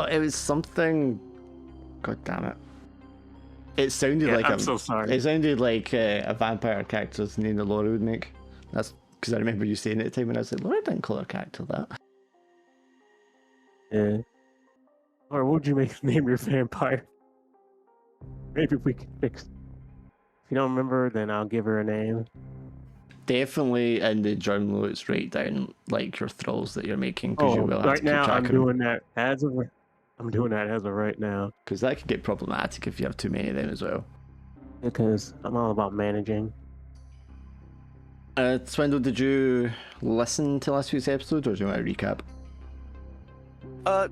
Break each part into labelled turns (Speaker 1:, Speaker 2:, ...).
Speaker 1: It was something. God damn it! It sounded like
Speaker 2: I'm so sorry.
Speaker 1: It sounded like a vampire character's name that Laura would make. That's because I remember you saying it at the time when I said Laura didn't call her character that.
Speaker 2: Yeah. Or would you name your vampire? Maybe we can fix. If you don't remember, then I'll give her a name.
Speaker 1: Definitely in the journal notes, write down like your thralls that you're making because you will have
Speaker 2: right
Speaker 1: to keep
Speaker 2: now
Speaker 1: track
Speaker 2: I'm
Speaker 1: of
Speaker 2: doing that as of. I'm doing that as of right now.
Speaker 1: because that could get problematic if you have too many of them as well.
Speaker 2: Because I'm all about managing.
Speaker 1: Swindle, did you listen to last week's episode or do you want to recap?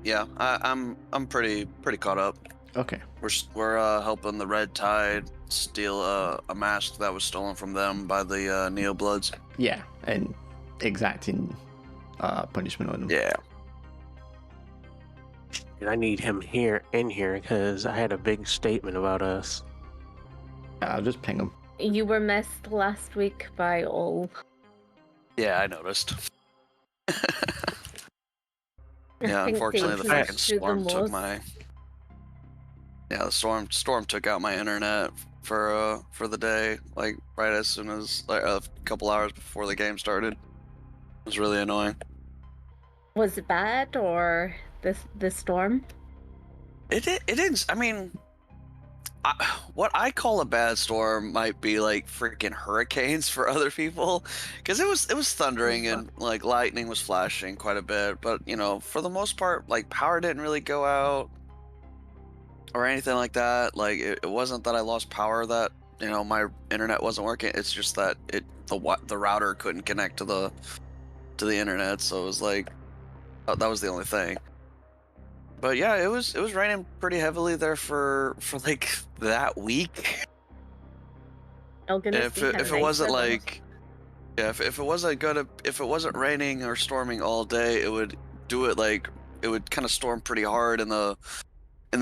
Speaker 3: Yeah, I'm pretty caught up.
Speaker 1: Okay.
Speaker 3: We're helping the Red Tide steal a mask that was stolen from them by the Neo Bloods.
Speaker 1: Yeah, and exacting punishment on them.
Speaker 3: Yeah.
Speaker 2: And I need him in here because I had a big statement about us.
Speaker 1: I'll just ping him.
Speaker 4: You were missed last week by all.
Speaker 3: Yeah, I noticed. Yeah,
Speaker 4: think
Speaker 3: unfortunately, the
Speaker 4: they
Speaker 3: fucking
Speaker 4: pushed through the
Speaker 3: storm took
Speaker 4: most.
Speaker 3: my. Yeah, the storm took out my internet for the day, like right as soon as like a couple hours before the game started. It was really annoying.
Speaker 4: Was it bad or the storm?
Speaker 3: It is. I mean, what I call a bad storm might be like freaking hurricanes for other people, because it was thundering and like lightning was flashing quite a bit. But you know, for the most part, like power didn't really go out or anything like that. Like it wasn't that I lost power that you know my internet wasn't working. It's just that the router couldn't connect to the internet, so it was like that was the only thing. But yeah, it was raining pretty heavily there for like that week.
Speaker 4: Oh goodness,
Speaker 3: If it wasn't like, yeah, if it wasn't if it wasn't raining or storming all day, it would do it like it would kind of storm pretty hard in the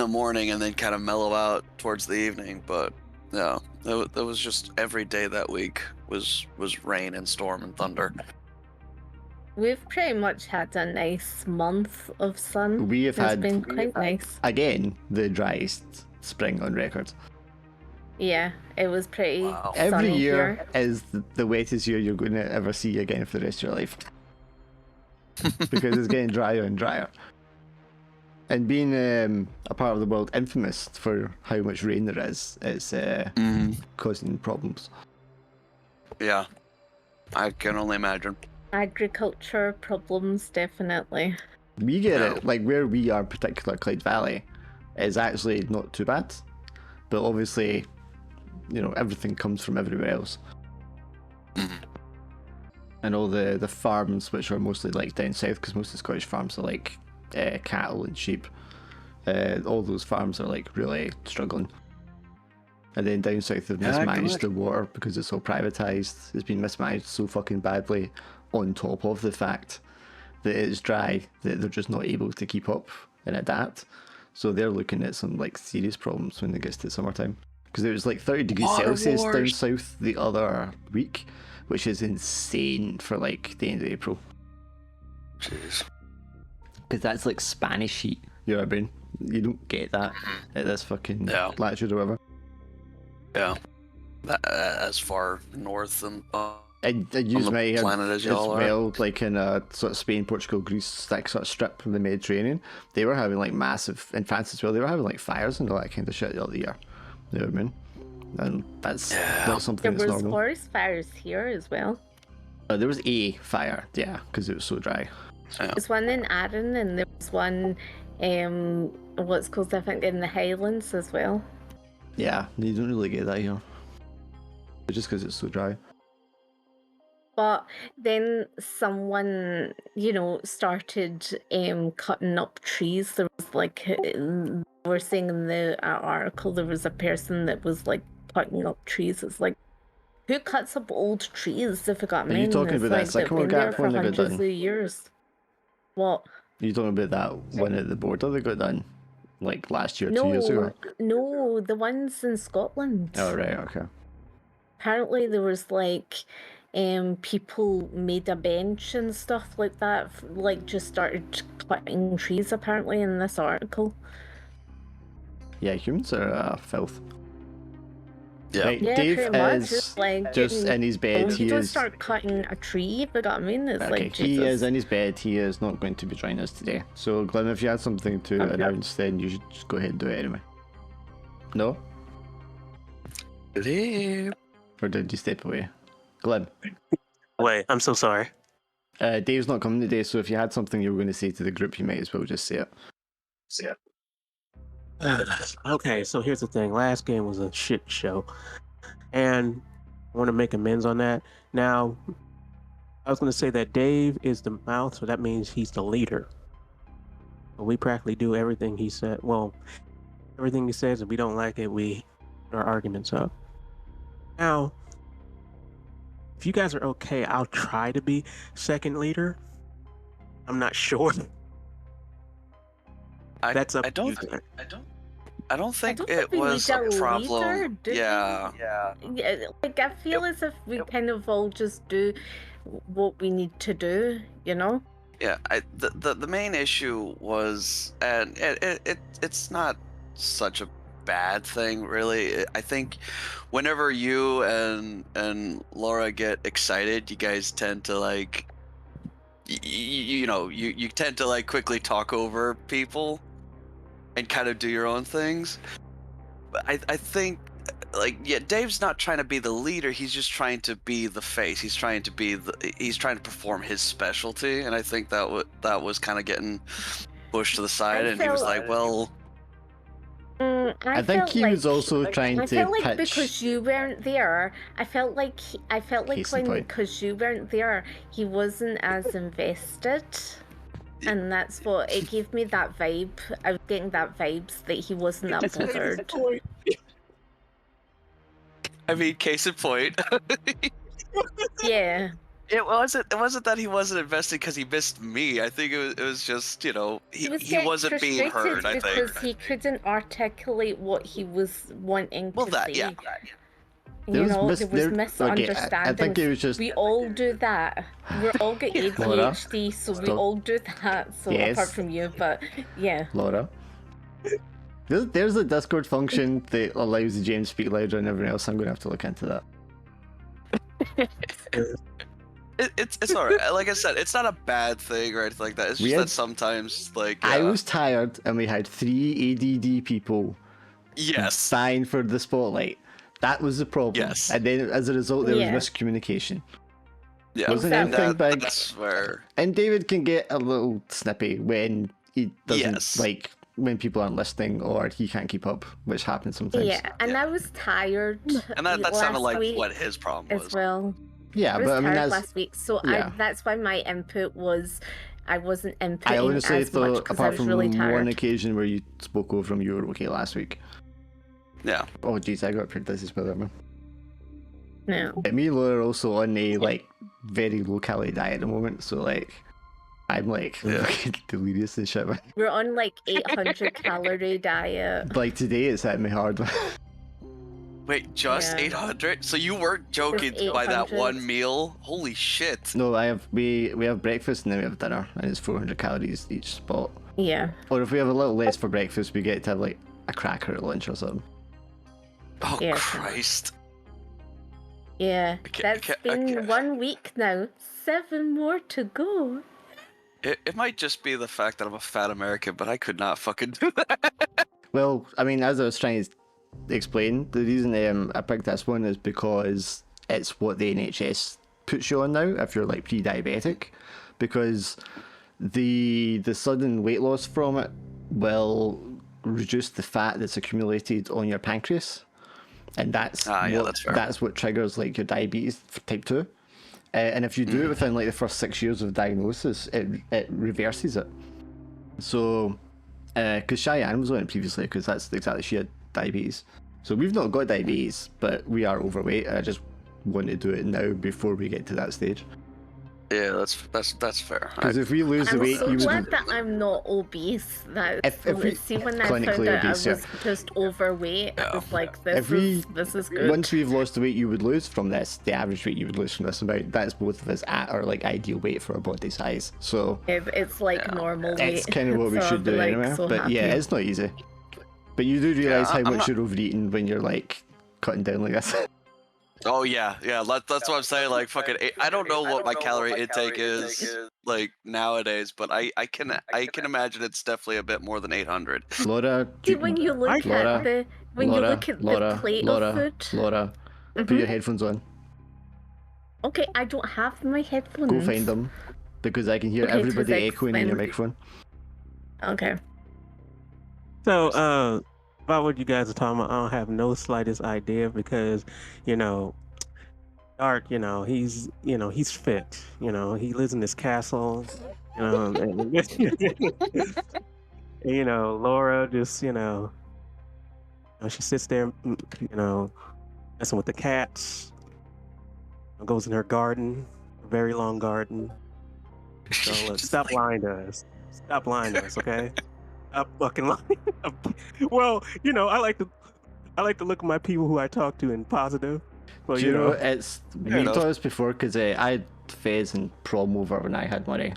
Speaker 3: morning and then kind of mellow out towards the evening. But yeah, that was just every day that week was rain and storm and thunder.
Speaker 4: We've pretty much had a nice month of sun.
Speaker 1: We have
Speaker 4: It's been quite nice.
Speaker 1: Again, the driest spring on record.
Speaker 4: Yeah, it was pretty
Speaker 1: Every
Speaker 4: sunny
Speaker 1: year
Speaker 4: here.
Speaker 1: is the wettest year you're going to ever see again for the rest of your life. Because it's getting drier and drier. And being a part of the world infamous for how much rain there is, it's causing problems.
Speaker 3: Yeah, I can only imagine.
Speaker 4: Agriculture problems, definitely.
Speaker 1: We get it, like where we are, particular Clyde Valley, is actually not too bad. But obviously, you know, everything comes from everywhere else. And all the farms, which are mostly like down south, because most of the Scottish farms are like cattle and sheep. All those farms are like really struggling. And then down south they've mismanaged the water because it's all privatised. It's been mismanaged so fucking badly, on top of the fact that it's dry, that they're just not able to keep up and adapt. So they're looking at some like serious problems when it gets to summertime. Because it was like 30 degrees Celsius down south the other week, which is insane for like the end of April.
Speaker 3: Jeez.
Speaker 1: Because that's like Spanish heat, you know what I mean? You don't get that at this fucking latitude or whatever.
Speaker 3: Yeah. As far north and
Speaker 1: I use my
Speaker 3: planet as y'all are.
Speaker 1: well, like in a sort of Spain, Portugal, Greece, that sort of strip of the Mediterranean. They were having like massive, in France as well, they were having like fires and all that kind of shit the other year. You know what I mean? And that's not something that's normal.
Speaker 4: There was forest fires here as well.
Speaker 1: There was a fire, yeah, because it was so dry.
Speaker 4: There was one in Arran and there was one what's called, I think, in the Highlands as well.
Speaker 1: Yeah, you don't really get that here. Just because it's so dry.
Speaker 4: But then someone, started cutting up trees. There was like, we're saying in the article, there was a person that was like cutting up trees. It's like, who cuts up old trees if it got
Speaker 1: Are you talking
Speaker 4: it's
Speaker 1: about
Speaker 4: like
Speaker 1: that
Speaker 4: they've
Speaker 1: sycamore
Speaker 4: been there
Speaker 1: gap
Speaker 4: for
Speaker 1: one that got
Speaker 4: hundreds
Speaker 1: done?
Speaker 4: of years. What?
Speaker 1: Are you talking about that one at the border that got done? Like last year, 2 years ago?
Speaker 4: No, the ones in Scotland.
Speaker 1: Oh, right, okay.
Speaker 4: Apparently there was like people made a bench and stuff like that, like just started cutting trees apparently in this article.
Speaker 1: Yeah, humans are filth.
Speaker 3: Yeah.
Speaker 1: Right,
Speaker 4: Yeah,
Speaker 1: Dave
Speaker 4: pretty much.
Speaker 1: is
Speaker 4: It's like
Speaker 1: just in his bed.
Speaker 4: you
Speaker 1: He
Speaker 4: don't
Speaker 1: is
Speaker 4: start cutting a tree, but I mean, it's
Speaker 1: okay.
Speaker 4: like
Speaker 1: He
Speaker 4: Jesus.
Speaker 1: is in his bed. He is not going to be joining us today. So, Glenn, if you had something to announce, then you should just go ahead and do it anyway. No? Or did you step away? Glenn.
Speaker 2: Wait, I'm so sorry.
Speaker 1: Dave's not coming today, so if you had something you were going to say to the group, you might as well just say it.
Speaker 2: Okay, so here's the thing. Last game was a shit show. And I want to make amends on that. Now, I was going to say that Dave is the mouth, so that means he's the leader. We practically do everything he said. Well, everything he says, if we don't like it, we put our arguments up. Now, if you guys are okay, I'll try to be second leader. I'm not sure. That's up
Speaker 3: I don't
Speaker 2: to you.
Speaker 3: I don't think
Speaker 4: think
Speaker 3: it
Speaker 4: we
Speaker 3: was
Speaker 4: need
Speaker 3: a
Speaker 4: a
Speaker 3: problem.
Speaker 4: leader, do we?
Speaker 3: Yeah.
Speaker 4: Yeah, like I feel as if we kind of all just do what we need to do,
Speaker 3: Yeah, the main issue was, and it's not such a bad thing really. I think whenever you and Laura get excited, you guys tend to like, you tend to like quickly talk over people and kind of do your own things. But I think, like, yeah, Dave's not trying to be the leader. He's just trying to be the face. He's trying to perform his specialty, and I think that was kind of getting pushed to the side. And he was like, "Well,
Speaker 1: I think he was also trying
Speaker 4: I
Speaker 1: to
Speaker 4: felt like
Speaker 1: pitch.
Speaker 4: because you weren't there, I felt like
Speaker 1: Case in point.
Speaker 4: because you weren't there, he wasn't as invested. And that's what it gave me that vibe. I was getting that vibes that he wasn't that bothered.
Speaker 3: I mean, case in point."
Speaker 4: Yeah.
Speaker 3: It wasn't that he wasn't invested because he missed me. I think it was just,
Speaker 4: He
Speaker 3: he wasn't being heard, I think.
Speaker 4: because he couldn't articulate what he was wanting to say.
Speaker 3: Yeah.
Speaker 1: There was
Speaker 4: there was
Speaker 1: okay,
Speaker 4: misunderstandings.
Speaker 1: I think it was just.
Speaker 4: We all do that. We all get
Speaker 1: Laura,
Speaker 4: ADHD, so we
Speaker 1: stop.
Speaker 4: all do that. So
Speaker 1: Yes.
Speaker 4: apart from you, but yeah.
Speaker 1: Laura. There's a Discord function that allows the James to speak louder and everyone else. I'm going to have to look into that.
Speaker 3: It's alright. Like I said, it's not a bad thing or anything like that. It's just that sometimes, like,
Speaker 1: I was tired and we had 3 ADD people
Speaker 3: yes,
Speaker 1: vying for the spotlight. That was the problem.
Speaker 3: Yes.
Speaker 1: And then as a result, there was
Speaker 4: Yeah.
Speaker 1: miscommunication.
Speaker 3: yeah,
Speaker 1: Wasn't
Speaker 3: and
Speaker 1: anything big.
Speaker 3: that's where.
Speaker 1: And David can get a little snippy when he doesn't
Speaker 3: Yes.
Speaker 1: like when people aren't listening or he can't keep up, which happens sometimes.
Speaker 4: Yeah, and I was tired.
Speaker 3: And that sounded
Speaker 4: last
Speaker 3: like
Speaker 4: week
Speaker 3: what his problem
Speaker 4: as
Speaker 3: was.
Speaker 4: well.
Speaker 1: Yeah,
Speaker 4: I was
Speaker 1: but I mean
Speaker 4: tired
Speaker 1: that's.
Speaker 4: last week, so
Speaker 1: yeah.
Speaker 4: that's why my input was I wasn't inputting
Speaker 1: I honestly
Speaker 4: as much
Speaker 1: thought,
Speaker 4: because I
Speaker 1: apart
Speaker 4: was
Speaker 1: from
Speaker 4: really
Speaker 1: one
Speaker 4: tired.
Speaker 1: occasion where you spoke over him, you were okay last week.
Speaker 3: Yeah.
Speaker 1: Oh jeez, I got pretty this with him.
Speaker 4: No.
Speaker 1: Me and Laura are also on a like very low calorie diet at the moment, so like I'm like
Speaker 3: Yeah.
Speaker 1: fucking delirious and shit.
Speaker 4: We're on like 800 calorie diet.
Speaker 1: Like today it's hitting me hard.
Speaker 3: Wait, just
Speaker 4: Yeah.
Speaker 3: 800? So you weren't joking
Speaker 4: Just
Speaker 3: by that
Speaker 4: 800.
Speaker 3: one meal? Holy shit.
Speaker 1: No, we have breakfast and then we have dinner, and it's 400 calories each spot.
Speaker 4: Yeah.
Speaker 1: Or if we have a little less for breakfast, we get to have like a cracker at lunch or something.
Speaker 3: Oh,
Speaker 4: Yeah.
Speaker 3: Christ.
Speaker 4: Yeah. That's
Speaker 3: can't-
Speaker 4: been 1 week now. 7 more to go.
Speaker 3: It might just be the fact that I'm a fat American, but I could not fucking do that.
Speaker 1: Well, I mean, as I was trying to explain, the reason I picked this one is because it's what the NHS puts you on now if you're like pre-diabetic, because the sudden weight loss from it will reduce the fat that's accumulated on your pancreas, and that's that's what triggers like your diabetes type 2. And if you do it within like the first 6 years of diagnosis, it reverses it. So, because Cheyenne was on it previously, because that's exactly, she had diabetes. So we've not got diabetes, but we are overweight. I just want to do it now before we get to that stage.
Speaker 3: Yeah, that's fair.
Speaker 1: Because if we lose the weight,
Speaker 4: I'm so glad that I'm not obese. See, when I found out
Speaker 1: obese,
Speaker 4: I was just overweight, I was like, this is good.
Speaker 1: Once we've lost the weight you would lose from this, the average weight you would lose from this amount, that's both of us at our like ideal weight for our body size. So
Speaker 4: it's like normal weight.
Speaker 1: It's kind of what we
Speaker 4: So
Speaker 1: should
Speaker 4: I'll
Speaker 1: do
Speaker 4: be, like,
Speaker 1: anyway.
Speaker 4: so
Speaker 1: But
Speaker 4: happy.
Speaker 1: yeah, it's not easy. But you do realise how much
Speaker 3: not...
Speaker 1: you're overeating when you're like cutting down like this.
Speaker 3: Oh yeah. That's what I'm saying. Like fucking, I don't know what my calorie intake is like nowadays, but I can imagine it's definitely a bit more than 800.
Speaker 1: Laura,
Speaker 4: See, when you look at the plate of food.
Speaker 1: Laura, put your headphones on.
Speaker 4: Okay, I don't have my headphones.
Speaker 1: Go find them, because I can hear everybody echoing in your microphone.
Speaker 4: Okay.
Speaker 2: So, about what you guys are talking about, I don't have no slightest idea because, Dark, he's fit. He lives in this castle. And, Laura just, she sits there, messing with the cats. Goes in her garden, a very long garden. So look, stop lying to us. Stop lying to us, okay? Stop fucking lying. Well, I like to look at my people who I talk to in positive. Well,
Speaker 1: it's we talked this before because I had Fez and Prom over when I had money,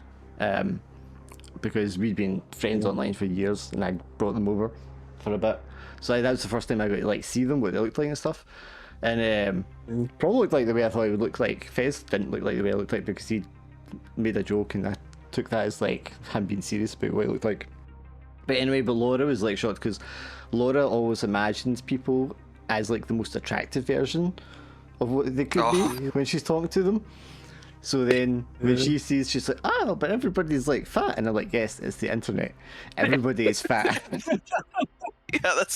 Speaker 1: because we'd been friends online for years, and I brought them over for a bit. So that was the first time I got to like see them, what they looked like and stuff. And Prom looked like the way I thought he would look like. Fez didn't look like the way I looked like because he made a joke, and I took that as like him being serious about what he looked like. But anyway, Laura was like shocked because Laura always imagines people as like the most attractive version of what they could be when she's talking to them. So then when she sees, she's like, oh, but everybody's like fat. And I'm like, yes, it's the internet. Everybody is fat.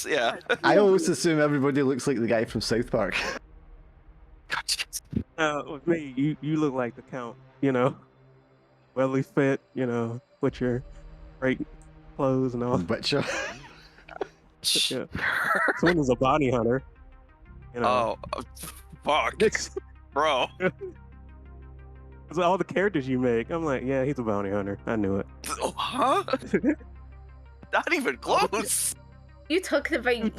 Speaker 3: Yeah.
Speaker 1: I always assume everybody looks like the guy from South Park.
Speaker 2: With me, you look like the Count, welly fit, with your great clothes and all.
Speaker 1: Butcher.
Speaker 2: Yeah. Swindle's a bounty hunter.
Speaker 3: Oh, fuck, bro.
Speaker 2: It's all the characters you make. I'm like, yeah, he's a bounty hunter. I knew it.
Speaker 3: Huh? Not even close.
Speaker 4: You talking about you?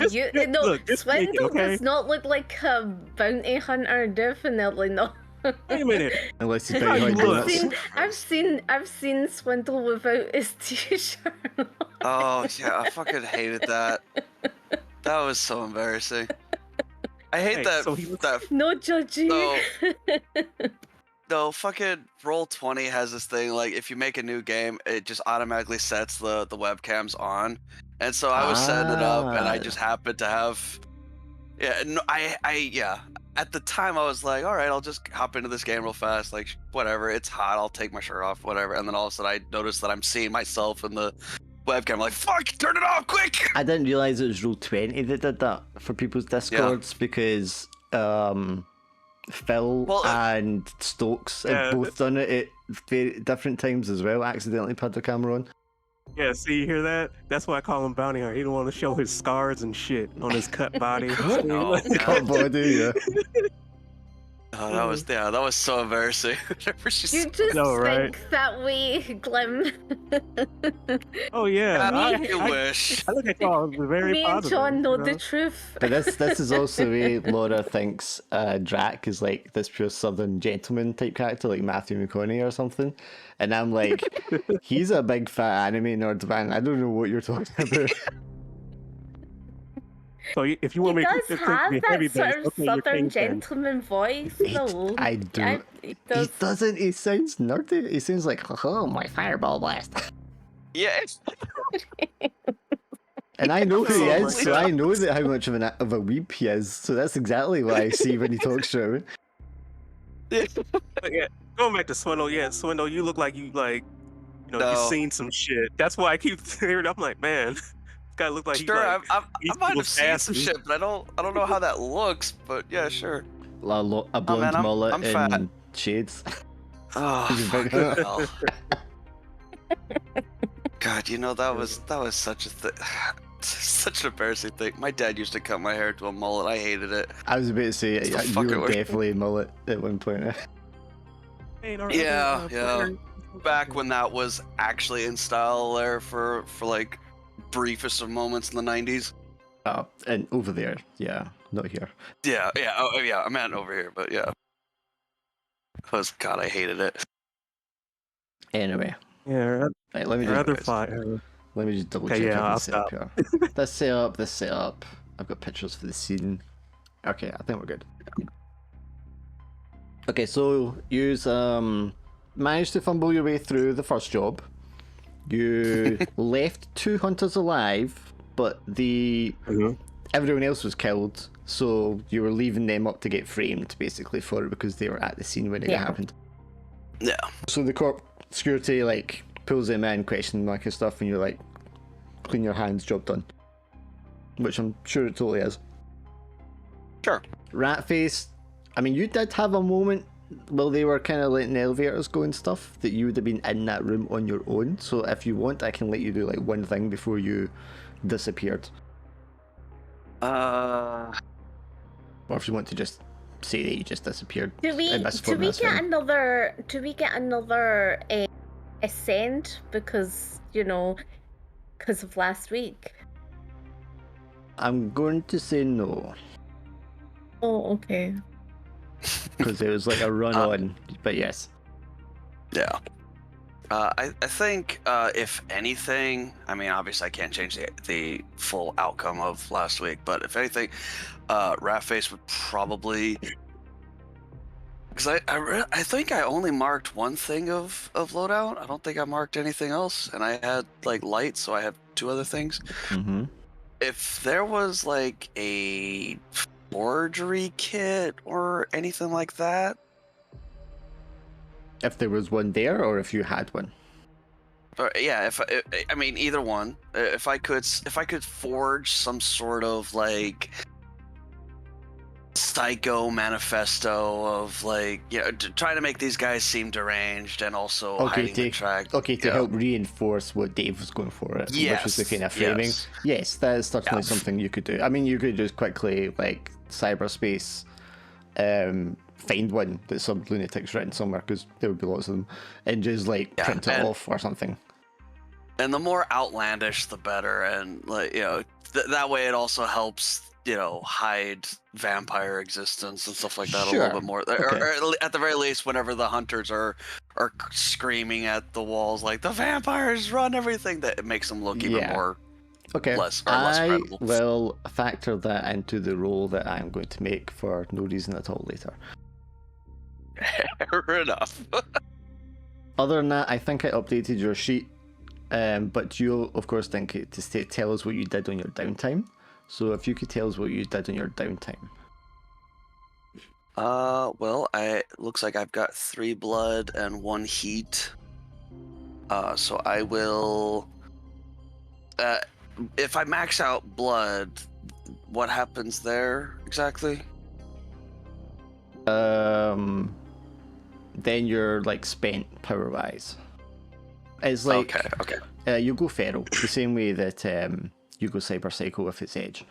Speaker 2: Look,
Speaker 4: Swindle
Speaker 2: okay?
Speaker 4: does not look like a bounty hunter. Definitely not.
Speaker 2: Wait a minute.
Speaker 1: Unless he's
Speaker 2: How you look?
Speaker 4: I've seen Swindle without his t-shirt.
Speaker 3: Oh yeah, I fucking hated that. That was so embarrassing. I hate that.
Speaker 2: So he looks...
Speaker 3: that.
Speaker 4: No judgy.
Speaker 3: No, fucking Roll20 has this thing like if you make a new game, it just automatically sets the webcams on, and so I was setting it up, and I just happened to have. Yeah, no, yeah. At the time, I was like, all right, I'll just hop into this game real fast. Like, whatever, it's hot. I'll take my shirt off, whatever. And then all of a sudden, I noticed that I'm seeing myself in the webcam. I'm like, fuck, turn it off, quick!
Speaker 1: I didn't realise it was Roll20 that did that for people's Discords because Phil and Stokes have both done it at very different times as well, accidentally put their camera on.
Speaker 2: Yeah, see, you hear that? That's why I call him bounty hunter. He don't want to show his scars and shit on his cut body.
Speaker 1: Cut body, yeah.
Speaker 3: Oh, that was so embarrassing.
Speaker 4: You just think that way, Glim.
Speaker 2: Oh yeah,
Speaker 3: I wish.
Speaker 2: I look at y'all very
Speaker 4: Me
Speaker 2: positive.
Speaker 4: and John know the truth.
Speaker 1: But this is also the way Laura thinks Drac is like this pure southern gentleman type character, like Matthew McConaughey or something. And I'm like, he's a big fat anime nerd, man. I don't know what you're talking about.
Speaker 2: So if you want me to
Speaker 4: does have that sort of southern gentleman voice, though.
Speaker 1: I do. He doesn't. He sounds nerdy. He sounds like, oh, my fireball blast.
Speaker 3: Yeah.
Speaker 1: And I know who he is, so I know that how much of a weep he is. So that's exactly what I see when he talks to me.
Speaker 2: Yeah, going back to Swindle, Swindle, you look like you You
Speaker 3: No.
Speaker 2: you've seen some shit. That's why I keep hearing. I'm like, man, this guy look like
Speaker 3: Sure, I
Speaker 2: eats
Speaker 3: might have
Speaker 2: people's
Speaker 3: seen some
Speaker 2: asses.
Speaker 3: shit, but I don't know how that looks. But yeah, sure.
Speaker 1: A blonde
Speaker 3: man,
Speaker 1: mullet
Speaker 3: I'm fat.
Speaker 1: and shades.
Speaker 3: Oh,
Speaker 1: He's a big-
Speaker 3: fucking hell. God, that was such a such an embarrassing thing. My dad used to cut my hair to a mullet. I hated it.
Speaker 1: I was about to say,
Speaker 3: It's the
Speaker 1: you
Speaker 3: fucking
Speaker 1: were
Speaker 3: worst.
Speaker 1: definitely a mullet at one point.
Speaker 3: Yeah. Back when that was actually in style there for like briefest of moments in the 90s.
Speaker 1: And over there, yeah, not here.
Speaker 3: Yeah, I meant over here, but yeah. God, I hated it.
Speaker 1: Anyway,
Speaker 2: Yeah,
Speaker 1: right, let me
Speaker 2: rather
Speaker 1: just
Speaker 2: fire.
Speaker 1: let me just double
Speaker 2: Okay,
Speaker 1: check
Speaker 2: yeah, I'll
Speaker 1: everything set up here. This set up. I've got pictures for the scene. Okay, I think we're good. Okay, so you managed to fumble your way through the first job. You left 2 hunters alive, but everyone else was killed, so you were leaving them up to get framed basically for it because they were at the scene when it happened.
Speaker 3: Yeah.
Speaker 1: So the corp security like pulls them in, question like and stuff, and you're like, clean your hands, job done. Which I'm sure it totally is.
Speaker 3: Sure.
Speaker 1: Ratface, I mean, you did have a moment while they were kind of letting the elevators go and stuff that you would have been in that room on your own. So if you want, I can let you do like one thing before you disappeared. Or if you want to just say that you just disappeared.
Speaker 4: Do we get another ascend because of last week?
Speaker 1: I'm going to say no.
Speaker 4: Oh, okay.
Speaker 1: Because it was like a run on, but yes.
Speaker 3: Yeah. I think if anything, I mean, obviously I can't change the full outcome of last week, but if anything, Ratface would probably, because I think I only marked one thing of loadout. I don't think I marked anything else, and I had like light, so I have 2 other things.
Speaker 1: Mm-hmm.
Speaker 3: If there was like a forgery kit or anything like that.
Speaker 1: If there was one there, or if you had one.
Speaker 3: Or, yeah, I mean either one. If I could forge some sort of like psycho manifesto of like trying to make these guys seem deranged and also hiding the track.
Speaker 1: Okay, to help reinforce what Dave was going for, which was the kind of framing. Yes, that is certainly something you could do. I mean, you could just quickly like cyberspace, find one that some lunatic's written somewhere, because there would be lots of them, and just like print it off or something.
Speaker 3: And the more outlandish, the better. And like that way, it also helps hide vampire existence and stuff like that a little bit more. Okay. Or at the very least, whenever the hunters are screaming at the walls like the vampires run everything, that it makes them look even more less credible.
Speaker 1: I will factor that into the role that I'm going to make for no reason at all later.
Speaker 3: Fair enough.
Speaker 1: Other than that, I think I updated your sheet, but you of course think to tell us what you did on your downtime. So if you could tell us what you did on your downtime.
Speaker 3: Well, it looks like I've got 3 blood and 1 heat. So I will. If I max out blood, what happens there exactly?
Speaker 1: Then you're like spent power wise. It's like
Speaker 3: okay.
Speaker 1: You go feral the same way that you go cyber psycho if it's edge.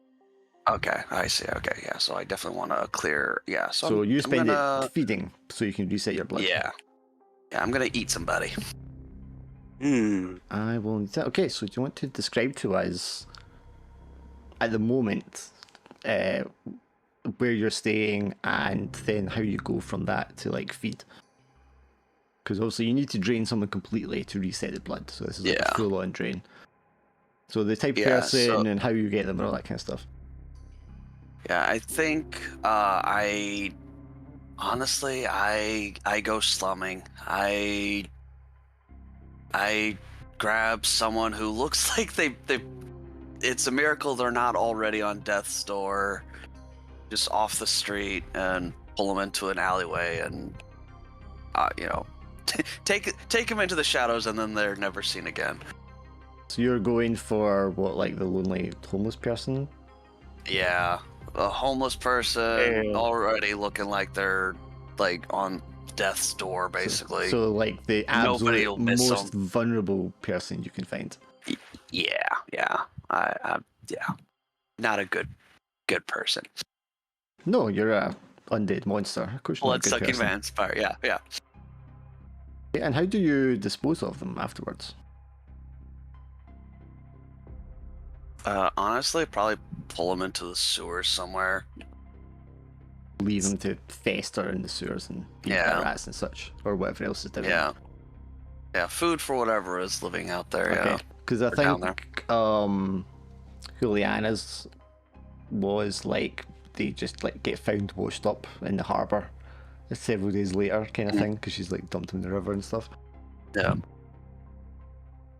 Speaker 3: Okay, I see. Okay, yeah. So I definitely want to clear. Yeah.
Speaker 1: So you spend it feeding, so you can reset your blood.
Speaker 3: Yeah. Yeah, I'm gonna eat somebody.
Speaker 1: I will need that. Okay, so do you want to describe to us at the moment where you're staying and then how you go from that to like feed? Because also you need to drain someone completely to reset the blood. So this is like a full-on drain. So the type of person and how you get them and all that kind of stuff.
Speaker 3: Yeah, I think I honestly go slumming. I grab someone who looks like they it's a miracle they're not already on death's door, just off the street, and pull them into an alleyway and take them into the shadows, and then they're never seen again.
Speaker 1: So you're going for what, like the lonely homeless person?
Speaker 3: Yeah, a homeless person
Speaker 2: Damn.
Speaker 3: already looking like they're like on death's door, basically.
Speaker 1: So like the
Speaker 3: Nobody
Speaker 1: absolute
Speaker 3: will miss
Speaker 1: most
Speaker 3: them.
Speaker 1: vulnerable person you can find.
Speaker 3: Yeah. Yeah, not a good person.
Speaker 1: No, you're a undead monster. Of course, you're not a good
Speaker 3: Blood-sucking
Speaker 1: person.
Speaker 3: vampire. Yeah.
Speaker 1: And how do you dispose of them afterwards?
Speaker 3: Honestly, probably pull them into the sewers somewhere.
Speaker 1: Leave them to fester in the sewers and eat
Speaker 3: Yeah.
Speaker 1: by rats and such, or whatever else is down there.
Speaker 3: Yeah, food for whatever is living out there. Yeah.
Speaker 1: Okay, because I
Speaker 3: Or down
Speaker 1: think Juliana's was like they just like get found washed up in the harbour several days later, kind of thing, because she's like dumped them in the river and stuff.
Speaker 3: Yeah.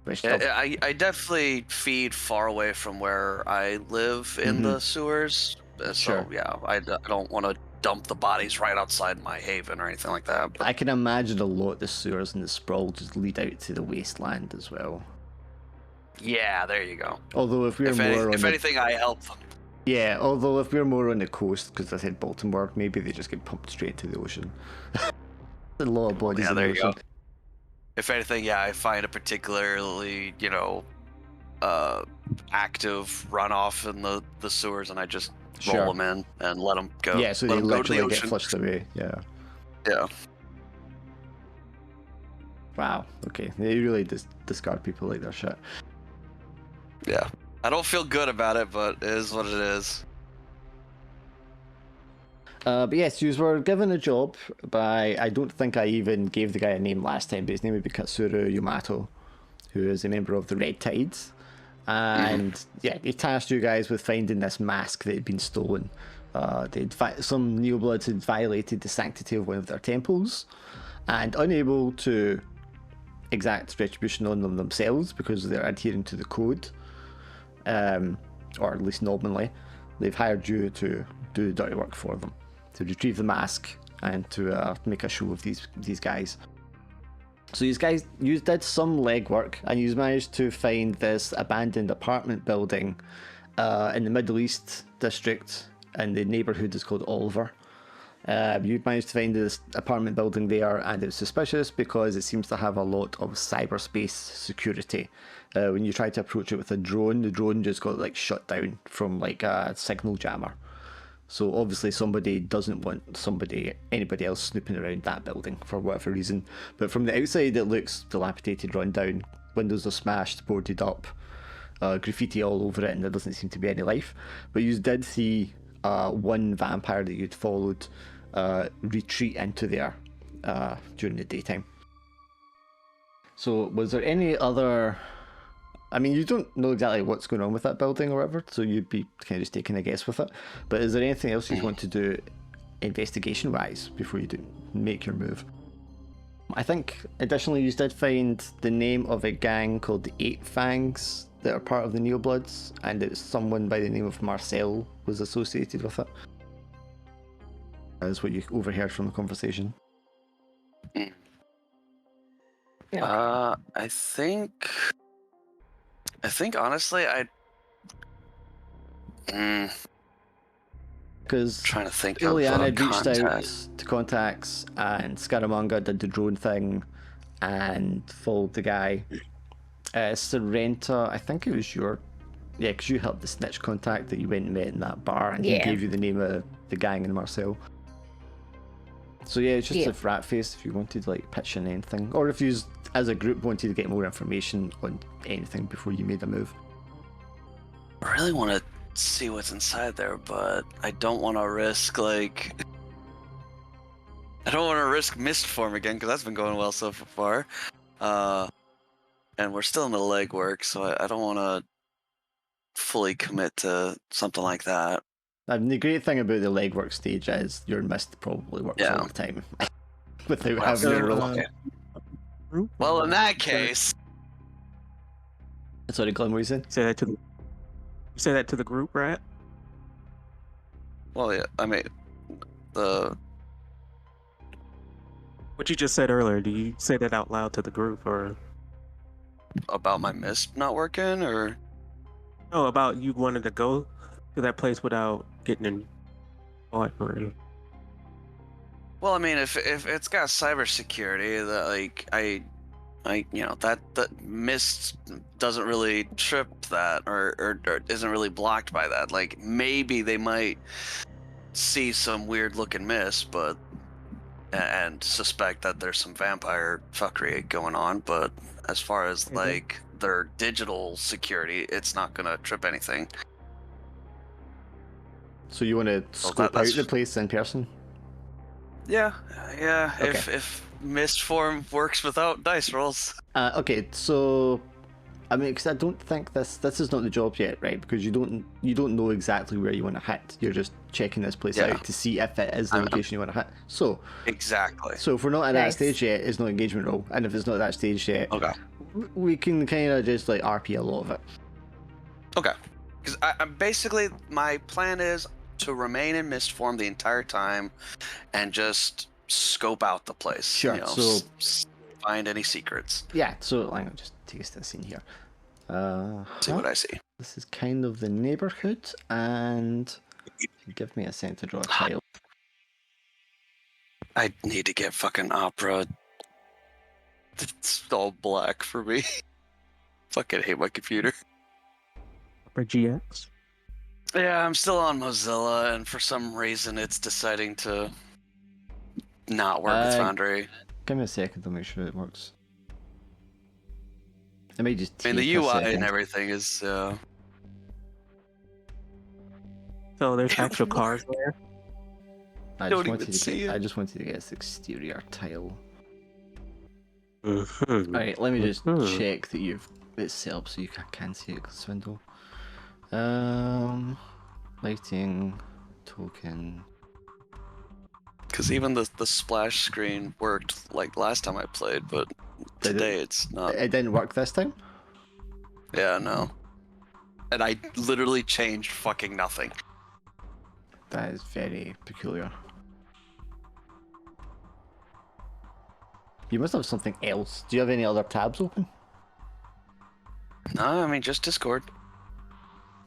Speaker 1: Which
Speaker 3: Yeah, I definitely feed far away from where I live in the sewers. So
Speaker 1: Sure.
Speaker 3: yeah, I don't want to dump the bodies right outside my haven or anything like that. But
Speaker 1: I can imagine a lot of the sewers and the sprawl just lead out to the wasteland as well.
Speaker 3: yeah, there you go.
Speaker 1: Although if we're
Speaker 3: If
Speaker 1: more on the
Speaker 3: anything, I help them.
Speaker 1: yeah, although if we're more on the coast, because I said Baltimore, maybe they just get pumped straight into the ocean. A lot of bodies
Speaker 3: Yeah,
Speaker 1: in the
Speaker 3: there you
Speaker 1: ocean.
Speaker 3: go. If anything, yeah, I find a particularly, active runoff in the sewers, and I just
Speaker 1: Sure.
Speaker 3: roll them in and let them go.
Speaker 1: Yeah, so
Speaker 3: let
Speaker 1: they
Speaker 3: 'em go to the
Speaker 1: literally get
Speaker 3: ocean.
Speaker 1: flushed away. Yeah.
Speaker 3: Yeah.
Speaker 1: Wow. Okay. They really discard people like their shit.
Speaker 3: Yeah. I don't feel good about it, but it is what it is.
Speaker 1: But yes, you were given a job by, I don't think I even gave the guy a name last time, but his name would be Katsuru Yamato, who is a member of the Red Tides. And yeah, he tasked you guys with finding this mask that had been stolen. Some Neobloods had violated the sanctity of one of their temples, and unable to exact retribution on them themselves because they're adhering to the code, or at least nominally, they've hired you to do the dirty work for them, to retrieve the mask and to make a show of these guys. So you did some legwork and you managed to find this abandoned apartment building in the Middle East district, and the neighborhood is called Oliver. You managed to find this apartment building there, and it's suspicious because it seems to have a lot of cyberspace security. When you try to approach it with a drone, the drone just got like shut down from like a signal jammer. So obviously somebody doesn't want anybody else snooping around that building for whatever reason. But from the outside it looks dilapidated, run down, windows are smashed, boarded up, graffiti all over it, and there doesn't seem to be any life. But you did see one vampire that you'd followed retreat into there during the daytime. So was there any other... I mean, you don't know exactly what's going on with that building or whatever, so you'd be kind of just taking a guess with it. But is there anything else you want to do investigation-wise before you make your move? I think, additionally, you did find the name of a gang called the Eight Fangs that are part of the Neobloods, and it's someone by the name of Marcel was associated with it. That's what you overheard from the conversation.
Speaker 3: I think honestly,
Speaker 1: Because
Speaker 3: trying to think
Speaker 1: Juliana
Speaker 3: of
Speaker 1: had reached
Speaker 3: contact.
Speaker 1: out to contacts, and Scaramanga did the drone thing and followed the guy. Sorrenta, I think it was because you helped the snitch contact that you went and met in that bar, and he gave you the name of the gang in Marcel. So yeah, it's just a rat face if you wanted to like pitch in anything, or if you as a group wanted to get more information on anything before you made a move.
Speaker 3: I really want to see what's inside there, but I don't want to risk mist form again, because that's been going well so far. And we're still in the legwork, so I don't want to fully commit to something like that.
Speaker 1: And the great thing about the legwork stage is your mist probably works all the time without having to roll.
Speaker 3: Well, in that case,
Speaker 1: Sorry, Glenn, what you said?
Speaker 2: Say that to the group, right?
Speaker 3: well, yeah, I mean,
Speaker 2: What you just said earlier, do you say that out loud to the group, or
Speaker 3: About my mist not working, or
Speaker 2: no, about you wanted to go to that place without getting in caught or anything?
Speaker 3: well, I mean, if it's got cybersecurity, that like I that mist doesn't really trip that, or isn't really blocked by that. Like maybe they might see some weird looking mist, but and suspect that there's some vampire fuckery going on, but as far as like their digital security, it's not gonna trip anything.
Speaker 1: So you want to scope out the place in person?
Speaker 3: Yeah.
Speaker 1: Okay.
Speaker 3: If mist form works without dice rolls.
Speaker 1: Okay, so I mean, because I don't think this is not the job yet, right? Because you don't know exactly where you want to hit. You're just checking this place out to see if it is the location you want to hit. So
Speaker 3: exactly.
Speaker 1: So if we're not at that stage yet, it's not engagement roll, and if it's not at that stage yet, we can kind of just like RP a lot of it.
Speaker 3: Okay, because I'm basically my plan is to remain in mist form the entire time, and just scope out the place.
Speaker 1: Sure.
Speaker 3: You know,
Speaker 1: so
Speaker 3: find any secrets.
Speaker 1: Yeah. So hang on, just take us to the scene here.
Speaker 3: See what I see.
Speaker 1: This is kind of the neighborhood, and give me a second to draw a tile.
Speaker 3: I need to get fucking Opera. It's all black for me. Fucking hate my computer.
Speaker 2: Opera GX?
Speaker 3: Yeah, I'm still on Mozilla, and for some reason it's deciding to not work with Foundry.
Speaker 1: Give me a second to make sure it works. It may just take
Speaker 3: the
Speaker 1: a
Speaker 3: UI
Speaker 1: second.
Speaker 3: and everything is...
Speaker 2: So there's actual cars there?
Speaker 1: I just wanted to get this exterior tile. Alright, let me just check that it's set up so you can see it, Swindle. Lighting, token.
Speaker 3: Because even the splash screen worked like last time I played, but today it's not.
Speaker 1: It didn't work this time?
Speaker 3: Yeah, no. And I literally changed fucking nothing.
Speaker 1: That is very peculiar. You must have something else. Do you have any other tabs open?
Speaker 3: No, I mean just Discord.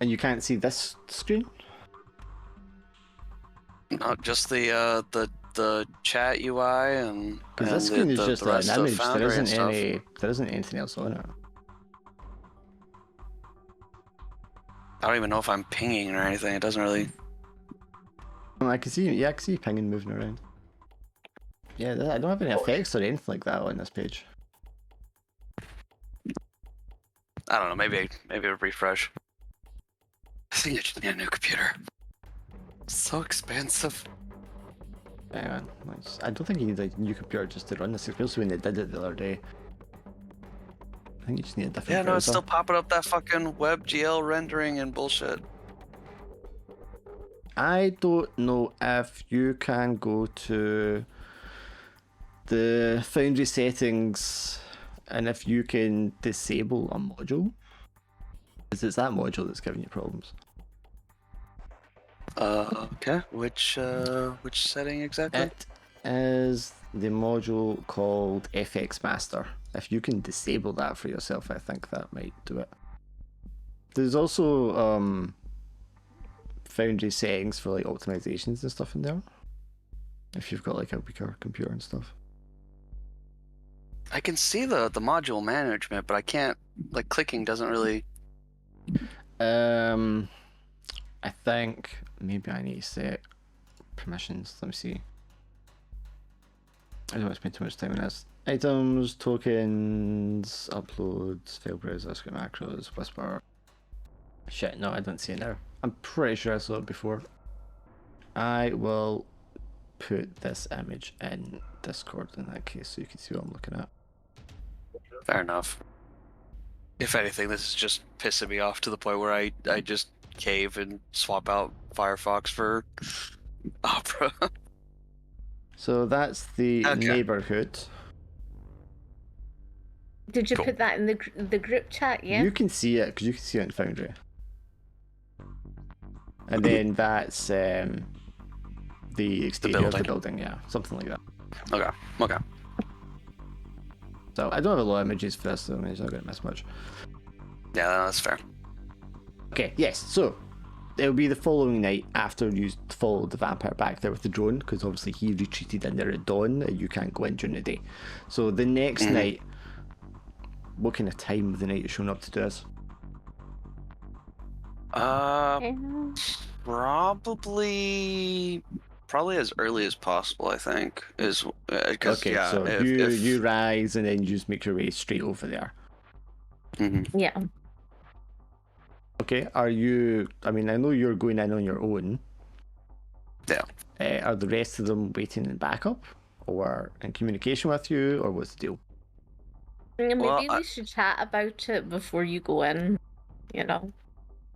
Speaker 1: And you can't see this screen?
Speaker 3: Not just the chat UI and.
Speaker 1: Because this screen is just an image. There isn't anything else on it.
Speaker 3: I don't even know if I'm pinging or anything. It doesn't really.
Speaker 1: I can see you pinging moving around. Yeah, I don't have any effects or anything like that on this page.
Speaker 3: I don't know. Maybe a refresh. I think I just need a new computer. It's so expensive.
Speaker 1: Hang on. I don't think you need a new computer just to run this, especially when they did it the other day. I think you just need a different browser.
Speaker 3: No, it's still popping up that fucking WebGL rendering and bullshit.
Speaker 1: I don't know if you can go to the Foundry settings and if you can disable a module. Because it's that module that's giving you problems.
Speaker 3: Okay. Which setting exactly?
Speaker 1: It is the module called FX Master. If you can disable that for yourself, I think that might do it. There's also Foundry settings for like optimizations and stuff in there. If you've got like a weaker computer and stuff.
Speaker 3: I can see the module management, but I can't, like, clicking doesn't really.
Speaker 1: I think maybe I need to set permissions. Let me see. I don't want to spend too much time on this. Items, tokens, uploads, file browser, script macros, whisper. Shit, no, I don't see it now. I'm pretty sure I saw it before. I will put this image in Discord in that case so you can see what I'm looking at.
Speaker 3: Fair enough. If anything, this is just pissing me off to the point where I just cave and swap out Firefox for Opera.
Speaker 1: So that's the neighborhood.
Speaker 4: Did you put that in the group chat? Yeah.
Speaker 1: You can see it because you can see it in Foundry. And then that's the exterior of the building, yeah, something like that.
Speaker 3: Okay.
Speaker 1: So I don't have a lot of images for this, so it's not going to miss much.
Speaker 3: Yeah, that's fair.
Speaker 1: Okay, yes, so it'll be the following night after you followed the vampire back there with the drone, because obviously he retreated in there at dawn and you can't go in during the day. So the next night, what kind of time of the night you're showing up to do this?
Speaker 3: Probably as early as possible, I think. Is because
Speaker 1: Okay,
Speaker 3: yeah,
Speaker 1: so you rise and then you just make your way straight over there.
Speaker 4: Yeah.
Speaker 1: Okay, are you, I mean, I know you're going in on your own.
Speaker 3: Yeah.
Speaker 1: Are the rest of them waiting in backup or in communication with you, or what's the deal?
Speaker 4: Maybe
Speaker 3: Well,
Speaker 4: we should chat about it before you go in, you know.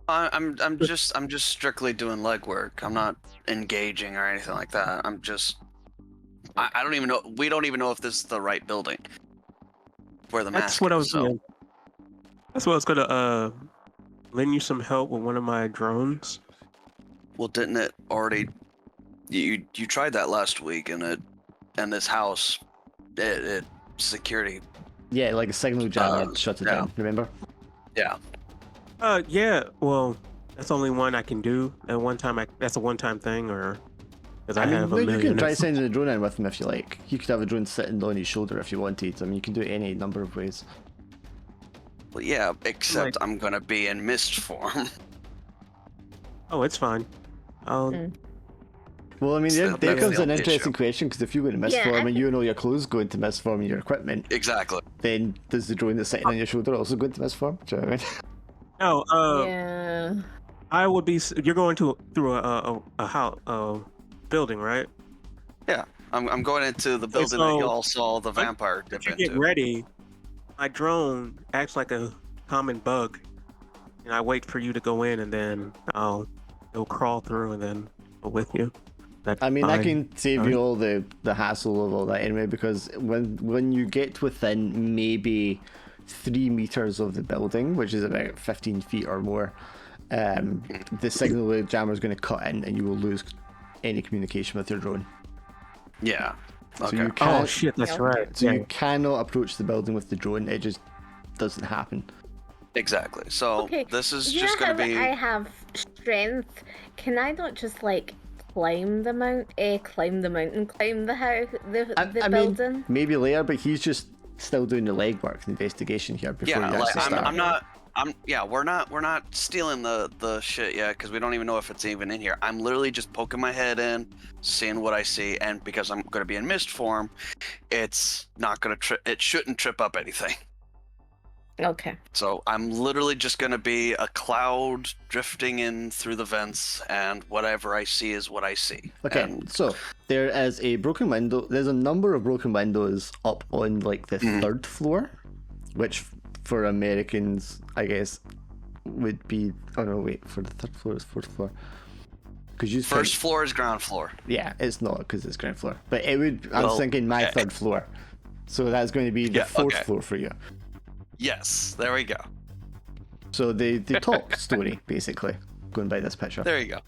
Speaker 3: I'm just strictly doing legwork. I'm not engaging or anything like that. I don't even know. We don't even know if this is the right building where the mask is.
Speaker 2: That's what I was gonna lend you some help with one of my drones.
Speaker 3: Well, didn't it already? You tried that last week, and this house, it security.
Speaker 1: Yeah, like a signal jammer shut it down, remember?
Speaker 3: Yeah.
Speaker 2: Yeah. Well, that's only one I can do at one time. That's a one-time thing, or because I have a
Speaker 1: you
Speaker 2: million.
Speaker 1: can try sending a drone in with him if you like. You could have a drone sitting on his shoulder if you wanted. I mean, you can do it any number of ways.
Speaker 3: Well, yeah, except I'm gonna be in mist form.
Speaker 2: Oh, it's fine.
Speaker 1: Well, I mean, there comes
Speaker 3: the
Speaker 1: an
Speaker 3: only
Speaker 1: interesting
Speaker 3: issue.
Speaker 1: question, because if you go into mist form and you and all your clothes go into mist form and your equipment,
Speaker 3: Exactly.
Speaker 1: then does the drone that's sitting on your shoulder also go into mist form? Do you know what I mean?
Speaker 2: No.
Speaker 4: Yeah.
Speaker 2: I would be. You're going through a house, building, right?
Speaker 3: Yeah, I'm going into the building that
Speaker 2: so
Speaker 3: y'all saw the vampire dip
Speaker 2: You get
Speaker 3: into.
Speaker 2: ready. My drone acts like a common bug, and I wait for you to go in, and then it'll crawl through, and then go with you. That's
Speaker 1: I mean,
Speaker 2: fine.
Speaker 1: I can save you all the hassle of all that anyway, because when you get within maybe 3 meters of the building, which is about 15 feet or more, the signal jammer is going to cut in and you will lose any communication with your drone.
Speaker 3: Yeah.
Speaker 1: So
Speaker 3: Okay.
Speaker 1: you can't,
Speaker 2: Oh shit, that's right.
Speaker 1: so you cannot approach the building with the drone. It just doesn't happen.
Speaker 3: Exactly. So
Speaker 4: Okay.
Speaker 3: this is
Speaker 4: You
Speaker 3: just
Speaker 4: know
Speaker 3: gonna
Speaker 4: how
Speaker 3: be.
Speaker 4: I have strength. Can I not just like climb the mountain, climb the house, the
Speaker 1: I
Speaker 4: building?
Speaker 1: mean, maybe later, but he's just still doing the legwork, the investigation here before
Speaker 3: Yeah,
Speaker 1: you
Speaker 3: like
Speaker 1: actually start.
Speaker 3: I'm not. We're not stealing the shit yet because we don't even know if it's even in here. I'm literally just poking my head in, seeing what I see, and because I'm gonna be in mist form, it's not gonna it shouldn't trip up anything.
Speaker 4: Okay.
Speaker 3: So I'm literally just gonna be a cloud drifting in through the vents, and whatever I see is what I see.
Speaker 1: Okay,
Speaker 3: And
Speaker 1: so there is a broken window. There's a number of broken windows up on like the third floor, which for Americans, I guess, would be. Oh no, wait, for the third floor is fourth floor. Because you
Speaker 3: first floor is ground floor.
Speaker 1: Yeah, it's not because it's ground floor, but it would. I was thinking my third floor, so that's going to be the fourth floor for you.
Speaker 3: Yes, there we go.
Speaker 1: So the top story, basically, going by this picture.
Speaker 3: There you go.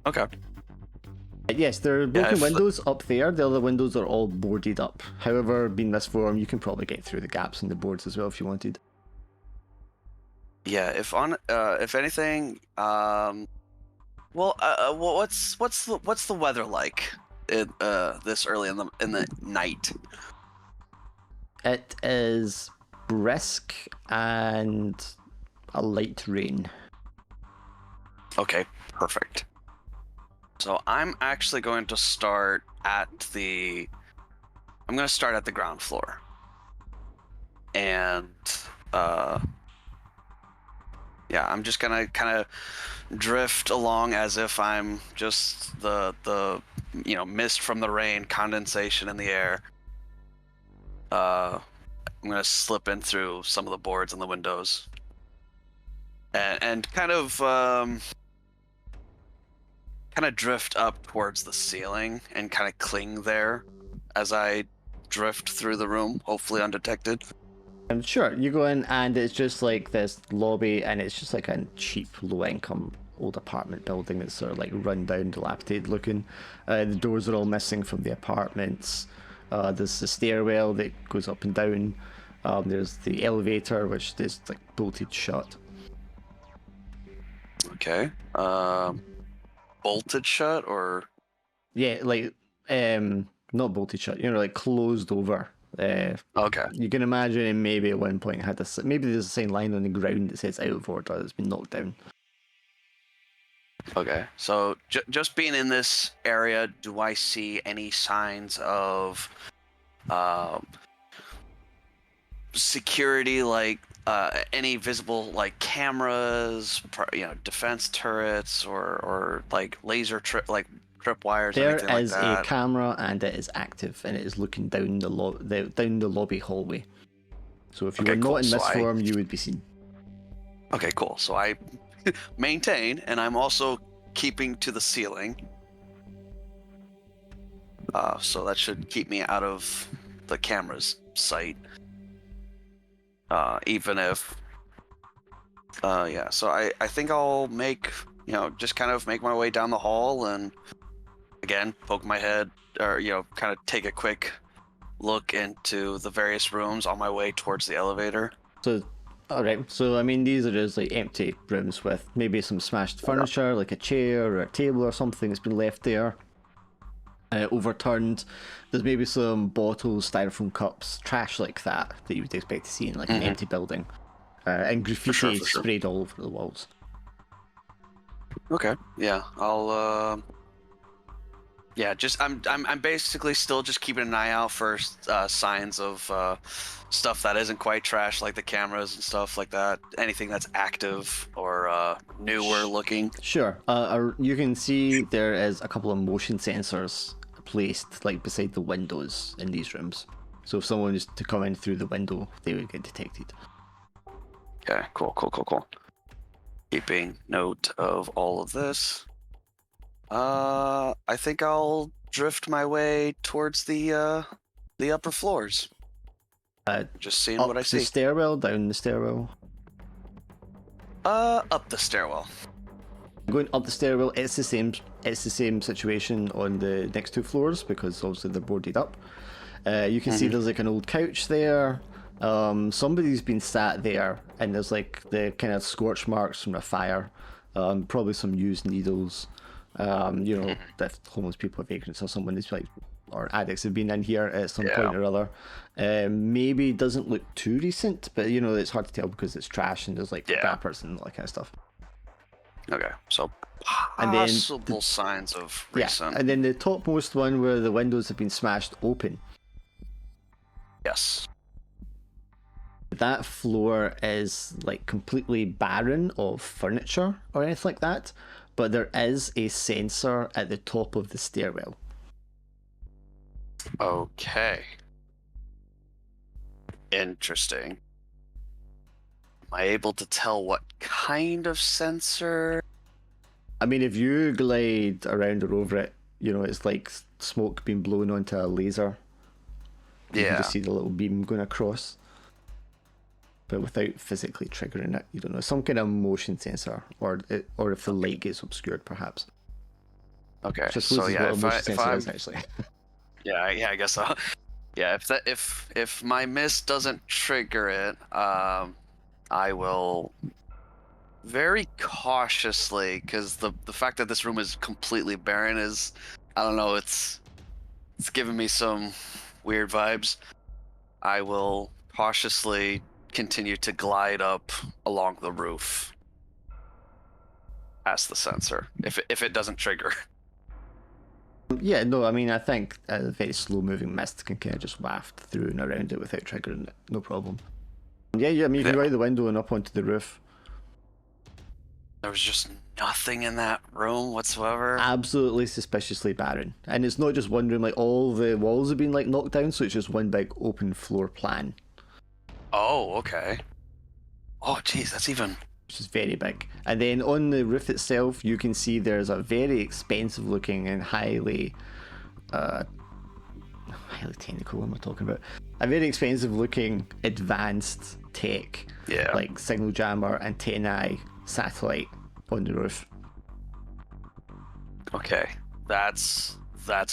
Speaker 3: Okay.
Speaker 1: Yes, there are broken windows up there. The other windows are all boarded up. However, being this form, you can probably get through the gaps in the boards as well if you wanted.
Speaker 3: Yeah, if anything, what's the weather like this early in the night?
Speaker 1: It is brisk and a light rain.
Speaker 3: Okay, perfect. So I'm actually going to start at the ground floor. And I'm just gonna kind of drift along as if I'm just the mist from the rain, condensation in the air. I'm gonna slip in through some of the boards and the windows, and kind of drift up towards the ceiling and kind of cling there as I drift through the room, hopefully undetected.
Speaker 1: Sure, you go in and it's just like this lobby, and it's just like a cheap, low-income old apartment building that's sort of like run down, dilapidated looking. The doors are all missing from the apartments. There's the stairwell that goes up and down. There's the elevator, which is like bolted shut.
Speaker 3: Okay. Bolted shut or?
Speaker 1: Yeah, like not bolted shut. You know, like closed over.
Speaker 3: Okay.
Speaker 1: You can imagine it maybe at one point had maybe there's a sign lying on the ground that says out of order that's been knocked down.
Speaker 3: Okay. So just being in this area, do I see any signs of security, like any visible like cameras, defense turrets, or like laser trip wires,
Speaker 1: There
Speaker 3: anything like
Speaker 1: is
Speaker 3: that?
Speaker 1: a camera and it is active and it is looking down down the lobby hallway. So if you were not in
Speaker 3: So
Speaker 1: this form, you would be seen.
Speaker 3: Okay, cool. So I maintain, and I'm also keeping to the ceiling. So that should keep me out of the camera's sight. Even if, yeah. So I think I'll just kind of make my way down the hall and again poke my head, or kind of take a quick look into the various rooms on my way towards the elevator.
Speaker 1: So, alright, so I mean, these are just like empty rooms with maybe some smashed furniture, like a chair or a table or something that's been left there, overturned. There's maybe some bottles, styrofoam cups, trash like that you would expect to see in like an empty building, and graffiti
Speaker 3: for sure.
Speaker 1: sprayed all over the walls.
Speaker 3: Okay, yeah, I'll I'm basically still just keeping an eye out for signs of stuff that isn't quite trash, like the cameras and stuff like that. Anything that's active or newer looking.
Speaker 1: Sure. You can see there is a couple of motion sensors placed like beside the windows in these rooms. So if someone is to come in through the window, they would get detected.
Speaker 3: Okay, cool. Keeping note of all of this. I think I'll drift my way towards the upper floors. Just seeing what I see.
Speaker 1: Up the stairwell, down the stairwell.
Speaker 3: Up the stairwell.
Speaker 1: Going up the stairwell, it's the same situation on the next two floors because obviously they're boarded up. You can see there's like an old couch there. Somebody's been sat there, and there's like the kind of scorch marks from a fire. Probably some used needles. If homeless people or vagrants or someone is like, or addicts have been in here at some point or other. Maybe doesn't look too recent, but it's hard to tell because it's trash and there's like wrappers and all that kind of stuff.
Speaker 3: Okay, so possible signs of recent.
Speaker 1: Yeah, and then the topmost one where the windows have been smashed open.
Speaker 3: Yes.
Speaker 1: That floor is like completely barren of furniture or anything like that, but there is a sensor at the top of the stairwell.
Speaker 3: Okay. Interesting. Am I able to tell what kind of sensor?
Speaker 1: I mean, if you glide around or over it, it's like smoke being blown onto a laser. You can just see the little beam going across. But without physically triggering it, you don't know, some kind of motion sensor, or if the light gets obscured, perhaps.
Speaker 3: Okay,
Speaker 1: So yeah, if I'm actually.
Speaker 3: Yeah, I guess so. Yeah, if my miss doesn't trigger it, I will very cautiously, because the fact that this room is completely barren is, I don't know, it's giving me some weird vibes. I will cautiously continue to glide up along the roof past the sensor if it doesn't trigger.
Speaker 1: Yeah, no, I mean, I think a very slow-moving mist can kind of just waft through and around it without triggering it, no problem. Yeah, I mean, you can go out the window and up onto the roof.
Speaker 3: There was just nothing in that room whatsoever.
Speaker 1: Absolutely suspiciously barren. And it's not just one room, like all the walls have been like knocked down, so it's just one big open floor plan.
Speaker 3: Oh, okay. Oh, geez, that's even...
Speaker 1: Which is very big. And then on the roof itself, you can see there's a very expensive looking and highly technical, what am I talking about? A very expensive looking advanced tech, like signal jammer, antennae, satellite on the roof.
Speaker 3: Okay, that's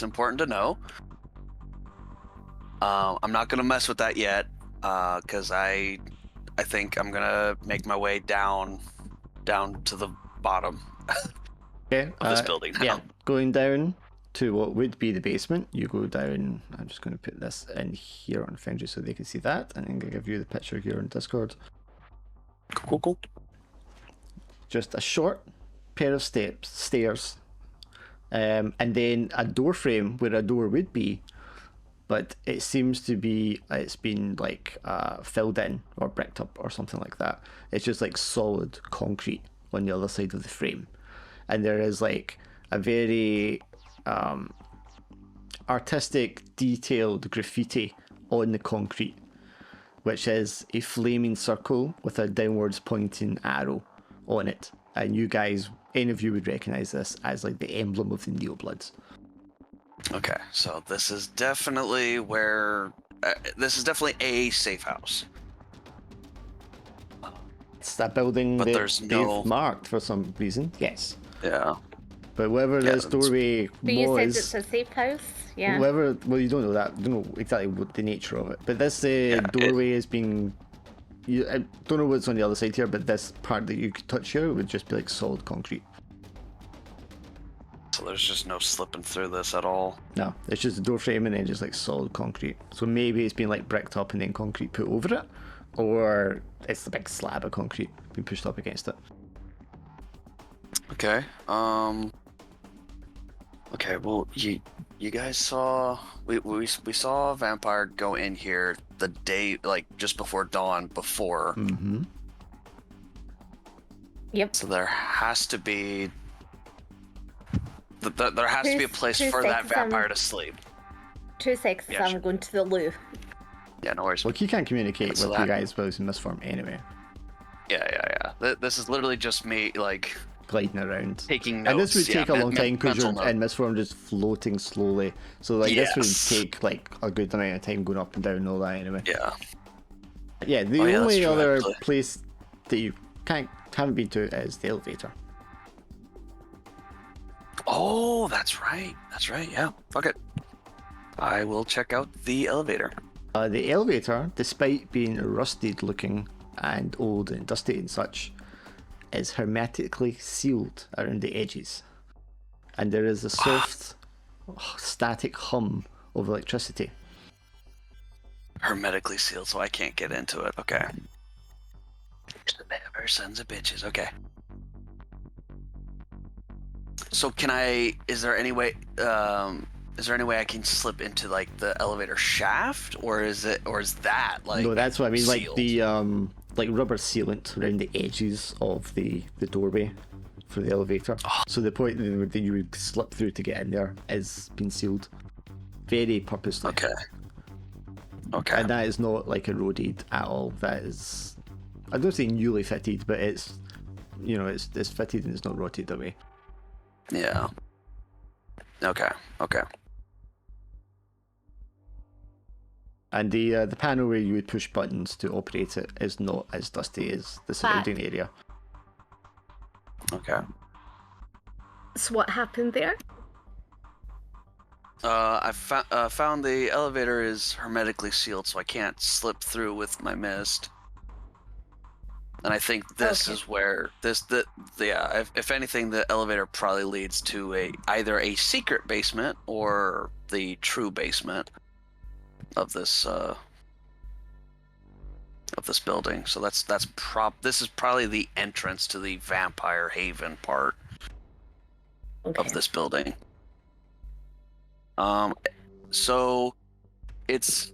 Speaker 3: important to know. I'm not gonna mess with that yet, because I think I'm gonna make my way down to the bottom
Speaker 1: Okay.
Speaker 3: of this building now.
Speaker 1: Yeah, going down to what would be the basement. You go down. I'm just going to put this in here on Foundry so they can see that, and I'm going to give you the picture here on Discord.
Speaker 3: Cool.
Speaker 1: Just a short pair of stairs, and then a door frame where a door would be, but it seems to be it's been like filled in or bricked up or something like that. It's just like solid concrete on the other side of the frame, and there is like a very artistic, detailed graffiti on the concrete, which is a flaming circle with a downwards pointing arrow on it. And you guys, any of you would recognize this as like the emblem of the Neobloods.
Speaker 3: Okay, so this is definitely where this is definitely a safe house.
Speaker 1: It's that building
Speaker 3: But
Speaker 1: that
Speaker 3: there's
Speaker 1: they've
Speaker 3: no-
Speaker 1: marked for some reason. Yes.
Speaker 3: Yeah.
Speaker 1: But wherever
Speaker 3: Yeah,
Speaker 1: this doorway
Speaker 4: But you said
Speaker 1: was,
Speaker 4: it's a safe house? Yeah.
Speaker 1: whoever, well, you don't know that. You don't know exactly what the nature of it. But this
Speaker 3: it-
Speaker 1: doorway is being. I don't know what's on the other side here, but this part that you could touch here would just be like solid concrete.
Speaker 3: So there's just no slipping through this at all.
Speaker 1: No, it's just a door frame and then just like solid concrete. So maybe it's been like bricked up and then concrete put over it, or it's a big slab of concrete being pushed up against it.
Speaker 3: Okay. Okay. Well, you guys saw we saw a vampire go in here the day, like just before dawn. Before.
Speaker 1: Mm-hmm.
Speaker 4: Yep.
Speaker 3: So there has to be. There has to be a place
Speaker 4: Two
Speaker 3: for that
Speaker 4: seconds,
Speaker 3: vampire to sleep.
Speaker 4: 2 seconds,
Speaker 3: Yeah,
Speaker 4: I'm
Speaker 3: sure.
Speaker 4: going to the loo.
Speaker 3: Yeah, no worries.
Speaker 1: Look, he can't communicate
Speaker 3: So
Speaker 1: with you
Speaker 3: that-
Speaker 1: guys while he's in this form anyway.
Speaker 3: Yeah. This is literally just me, like,
Speaker 1: Gliding around.
Speaker 3: taking notes.
Speaker 1: And this would take a long time because
Speaker 3: mental
Speaker 1: you're
Speaker 3: note.
Speaker 1: in this form just floating slowly. So like this
Speaker 3: Yes.
Speaker 1: would take like a good amount of time going up and down and all that anyway.
Speaker 3: Yeah.
Speaker 1: Yeah, the
Speaker 3: Oh, yeah, that's
Speaker 1: only
Speaker 3: true,
Speaker 1: other
Speaker 3: actually.
Speaker 1: place that you haven't been to is the elevator.
Speaker 3: Oh, that's right. Yeah. Fuck it. I will check out the elevator.
Speaker 1: The elevator, despite being rusted looking and old and dusty and such, is hermetically sealed around the edges. And there is a soft, static hum of electricity.
Speaker 3: Hermetically sealed, so I can't get into it. Okay. Never sons of bitches. Okay. So can I? Is there any way? Is there any way I can slip into like the elevator shaft, or is that like?
Speaker 1: No, that's what I mean. Like
Speaker 3: sealed?
Speaker 1: the like rubber sealant around the edges of the doorway for the elevator. So the point that you would slip through to get in there is been sealed, very purposely.
Speaker 3: Okay. Okay.
Speaker 1: And that is not like eroded at all. That is, I don't say newly fitted, but it's, it's fitted and it's not rotted away.
Speaker 3: Yeah. Okay.
Speaker 1: And the panel where you would push buttons to operate it is not as dusty as the surrounding area.
Speaker 3: Okay.
Speaker 4: So what happened there?
Speaker 3: I found the elevator is hermetically sealed, so I can't slip through with my mist. And I think this
Speaker 4: Okay.
Speaker 3: is where if anything, the elevator probably leads to either a secret basement or the true basement of this building. So this is probably the entrance to the vampire haven part
Speaker 4: Okay.
Speaker 3: of this building. So it's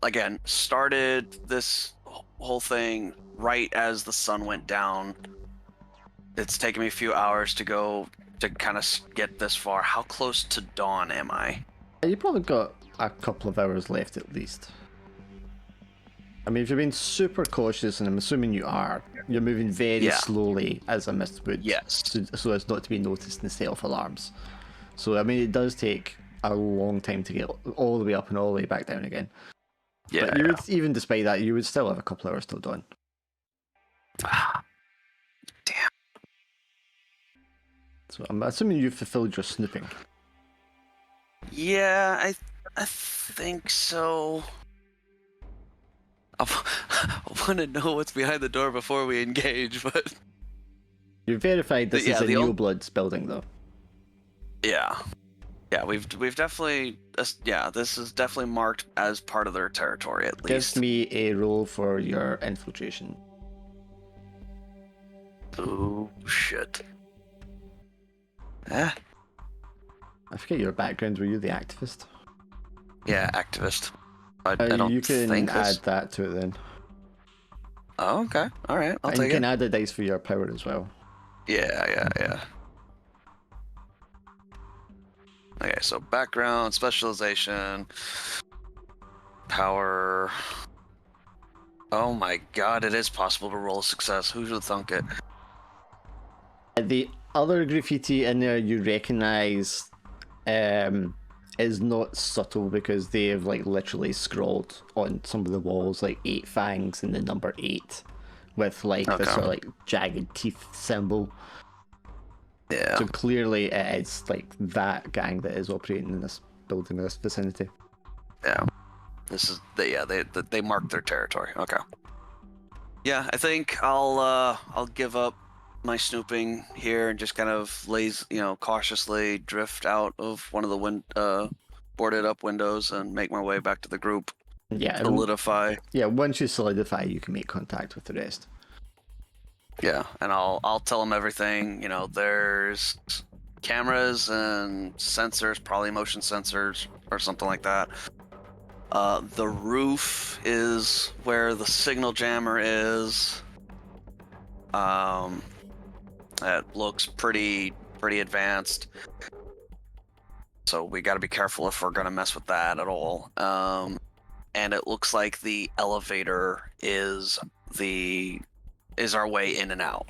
Speaker 3: again started this whole thing right as the sun went down. It's taken me a few hours to go to kind of get this far. How close to dawn am I?
Speaker 1: You probably got a couple of hours left at least. I mean, if you're being super cautious, and I'm assuming you are, you're moving very
Speaker 3: Yeah.
Speaker 1: slowly as a mist would.
Speaker 3: Yes.
Speaker 1: So as not to be noticed and set off alarms. So, I mean, it does take a long time to get all the way up and all the way back down again.
Speaker 3: Yeah.
Speaker 1: But you would, even despite that, you would still have a couple hours till dawn.
Speaker 3: Damn.
Speaker 1: So I'm assuming you've fulfilled your snooping.
Speaker 3: Yeah, I think so. I want to know what's behind the door before we engage, but
Speaker 1: You verified this
Speaker 3: Yeah,
Speaker 1: is a
Speaker 3: the
Speaker 1: New
Speaker 3: old-
Speaker 1: Bloods building, though.
Speaker 3: yeah, we've definitely this is definitely marked as part of their territory at
Speaker 1: Give
Speaker 3: least.
Speaker 1: me a roll for your infiltration.
Speaker 3: Oh shit. Eh?
Speaker 1: I forget your background. Were you the activist?
Speaker 3: Yeah, activist. I don't
Speaker 1: You can
Speaker 3: think
Speaker 1: add
Speaker 3: this.
Speaker 1: that to it then.
Speaker 3: Oh, okay. All right. I'll
Speaker 1: And you
Speaker 3: take
Speaker 1: can
Speaker 3: it.
Speaker 1: add a dice for your power as well.
Speaker 3: Yeah. Okay, so background, specialization, power. Oh my god, it is possible to roll a success. Who would have thunk it?
Speaker 1: The other graffiti in there you recognize is not subtle because they have like literally scrawled on some of the walls like 8 fangs and the number 8 with like this
Speaker 3: Okay.
Speaker 1: sort of like jagged teeth symbol.
Speaker 3: Yeah.
Speaker 1: So clearly it is like that gang that is operating in this building, this vicinity.
Speaker 3: Yeah. This is they marked their territory. Okay. Yeah, I think I'll give up my snooping here and just kind of cautiously drift out of one of the boarded up windows and make my way back to the group.
Speaker 1: Yeah,
Speaker 3: Solidify.
Speaker 1: yeah. Once you solidify, you can make contact with the rest.
Speaker 3: Yeah, and I'll tell them everything. There's cameras and sensors, probably motion sensors or something like that. The roof is where the signal jammer is. It looks pretty advanced. So we got to be careful if we're gonna mess with that at all. And it looks like the elevator is our way in and out.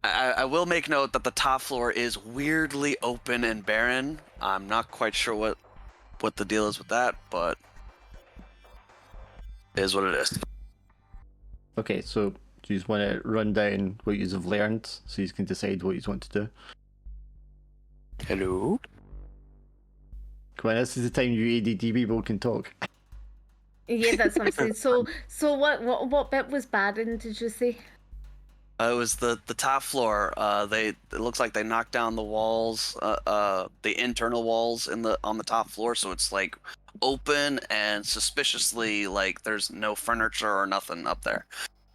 Speaker 3: I will make note that the top floor is weirdly open and barren. I'm not quite sure what the deal is with that, but it is what it is.
Speaker 1: Okay, so do you just want to run down what you have learned so you can decide what you want to do?
Speaker 3: Hello?
Speaker 1: Come on, this is the time you ADD people can talk.
Speaker 4: Yeah, that's what I'm saying. So what bit was Baden, did you say?
Speaker 3: It was the top floor. It looks like they knocked down the walls, the internal walls on the top floor, so it's like open and suspiciously like there's no furniture or nothing up there.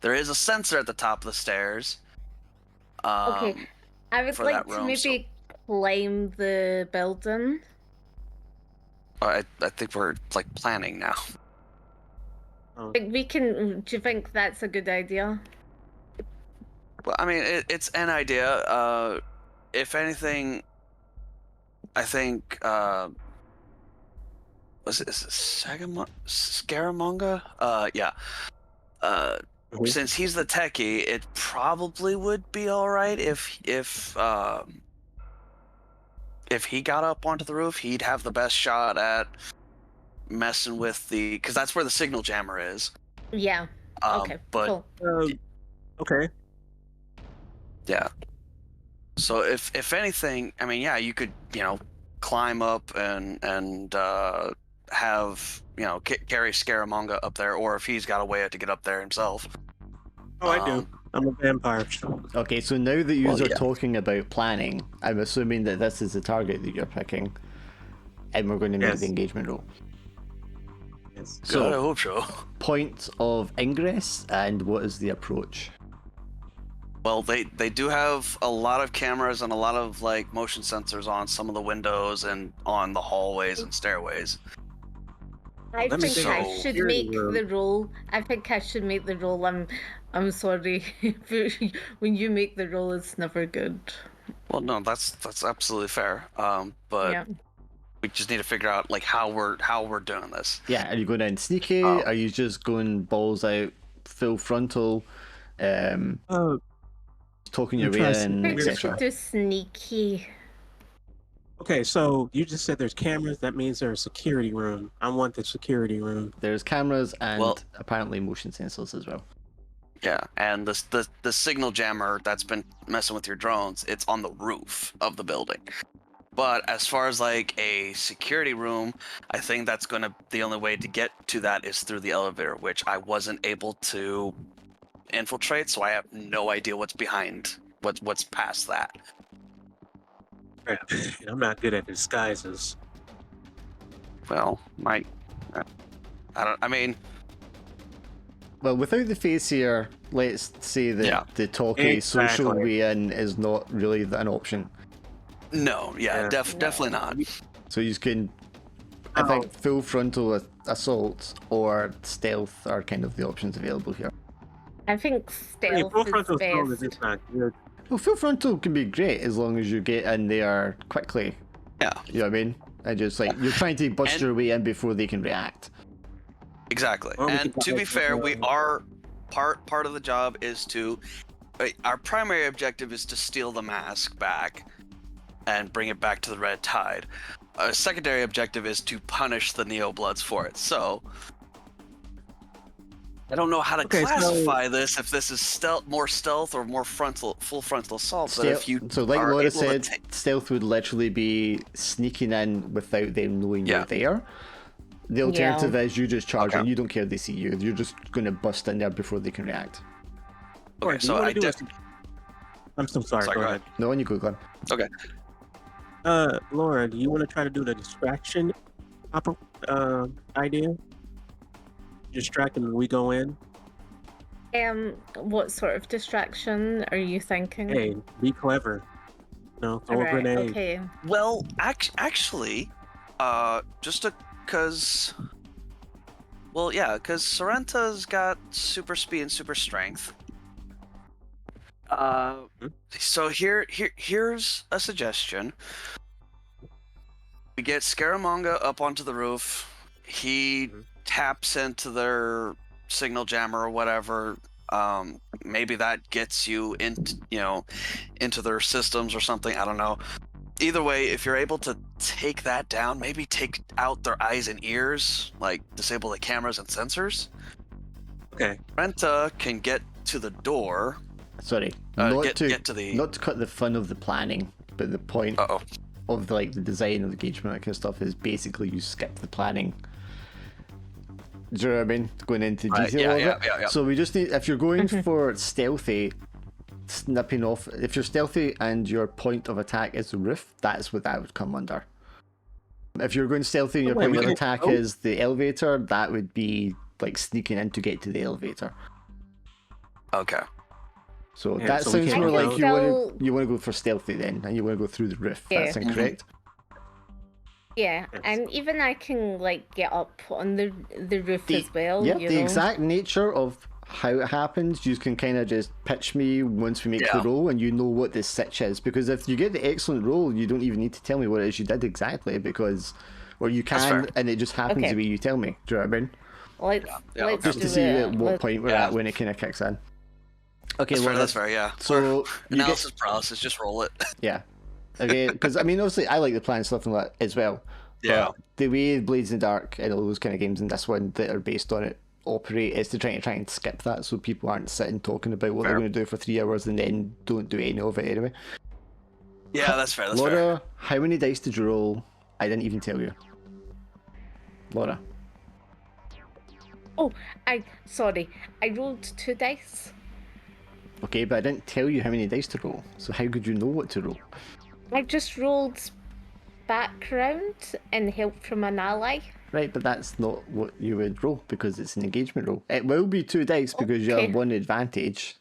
Speaker 3: There is a sensor at the top of the stairs.
Speaker 4: Okay, I would
Speaker 3: for
Speaker 4: like
Speaker 3: that
Speaker 4: to
Speaker 3: room,
Speaker 4: maybe climb the building.
Speaker 3: I think we're like planning now.
Speaker 4: Like, we can. Do you think that's a good idea?
Speaker 3: Well, I mean, it's an idea. If anything, I think is it Scaramanga? Yeah. Since he's the techie, it probably would be all right if he got up onto the roof. He'd have the best shot at messing with because that's where the signal jammer is.
Speaker 4: Yeah. Okay.
Speaker 3: But
Speaker 4: Cool.
Speaker 2: Okay.
Speaker 3: yeah. So if anything, I mean, yeah, you could climb up and have carry Scaramanga up there, or if he's got a way to get up there himself.
Speaker 2: Oh, I do. I'm a vampire.
Speaker 1: Okay, so now that you
Speaker 3: Well,
Speaker 1: are
Speaker 3: yeah.
Speaker 1: talking about planning, I'm assuming that this is the target that you're picking, and we're going to make
Speaker 2: Yes.
Speaker 1: the engagement roll.
Speaker 2: Yes.
Speaker 3: God, I
Speaker 1: So,
Speaker 3: hope so.
Speaker 1: point of ingress, and what is the approach?
Speaker 3: Well, they do have a lot of cameras and a lot of like motion sensors on some of the windows and on the hallways and stairways.
Speaker 4: I
Speaker 2: Let me
Speaker 4: think
Speaker 3: think
Speaker 4: I
Speaker 3: so.
Speaker 4: should
Speaker 2: Security
Speaker 4: make
Speaker 2: room.
Speaker 4: the roll. I think I should make the roll. I'm sorry. When you make the roll, it's never good.
Speaker 3: Well, no, that's absolutely fair. But
Speaker 4: Yeah.
Speaker 3: we just need to figure out like how we're doing this.
Speaker 1: Yeah, are you going in sneaky? Are you just going balls out, full frontal, talking your
Speaker 2: I'm
Speaker 1: way
Speaker 2: trying to
Speaker 1: in,
Speaker 2: see-
Speaker 4: I think we
Speaker 2: Weird
Speaker 1: etc.?
Speaker 4: should do sneaky.
Speaker 2: Okay, so you just said there's cameras. That means there's a security room. I want the security room.
Speaker 1: There's cameras and
Speaker 3: Well-
Speaker 1: apparently motion sensors as well.
Speaker 3: Yeah, and the signal jammer that's been messing with your drones, it's on the roof of the building. But as far as like a security room, I think that's the only way to get to that is through the elevator, which I wasn't able to infiltrate, so I have no idea what's behind what's past that.
Speaker 2: Crap. I'm not good at disguises.
Speaker 3: Well, I mean,
Speaker 1: Well, without the face here, let's say that
Speaker 3: Yeah.
Speaker 1: the talky social
Speaker 2: Exactly.
Speaker 1: way in is not really an option.
Speaker 3: no,
Speaker 2: Yeah.
Speaker 3: definitely not.
Speaker 1: So you can, I think, full frontal assault or stealth are kind of the options available here.
Speaker 4: I think
Speaker 2: I mean,
Speaker 4: stealth
Speaker 2: full
Speaker 4: is
Speaker 2: frontal assault is
Speaker 4: best.
Speaker 2: just not good.
Speaker 1: Well, full frontal can be great as long as you get in there quickly.
Speaker 3: Yeah,
Speaker 1: You know what I mean? And just like you're trying to bust
Speaker 3: And-
Speaker 1: your way in before they can react.
Speaker 3: exactly.
Speaker 2: Well, we
Speaker 3: And
Speaker 2: can
Speaker 3: to be
Speaker 2: buy-
Speaker 3: fair, we are part of the job is to our primary objective is to steal the mask back and bring it back to the Red Tide. A secondary objective is to punish the Neobloods for it. So I don't know how to
Speaker 2: Okay, so-
Speaker 3: classify this, if this is more stealth or more full frontal assault. But if you
Speaker 1: So like
Speaker 3: are
Speaker 1: Laura
Speaker 3: able to
Speaker 1: said,
Speaker 3: ta-
Speaker 1: stealth would literally be sneaking in without them knowing
Speaker 3: Yeah.
Speaker 1: you're there. The alternative is you just charge and you don't care they see you. You're just going to bust in there before they can react.
Speaker 3: okay,
Speaker 2: Or do you
Speaker 3: so
Speaker 2: wanna
Speaker 3: I
Speaker 2: do
Speaker 3: def-
Speaker 2: I'm so sorry.
Speaker 3: Sorry,
Speaker 2: Go
Speaker 3: go
Speaker 2: ahead.
Speaker 1: No, on you go, Glenn.
Speaker 3: okay.
Speaker 2: Laura, do you want to try to do the distraction idea? Distract them when we go in.
Speaker 4: What sort of distraction are you thinking?
Speaker 2: Hey, be clever. No, throw a
Speaker 4: Alright,
Speaker 2: grenade.
Speaker 4: okay.
Speaker 3: Well, actually, just because. Well, yeah, because Sorrenta's got super speed and super strength. So here's a suggestion. We get Scaramanga up onto the roof. He taps into their signal jammer or whatever. Maybe that gets you into their systems or something. I don't know. Either way, if you're able to take that down, maybe take out their eyes and ears, like disable the cameras and sensors.
Speaker 2: Okay.
Speaker 3: Renta can get to the door.
Speaker 1: Sorry,
Speaker 3: Get to the.
Speaker 1: not to cut the fun of the planning, but the point
Speaker 3: Uh-oh.
Speaker 1: of like the design of the engagement, that kind of stuff, is basically you skip the planning. Do you know what I mean? Going into detail of it.
Speaker 3: Yeah.
Speaker 1: So we just need, if you're going for stealthy, snipping off, if you're stealthy and your point of attack is the roof, that's what that would come under. If you're going stealthy and your
Speaker 2: Wait,
Speaker 1: point
Speaker 2: we
Speaker 1: of
Speaker 2: can-
Speaker 1: attack
Speaker 2: oh.
Speaker 1: is the elevator, that would be like sneaking in to get to the elevator.
Speaker 3: Okay.
Speaker 1: So
Speaker 2: Yeah,
Speaker 1: that
Speaker 2: so we
Speaker 1: sounds
Speaker 2: can't
Speaker 1: more
Speaker 2: go-
Speaker 1: like you want to go for stealthy then, and you want to go through the roof.
Speaker 4: Yeah.
Speaker 1: That's incorrect.
Speaker 4: Yeah,
Speaker 2: Yes.
Speaker 4: and even I can like get up on the roof as well.
Speaker 1: Yep,
Speaker 4: you
Speaker 1: the
Speaker 4: know?
Speaker 1: exact nature of how it happens, you can kind of just pitch me once we make the
Speaker 3: Yeah.
Speaker 1: roll, and you know what the sitch is. Because if you get the excellent roll, you don't even need to tell me what it is you did exactly, because, or you
Speaker 3: That's
Speaker 1: can,
Speaker 3: fair.
Speaker 1: and it just happens
Speaker 4: Okay.
Speaker 1: the way you tell me. Do you know what I mean?
Speaker 4: Let's
Speaker 3: Yeah,
Speaker 4: let's
Speaker 3: okay.
Speaker 1: Just
Speaker 4: do
Speaker 1: to see
Speaker 4: it.
Speaker 1: at what
Speaker 4: Let's-
Speaker 1: point we're
Speaker 3: Yeah.
Speaker 1: at when it kind of kicks in. Okay,
Speaker 3: That's fair.
Speaker 1: well,
Speaker 3: That's fair. Yeah.
Speaker 1: so
Speaker 3: Or
Speaker 1: you get,
Speaker 3: analysis paralysis. Just roll it.
Speaker 1: yeah, okay, because I mean, obviously, I like the plan stuff and that as well.
Speaker 3: Yeah.
Speaker 1: But the way Blades in the Dark and all those kind of games in this one that are based on it operate is to try and skip that, so people aren't sitting talking about what they're
Speaker 3: Fair.
Speaker 1: going to do for 3 hours and then don't do any of it anyway.
Speaker 3: Yeah, that's fair. That's
Speaker 1: Laura,
Speaker 3: fair.
Speaker 1: how many dice did you roll? I didn't even tell you. Laura.
Speaker 4: Oh, sorry. I rolled 2 dice.
Speaker 1: Okay, but I didn't tell you how many dice to roll, so how could you know what to roll?
Speaker 4: I just rolled background and help from an ally.
Speaker 1: Right, but that's not what you would roll because it's an engagement roll. It will be 2 dice because you
Speaker 4: Okay.
Speaker 1: have 1 advantage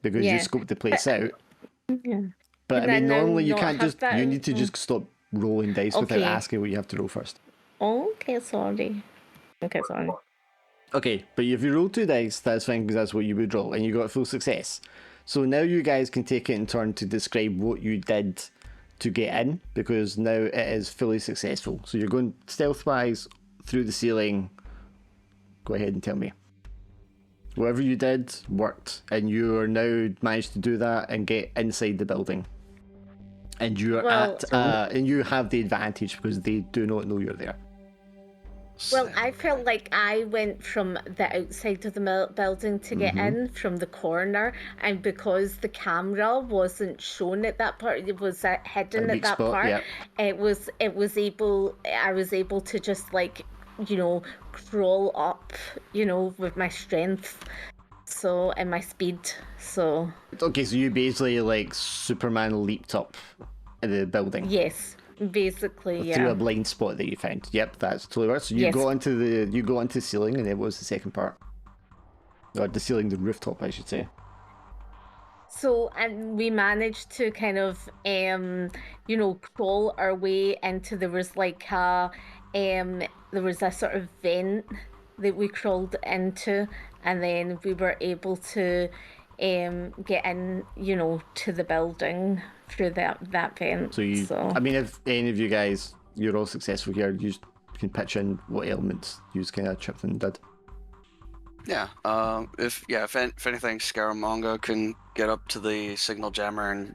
Speaker 1: because you
Speaker 4: Yeah,
Speaker 1: scoped the place out.
Speaker 4: Yeah.
Speaker 1: But
Speaker 4: Can
Speaker 1: I
Speaker 4: I
Speaker 1: mean,
Speaker 4: now
Speaker 1: normally you
Speaker 4: not
Speaker 1: can't
Speaker 4: have
Speaker 1: just.
Speaker 4: that
Speaker 1: You
Speaker 4: in-
Speaker 1: need to just stop rolling dice without
Speaker 4: Okay.
Speaker 1: asking what you have to roll first.
Speaker 4: Okay, sorry. Okay, sorry.
Speaker 1: Okay, but if you roll 2 dice, that's fine because that's what you would roll, and you got full success. So now you guys can take it in turn to describe what you did to get in, because now it is fully successful. So you're going stealth-wise through the ceiling. Go ahead and tell me. Whatever you did worked, and you are now managed to do that and get inside the building. And you are
Speaker 4: Well-
Speaker 1: and you have the advantage because they do not know you're there.
Speaker 4: Well, I felt like I went from the outside of the building to get in from the corner, and because the camera wasn't shown at that part, it was hidden
Speaker 1: A
Speaker 4: at
Speaker 1: weak
Speaker 4: that
Speaker 1: spot,
Speaker 4: part.
Speaker 1: yeah.
Speaker 4: I was able to just like, crawl up, with my strength, and my speed. So
Speaker 1: Okay, so you basically like Superman leaped up in the building.
Speaker 4: yes, basically,
Speaker 1: Through
Speaker 4: yeah.
Speaker 1: a blind spot that you found. Yep, that's totally right. So you
Speaker 4: Yes.
Speaker 1: go onto the ceiling, and then what was the second part? Or the ceiling, the rooftop, I should say.
Speaker 4: So, and we managed to kind of, crawl our way into, there was a sort of vent that we crawled into, and then we were able to get in, to the building through that vent.
Speaker 1: So I mean, if any of you guys, you're all successful here, you can pitch in what elements you kind of chipped in and did.
Speaker 3: Yeah. If anything, Scaramanga can get up to the signal jammer and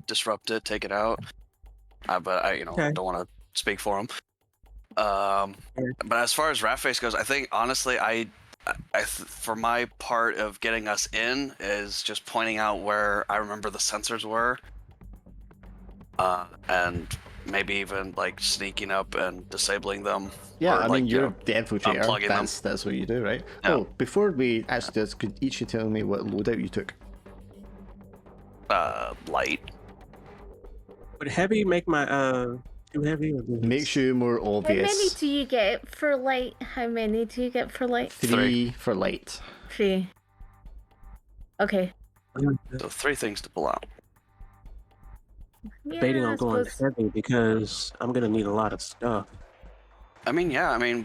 Speaker 3: disrupt it, take it out. But I
Speaker 2: Okay.
Speaker 3: don't want to speak for him. But as far as Ratface goes, I think honestly, for my part of getting us in is just pointing out where I remember the sensors were, and maybe even like sneaking up and disabling them.
Speaker 1: Yeah,
Speaker 3: or,
Speaker 1: I mean, you're the infiltrator.
Speaker 3: unplugging them.
Speaker 1: That's what you do, right?
Speaker 3: Yeah.
Speaker 1: Oh, before we actually do this, could each of you tell me what loadout you took?
Speaker 3: Light.
Speaker 2: Would heavy make my too heavy? Or
Speaker 1: Makes you more
Speaker 4: How
Speaker 1: obvious.
Speaker 4: many do you get for light? How many do you get for light?
Speaker 1: 3 for light.
Speaker 4: 3. Okay.
Speaker 3: So 3 things to pull out.
Speaker 2: debating
Speaker 4: Yeah, I
Speaker 2: on going
Speaker 4: suppose.
Speaker 2: heavy because I'm gonna need a lot of stuff.
Speaker 3: I mean, yeah. I mean,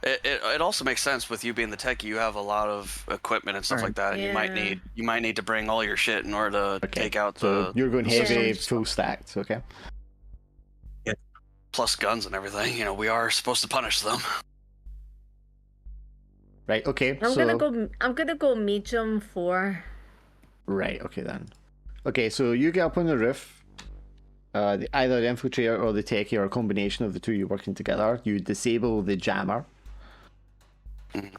Speaker 3: It also makes sense with you being the techie. You have a lot of equipment and stuff
Speaker 2: Right.
Speaker 3: like that, and you might need to bring all your shit in order to take out
Speaker 1: So
Speaker 3: the
Speaker 1: you're going heavy,
Speaker 4: Yeah.
Speaker 1: full stacked, okay?
Speaker 3: plus guns and everything. We are supposed to punish them.
Speaker 1: Right, okay.
Speaker 4: I'm gonna go medium 4.
Speaker 1: Right, okay then. Okay, so you get up on the roof. Either the infiltrator or the techie, or a combination of the two, you working together. You disable the jammer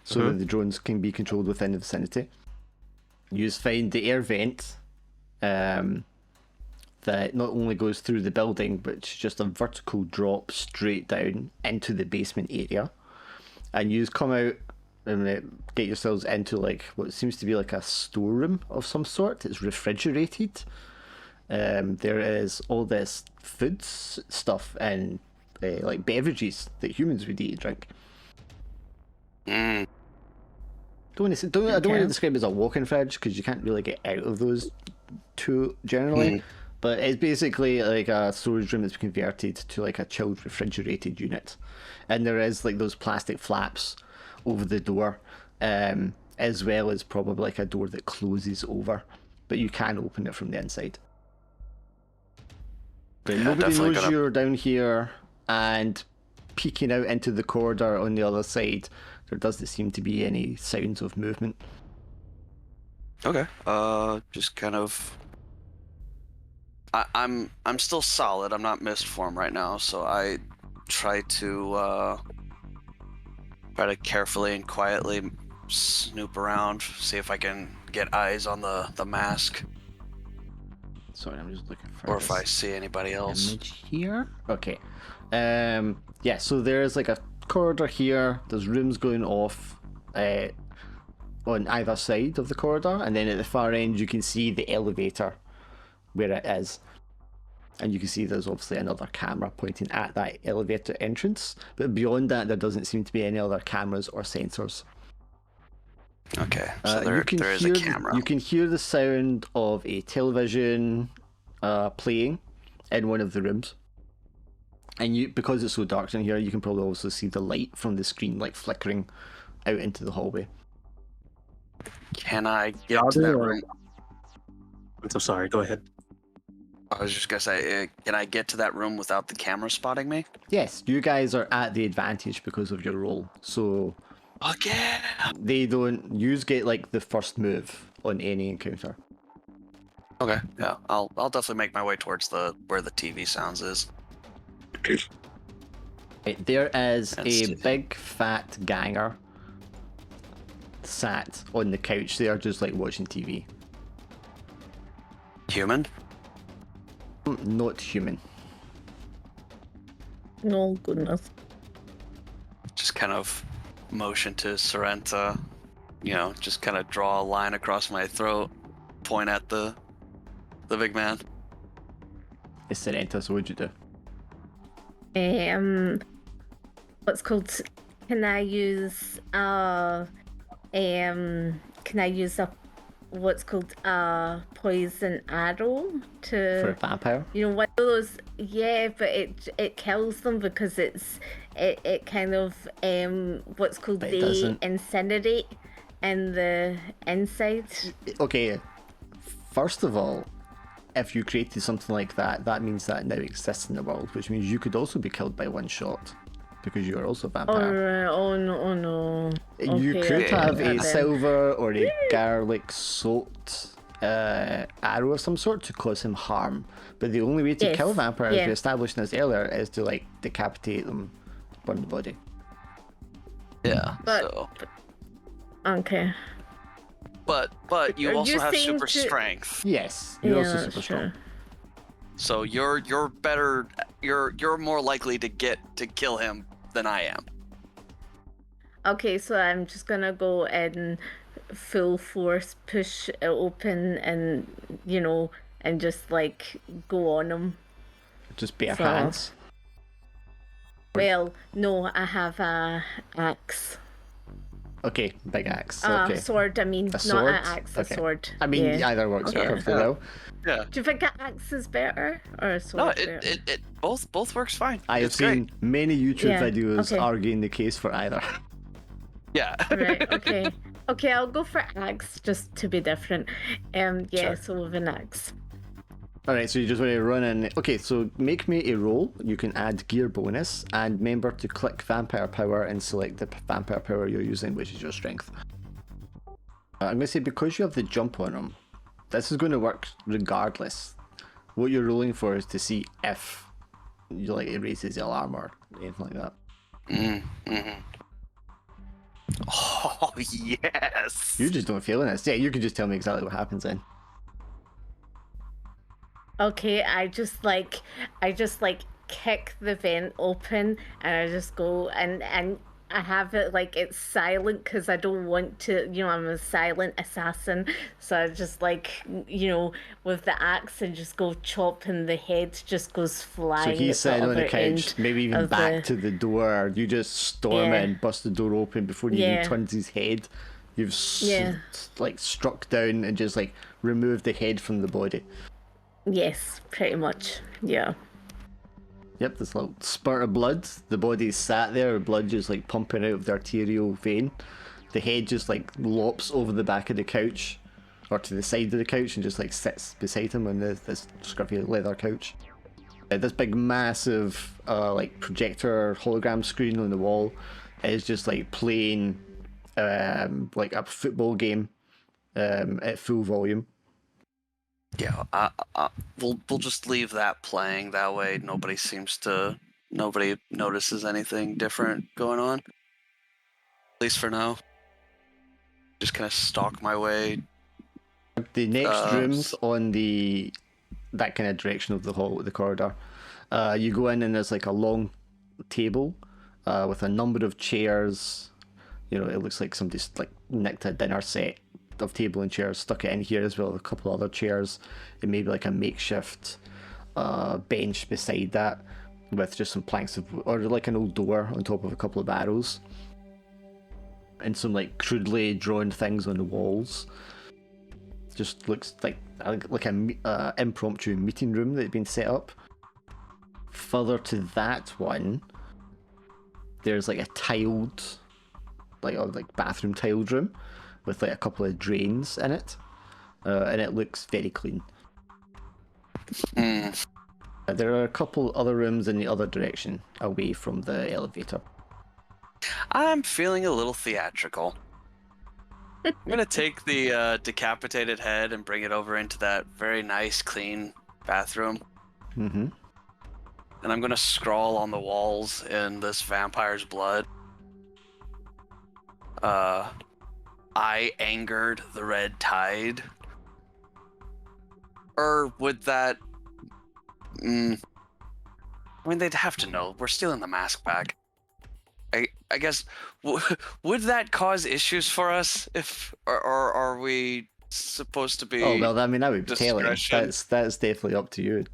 Speaker 1: so that the drones can be controlled within the vicinity. You find the air vent that not only goes through the building, but it's just a vertical drop straight down into the basement area. And you come out and get yourselves into like what seems to be like a storeroom of some sort. It's refrigerated. There is all this food stuff and like beverages that humans would eat and drink.
Speaker 3: Mm.
Speaker 1: I don't want to describe it as a walk-in fridge because you can't really get out of those two generally. But it's basically like a storage room that's converted to like a chilled refrigerated unit, and there is like those plastic flaps over the door, as well as probably like a door that closes over, but you can open it from the inside. But
Speaker 3: Yeah,
Speaker 1: nobody
Speaker 3: definitely
Speaker 1: knows you're down here, and peeking out into the corridor on the other side, there doesn't seem to be any sounds of movement.
Speaker 3: Okay. Just kind of. I'm still solid. I'm not mist form right now, so I try to carefully and quietly snoop around, see if I can get eyes on the mask,
Speaker 1: Sorry, I'm just looking for.
Speaker 3: or if I see anybody else.
Speaker 1: Image here. Okay. Yeah. So there's like a corridor here. There's rooms going off, on either side of the corridor, and then at the far end you can see the elevator where it is, and you can see there's obviously another camera pointing at that elevator entrance. But beyond that, there doesn't seem to be any other cameras or sensors.
Speaker 3: Okay, so
Speaker 1: You can
Speaker 3: there is a
Speaker 1: hear
Speaker 3: camera.
Speaker 1: You can hear the sound of a television playing in one of the rooms, and because it's so dark in here, you can probably also see the light from the screen like flickering out into the hallway.
Speaker 3: Can I get
Speaker 2: I'll
Speaker 3: to
Speaker 2: do
Speaker 3: that
Speaker 2: it.
Speaker 3: room?
Speaker 2: I'm so sorry. Go ahead.
Speaker 3: I was just gonna say, can I get to that room without the camera spotting me?
Speaker 1: Yes, you guys are at the advantage because of your role, so
Speaker 3: Fuck yeah!
Speaker 1: they don't. You get like the first move on any encounter.
Speaker 3: Okay, yeah, I'll definitely make my way towards where the TV sounds is.
Speaker 1: Right, there is
Speaker 3: That's
Speaker 1: a
Speaker 3: stupid.
Speaker 1: big fat ganger sat on the couch there, just like watching TV.
Speaker 3: Human?
Speaker 1: Not human.
Speaker 4: No goodness.
Speaker 3: Just kind of motion to Sorrenta, just kind of draw a line across my throat, point at the big man.
Speaker 1: It's Sorrenta, so what'd you do?
Speaker 4: What's called? Can I use what's called a poison arrow to
Speaker 1: For a vampire?
Speaker 4: one of those? Yeah, but it kills them because it kind of what's called
Speaker 1: But it
Speaker 4: they
Speaker 1: doesn't.
Speaker 4: incinerate in the inside.
Speaker 1: Okay, first of all, if you created something like that, that means that now exists in the world, which means you could also be killed by one shot because you are also a vampire.
Speaker 4: Oh no! Oh no!
Speaker 1: You
Speaker 4: Okay,
Speaker 1: could
Speaker 3: okay,
Speaker 1: have
Speaker 4: then.
Speaker 1: a silver or a garlic soaked arrow of some sort to cause him harm, but the only way to
Speaker 4: Yes,
Speaker 1: kill vampires,
Speaker 4: yeah.
Speaker 1: we established this earlier, is to like decapitate them, burn the body.
Speaker 3: Yeah.
Speaker 4: But- Okay.
Speaker 3: But you
Speaker 4: Are
Speaker 3: also
Speaker 4: you
Speaker 3: have
Speaker 4: saying
Speaker 3: super
Speaker 4: to-
Speaker 3: strength,
Speaker 1: Yes, you're also
Speaker 4: Yeah,
Speaker 1: super
Speaker 4: sure.
Speaker 1: strong.
Speaker 3: so you're better. You're more likely to kill him than I am.
Speaker 4: Okay, so I'm just gonna go in full force, push it open, and and just like go on him.
Speaker 1: Just bare
Speaker 4: So-
Speaker 1: hands.
Speaker 4: Well, no, I have a axe.
Speaker 1: Okay, big axe. Okay.
Speaker 4: Sword. I mean,
Speaker 1: A
Speaker 4: not
Speaker 1: sword?
Speaker 4: an axe,
Speaker 1: Okay.
Speaker 4: a sword.
Speaker 1: I mean,
Speaker 4: yeah.
Speaker 1: either works
Speaker 4: Okay.
Speaker 1: perfectly well.
Speaker 3: Yeah.
Speaker 4: Do you think an axe is better or a sword?
Speaker 3: No,
Speaker 4: better?
Speaker 3: it both works fine.
Speaker 1: I have
Speaker 3: It's great.
Speaker 1: seen many YouTube
Speaker 4: Yeah,
Speaker 1: videos
Speaker 4: okay.
Speaker 1: arguing the case for either.
Speaker 3: Yeah.
Speaker 4: Right. Okay. Okay, I'll go for axe just to be different. Yeah.
Speaker 3: Sure.
Speaker 4: So with an axe.
Speaker 1: Alright, so you just want to run in. Okay, so make me a roll. You can add gear bonus, and remember to click vampire power and select the vampire power you're using, which is your strength. I'm going to say because you have the jump on him, this is going to work regardless. What you're rolling for is to see if you like it raises the alarm or anything like that.
Speaker 3: Mm-hmm. Oh yes.
Speaker 1: You just don't feel in this. Yeah, you can just tell me exactly what happens then.
Speaker 4: Okay, I just like kick the vent open and I just go and I have it like it's silent because I don't want to, I'm a silent assassin, so I just like with the axe and just go chop and the head just goes
Speaker 1: So
Speaker 4: flying.
Speaker 1: he's
Speaker 4: at the
Speaker 1: sitting on the
Speaker 4: other
Speaker 1: couch,
Speaker 4: end
Speaker 1: maybe even
Speaker 4: of
Speaker 1: back
Speaker 4: the-
Speaker 1: to the door. You just storm
Speaker 4: Yeah.
Speaker 1: in, bust the door open before he even
Speaker 4: Yeah.
Speaker 1: turns his head. You've
Speaker 4: Yeah.
Speaker 1: like struck down and just like removed the head from the body.
Speaker 4: Yes, pretty much. Yeah.
Speaker 1: Yep, this little spurt of blood. The body's sat there, blood just like pumping out of the arterial vein. The head just like lops over the back of the couch, or to the side of the couch, and just like sits beside him on this scruffy leather couch. This big massive like projector hologram screen on the wall is just like playing like a football game at full volume.
Speaker 3: Yeah. We'll just leave that playing. That way, nobody notices anything different going on. At least for now. Just kind of stalk my way.
Speaker 1: The next room's on that kind of direction of the corridor. You go in and there's like a long table with a number of chairs. It looks like somebody's like nicked a dinner set of table and chairs, stuck it in here as well with a couple other chairs, and maybe like a makeshift bench beside that with just some planks or like an old door on top of a couple of barrels, and some like crudely drawn things on the walls. Just looks like a impromptu meeting room that had been set up. Further to that one, there's like a tiled, like bathroom tiled room with like a couple of drains in it, and it looks very clean.
Speaker 3: Mm.
Speaker 1: There are a couple other rooms in the other direction, away from the elevator.
Speaker 3: I'm feeling a little theatrical. I'm gonna take the decapitated head and bring it over into that very nice, clean bathroom.
Speaker 1: Mm-hmm.
Speaker 3: and I'm gonna scrawl on the walls in this vampire's blood. I angered the red tide. Or would that... I mean, they'd have to know. We're stealing the mask back. I guess... would that cause issues for us? Or are we supposed to be...
Speaker 1: Oh, well, I mean, that would be telling.
Speaker 3: discretion?
Speaker 1: That's definitely up to you.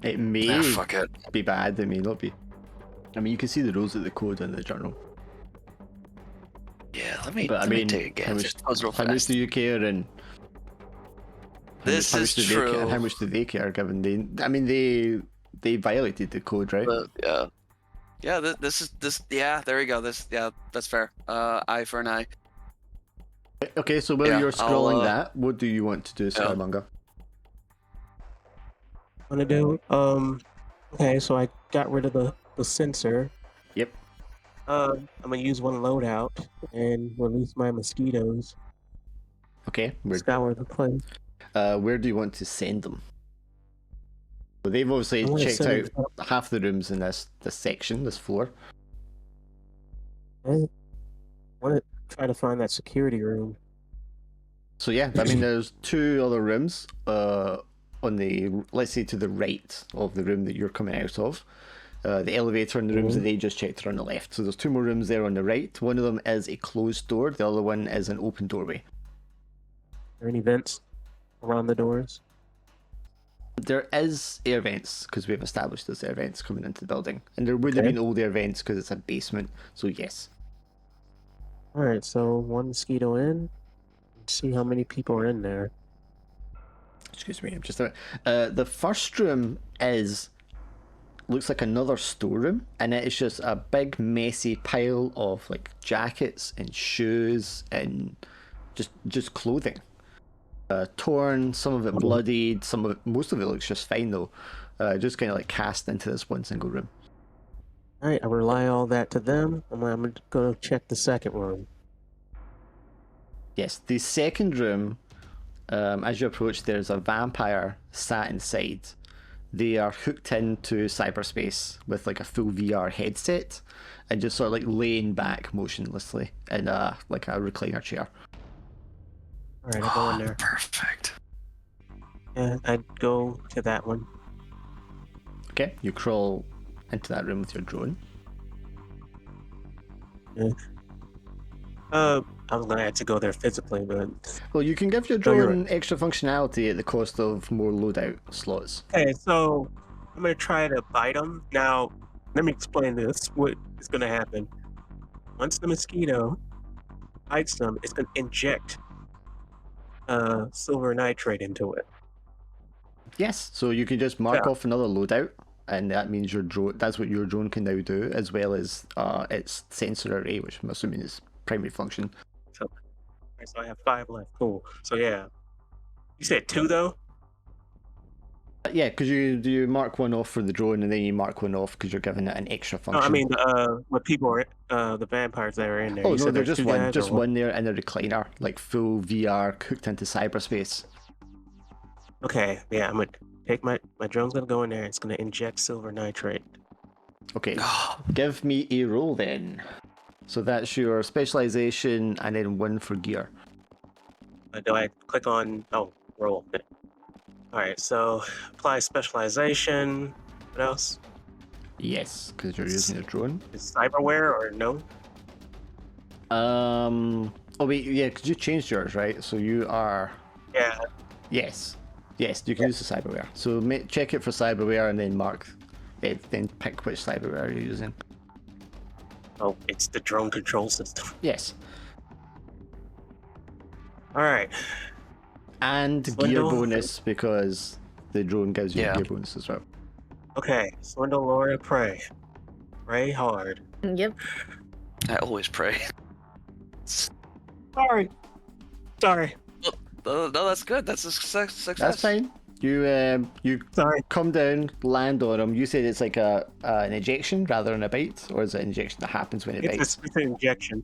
Speaker 1: It may
Speaker 3: fuck it.
Speaker 1: be bad, it may not be. I mean, you can see the rules of the code in the journal.
Speaker 3: Yeah, let me take a
Speaker 1: how
Speaker 3: guess.
Speaker 1: much do you care, and
Speaker 3: This is
Speaker 1: do they care, and how
Speaker 3: true.
Speaker 1: much do they care? Given they violated the code, right?
Speaker 3: Yeah. This. Yeah, there we go. That's fair. Eye for an eye.
Speaker 1: Okay, so while
Speaker 3: Yeah,
Speaker 1: you're scrolling
Speaker 3: I'll,
Speaker 1: that, what do you want to do, Skymonger?
Speaker 2: Want to do? Okay, so I got rid of the sensor.
Speaker 1: Yep.
Speaker 2: I'm gonna use one loadout and release my mosquitoes.
Speaker 1: Okay.
Speaker 2: Scour the place.
Speaker 1: Where do you want to send them? So they've obviously
Speaker 2: I wanna
Speaker 1: checked
Speaker 2: send
Speaker 1: out half the rooms in this section, this floor.
Speaker 2: I want to try to find that security room.
Speaker 1: So yeah, I mean, there's 2 other rooms on the, let's say, to the right of the room that you're coming out of. The elevator and the rooms that they just checked are on the left. So there's 2 more rooms there on the right. One of them is a closed door. The other one is an open doorway.
Speaker 2: Are there any vents around the doors?
Speaker 1: There is air vents, because we've established there's air vents coming into the building. And there would have been old air vents because it's a basement. So yes.
Speaker 2: Alright, so 1 mosquito in. Let's see how many people are in there.
Speaker 1: Excuse me, I'm just the first room looks like another storeroom, and it is just a big messy pile of like jackets and shoes and just clothing. Torn, some of it bloodied, most of it looks just fine though. Just kind of like cast into this one single room.
Speaker 2: Alright, I rely all that to them. I'm gonna go check the second room.
Speaker 1: Yes, the second room, as you approach, there's a vampire sat inside. They are hooked into cyberspace with like a full VR headset and just sort of like laying back motionlessly in like a recliner chair.
Speaker 2: Alright, I'll go in there.
Speaker 3: Perfect.
Speaker 2: Yeah, I'd go to that one.
Speaker 1: Okay, you crawl into that room with your drone.
Speaker 2: Yeah. I was gonna have to go there physically, but
Speaker 1: Well, you can give your
Speaker 2: No, you're
Speaker 1: drone extra functionality at the cost of more loadout slots.
Speaker 2: okay. So I'm gonna try to bite them. Now, let me explain this. What is gonna happen? Once the mosquito bites them, it's gonna inject silver nitrate into it.
Speaker 1: Yes, so you can just mark
Speaker 2: Yeah.
Speaker 1: off another loadout, and that means your drone. That's what your drone can now do, as well as its sensor array, which I'm assuming is primary function.
Speaker 2: Alright, so I have 5 left. Cool. So yeah, you said 2 though.
Speaker 1: Yeah, because you mark one off for the drone, and then you mark one off because you're giving it an extra
Speaker 2: No,
Speaker 1: function.
Speaker 2: I mean what people are the vampires that are in there.
Speaker 1: Oh
Speaker 2: You
Speaker 1: no,
Speaker 2: said
Speaker 1: they're
Speaker 2: there's
Speaker 1: just
Speaker 2: 2
Speaker 1: one,
Speaker 2: guys,
Speaker 1: just
Speaker 2: or what?
Speaker 1: one there in a recliner, like full VR hooked into cyberspace.
Speaker 2: Okay, yeah, I'm gonna take my drone's gonna go in there. It's gonna inject silver nitrate.
Speaker 1: Okay, give me a roll then. So that's your specialization, and then 1 for gear.
Speaker 2: Do I click on roll? All right, so apply specialization. What else?
Speaker 1: Yes, because you're using a drone.
Speaker 2: Is cyberware or no?
Speaker 1: Oh wait, yeah, because you changed yours, right? So you are.
Speaker 2: Yeah.
Speaker 1: Yes, you can use the cyberware. So check it for cyberware, and then mark it. Then pick which cyberware you're using.
Speaker 2: Oh, it's the drone control system.
Speaker 1: Yes,
Speaker 2: All right.
Speaker 1: and gear
Speaker 2: Swindle.
Speaker 1: bonus because the drone gives you
Speaker 3: Yeah.
Speaker 1: a gear bonus as well.
Speaker 2: Okay. Swindle, Laura, pray. Pray hard.
Speaker 4: Yep.
Speaker 3: I always pray.
Speaker 2: Sorry.
Speaker 3: No, that's good. That's a success.
Speaker 1: That's fine. You
Speaker 2: Sorry.
Speaker 1: come down, land on him. You said it's like an ejection rather than a bite, or is it an injection that happens when it bites?
Speaker 2: It's an injection.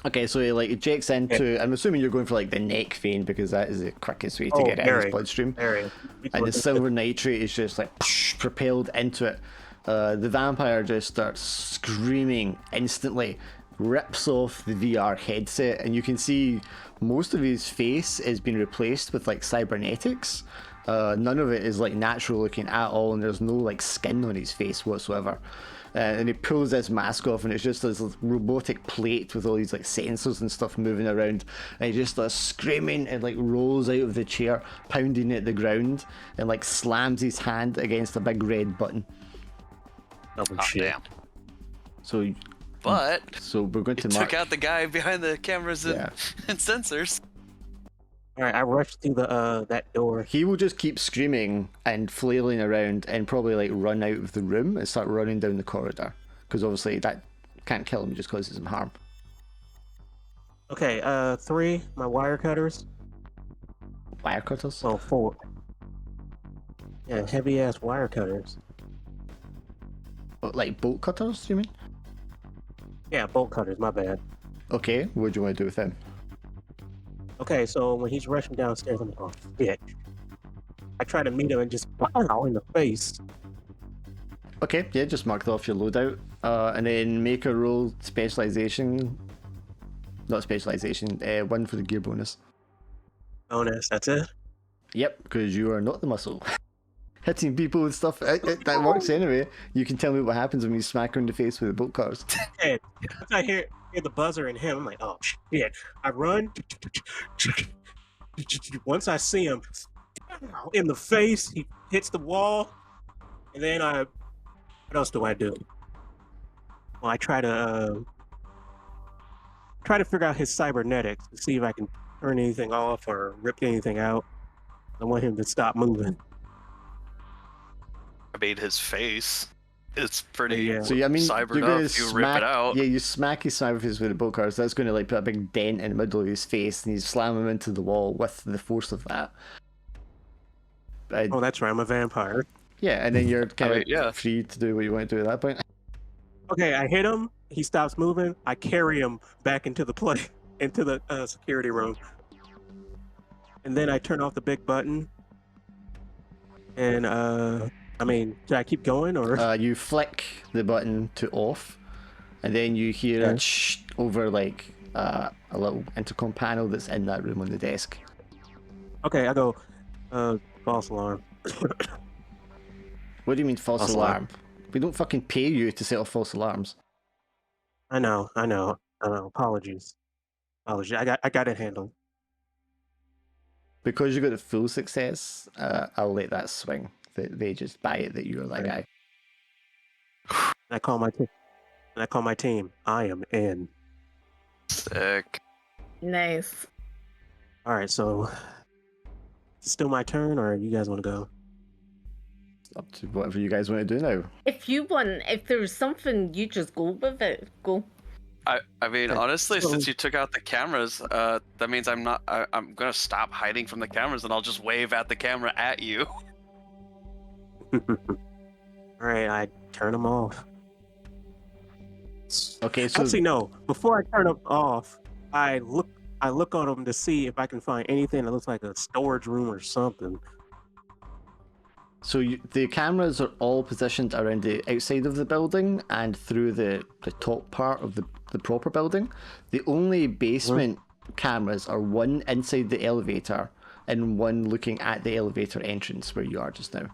Speaker 1: Okay, so he like ejects into. I'm assuming you're going for like the neck vein because that is the quickest way to get it in his bloodstream.
Speaker 2: Area.
Speaker 1: And the silver nitrate is just like propelled into it. The vampire just starts screaming instantly, rips off the VR headset, and you can see most of his face has been replaced with like cybernetics. None of it is like natural looking at all, and there's no like skin on his face whatsoever. And he pulls this mask off, and it's just this robotic plate with all these like sensors and stuff moving around. And he just starts screaming and like rolls out of the chair, pounding at the ground, and like slams his hand against a big red button.
Speaker 2: Oh, shit.
Speaker 3: Damn.
Speaker 1: So we're going to mark.
Speaker 3: Took out the guy behind the cameras and,
Speaker 1: Yeah.
Speaker 3: and sensors.
Speaker 2: All right, I rushed through the that door.
Speaker 1: He will just keep screaming and flailing around and probably like run out of the room and start running down the corridor, because obviously that can't kill him, it just causes him harm.
Speaker 2: Okay, 3, my wire cutters.
Speaker 1: Wire cutters?
Speaker 2: Oh, 4. Yeah, heavy ass wire cutters.
Speaker 1: Oh, like bolt cutters, you mean?
Speaker 2: Yeah, bolt cutters, my bad.
Speaker 1: Okay, what do you want to do with them?
Speaker 2: Okay, so when he's rushing downstairs, I'm like, oh shit. I try to meet him and just pow in the face.
Speaker 1: Okay, yeah, just mark that off your loadout. And then make a roll specialization. Not specialization, one for the gear bonus.
Speaker 2: Bonus, that's it?
Speaker 1: Yep, because you are not the muscle. Hitting people with stuff, that works anyway. You can tell me what happens when you smack her in the face with the bolt cars.
Speaker 2: And once I hear the buzzer and him, I'm like, oh shit. I run. Once I see him in the face, he hits the wall. And then what else do I do? Well, I try to figure out his cybernetics to see if I can turn anything off or rip anything out. I want him to stop moving.
Speaker 3: I mean, his face. It's pretty
Speaker 2: Yeah.
Speaker 1: So yeah, I mean,
Speaker 3: cybered
Speaker 1: you're gonna
Speaker 3: up. You rip
Speaker 1: smack,
Speaker 3: it out.
Speaker 1: yeah, you smack his cyber face with the bolt cars. That's going to like put a big dent in the middle of his face, and you slam him into the wall with the force of that.
Speaker 2: Oh, that's right. I'm a vampire.
Speaker 1: Yeah, and then you're kind of
Speaker 3: yeah.
Speaker 1: free to do what you want to do at that point.
Speaker 2: Okay, I hit him. He stops moving. I carry him back into the into the security room, and then I turn off the big button. And I mean, should I keep going or?
Speaker 1: You flick the button to off, and then you hear a shh over like a little intercom panel that's in that room on the desk.
Speaker 2: Okay, I go. False alarm.
Speaker 1: What do you mean false
Speaker 2: False
Speaker 1: alarm?
Speaker 2: alarm.
Speaker 1: We don't fucking pay you to set off false alarms.
Speaker 2: I know. Apologies. I got it handled.
Speaker 1: Because you got a full success, I'll let that swing. They just buy it that you're that guy.
Speaker 2: I call my team. I am in.
Speaker 3: Sick.
Speaker 4: Nice.
Speaker 2: All right, so it's still my turn, or you guys want to go?
Speaker 1: It's up to whatever you guys want to do now.
Speaker 4: If there's something, you just go with it. Go.
Speaker 3: I mean,
Speaker 2: Okay,
Speaker 3: honestly,
Speaker 2: so-
Speaker 3: since you took out the cameras, that means I'm gonna stop hiding from the cameras, and I'll just wave at the camera at you.
Speaker 2: All right, I turn them off.
Speaker 1: Okay, so
Speaker 2: Actually, no. Before I turn them off, I look on them to see if I can find anything that looks like a storage room or something.
Speaker 1: the cameras are all positioned around the outside of the building and through the top part of the proper building. The only basement cameras are one inside the elevator and one looking at the elevator entrance where you are just now.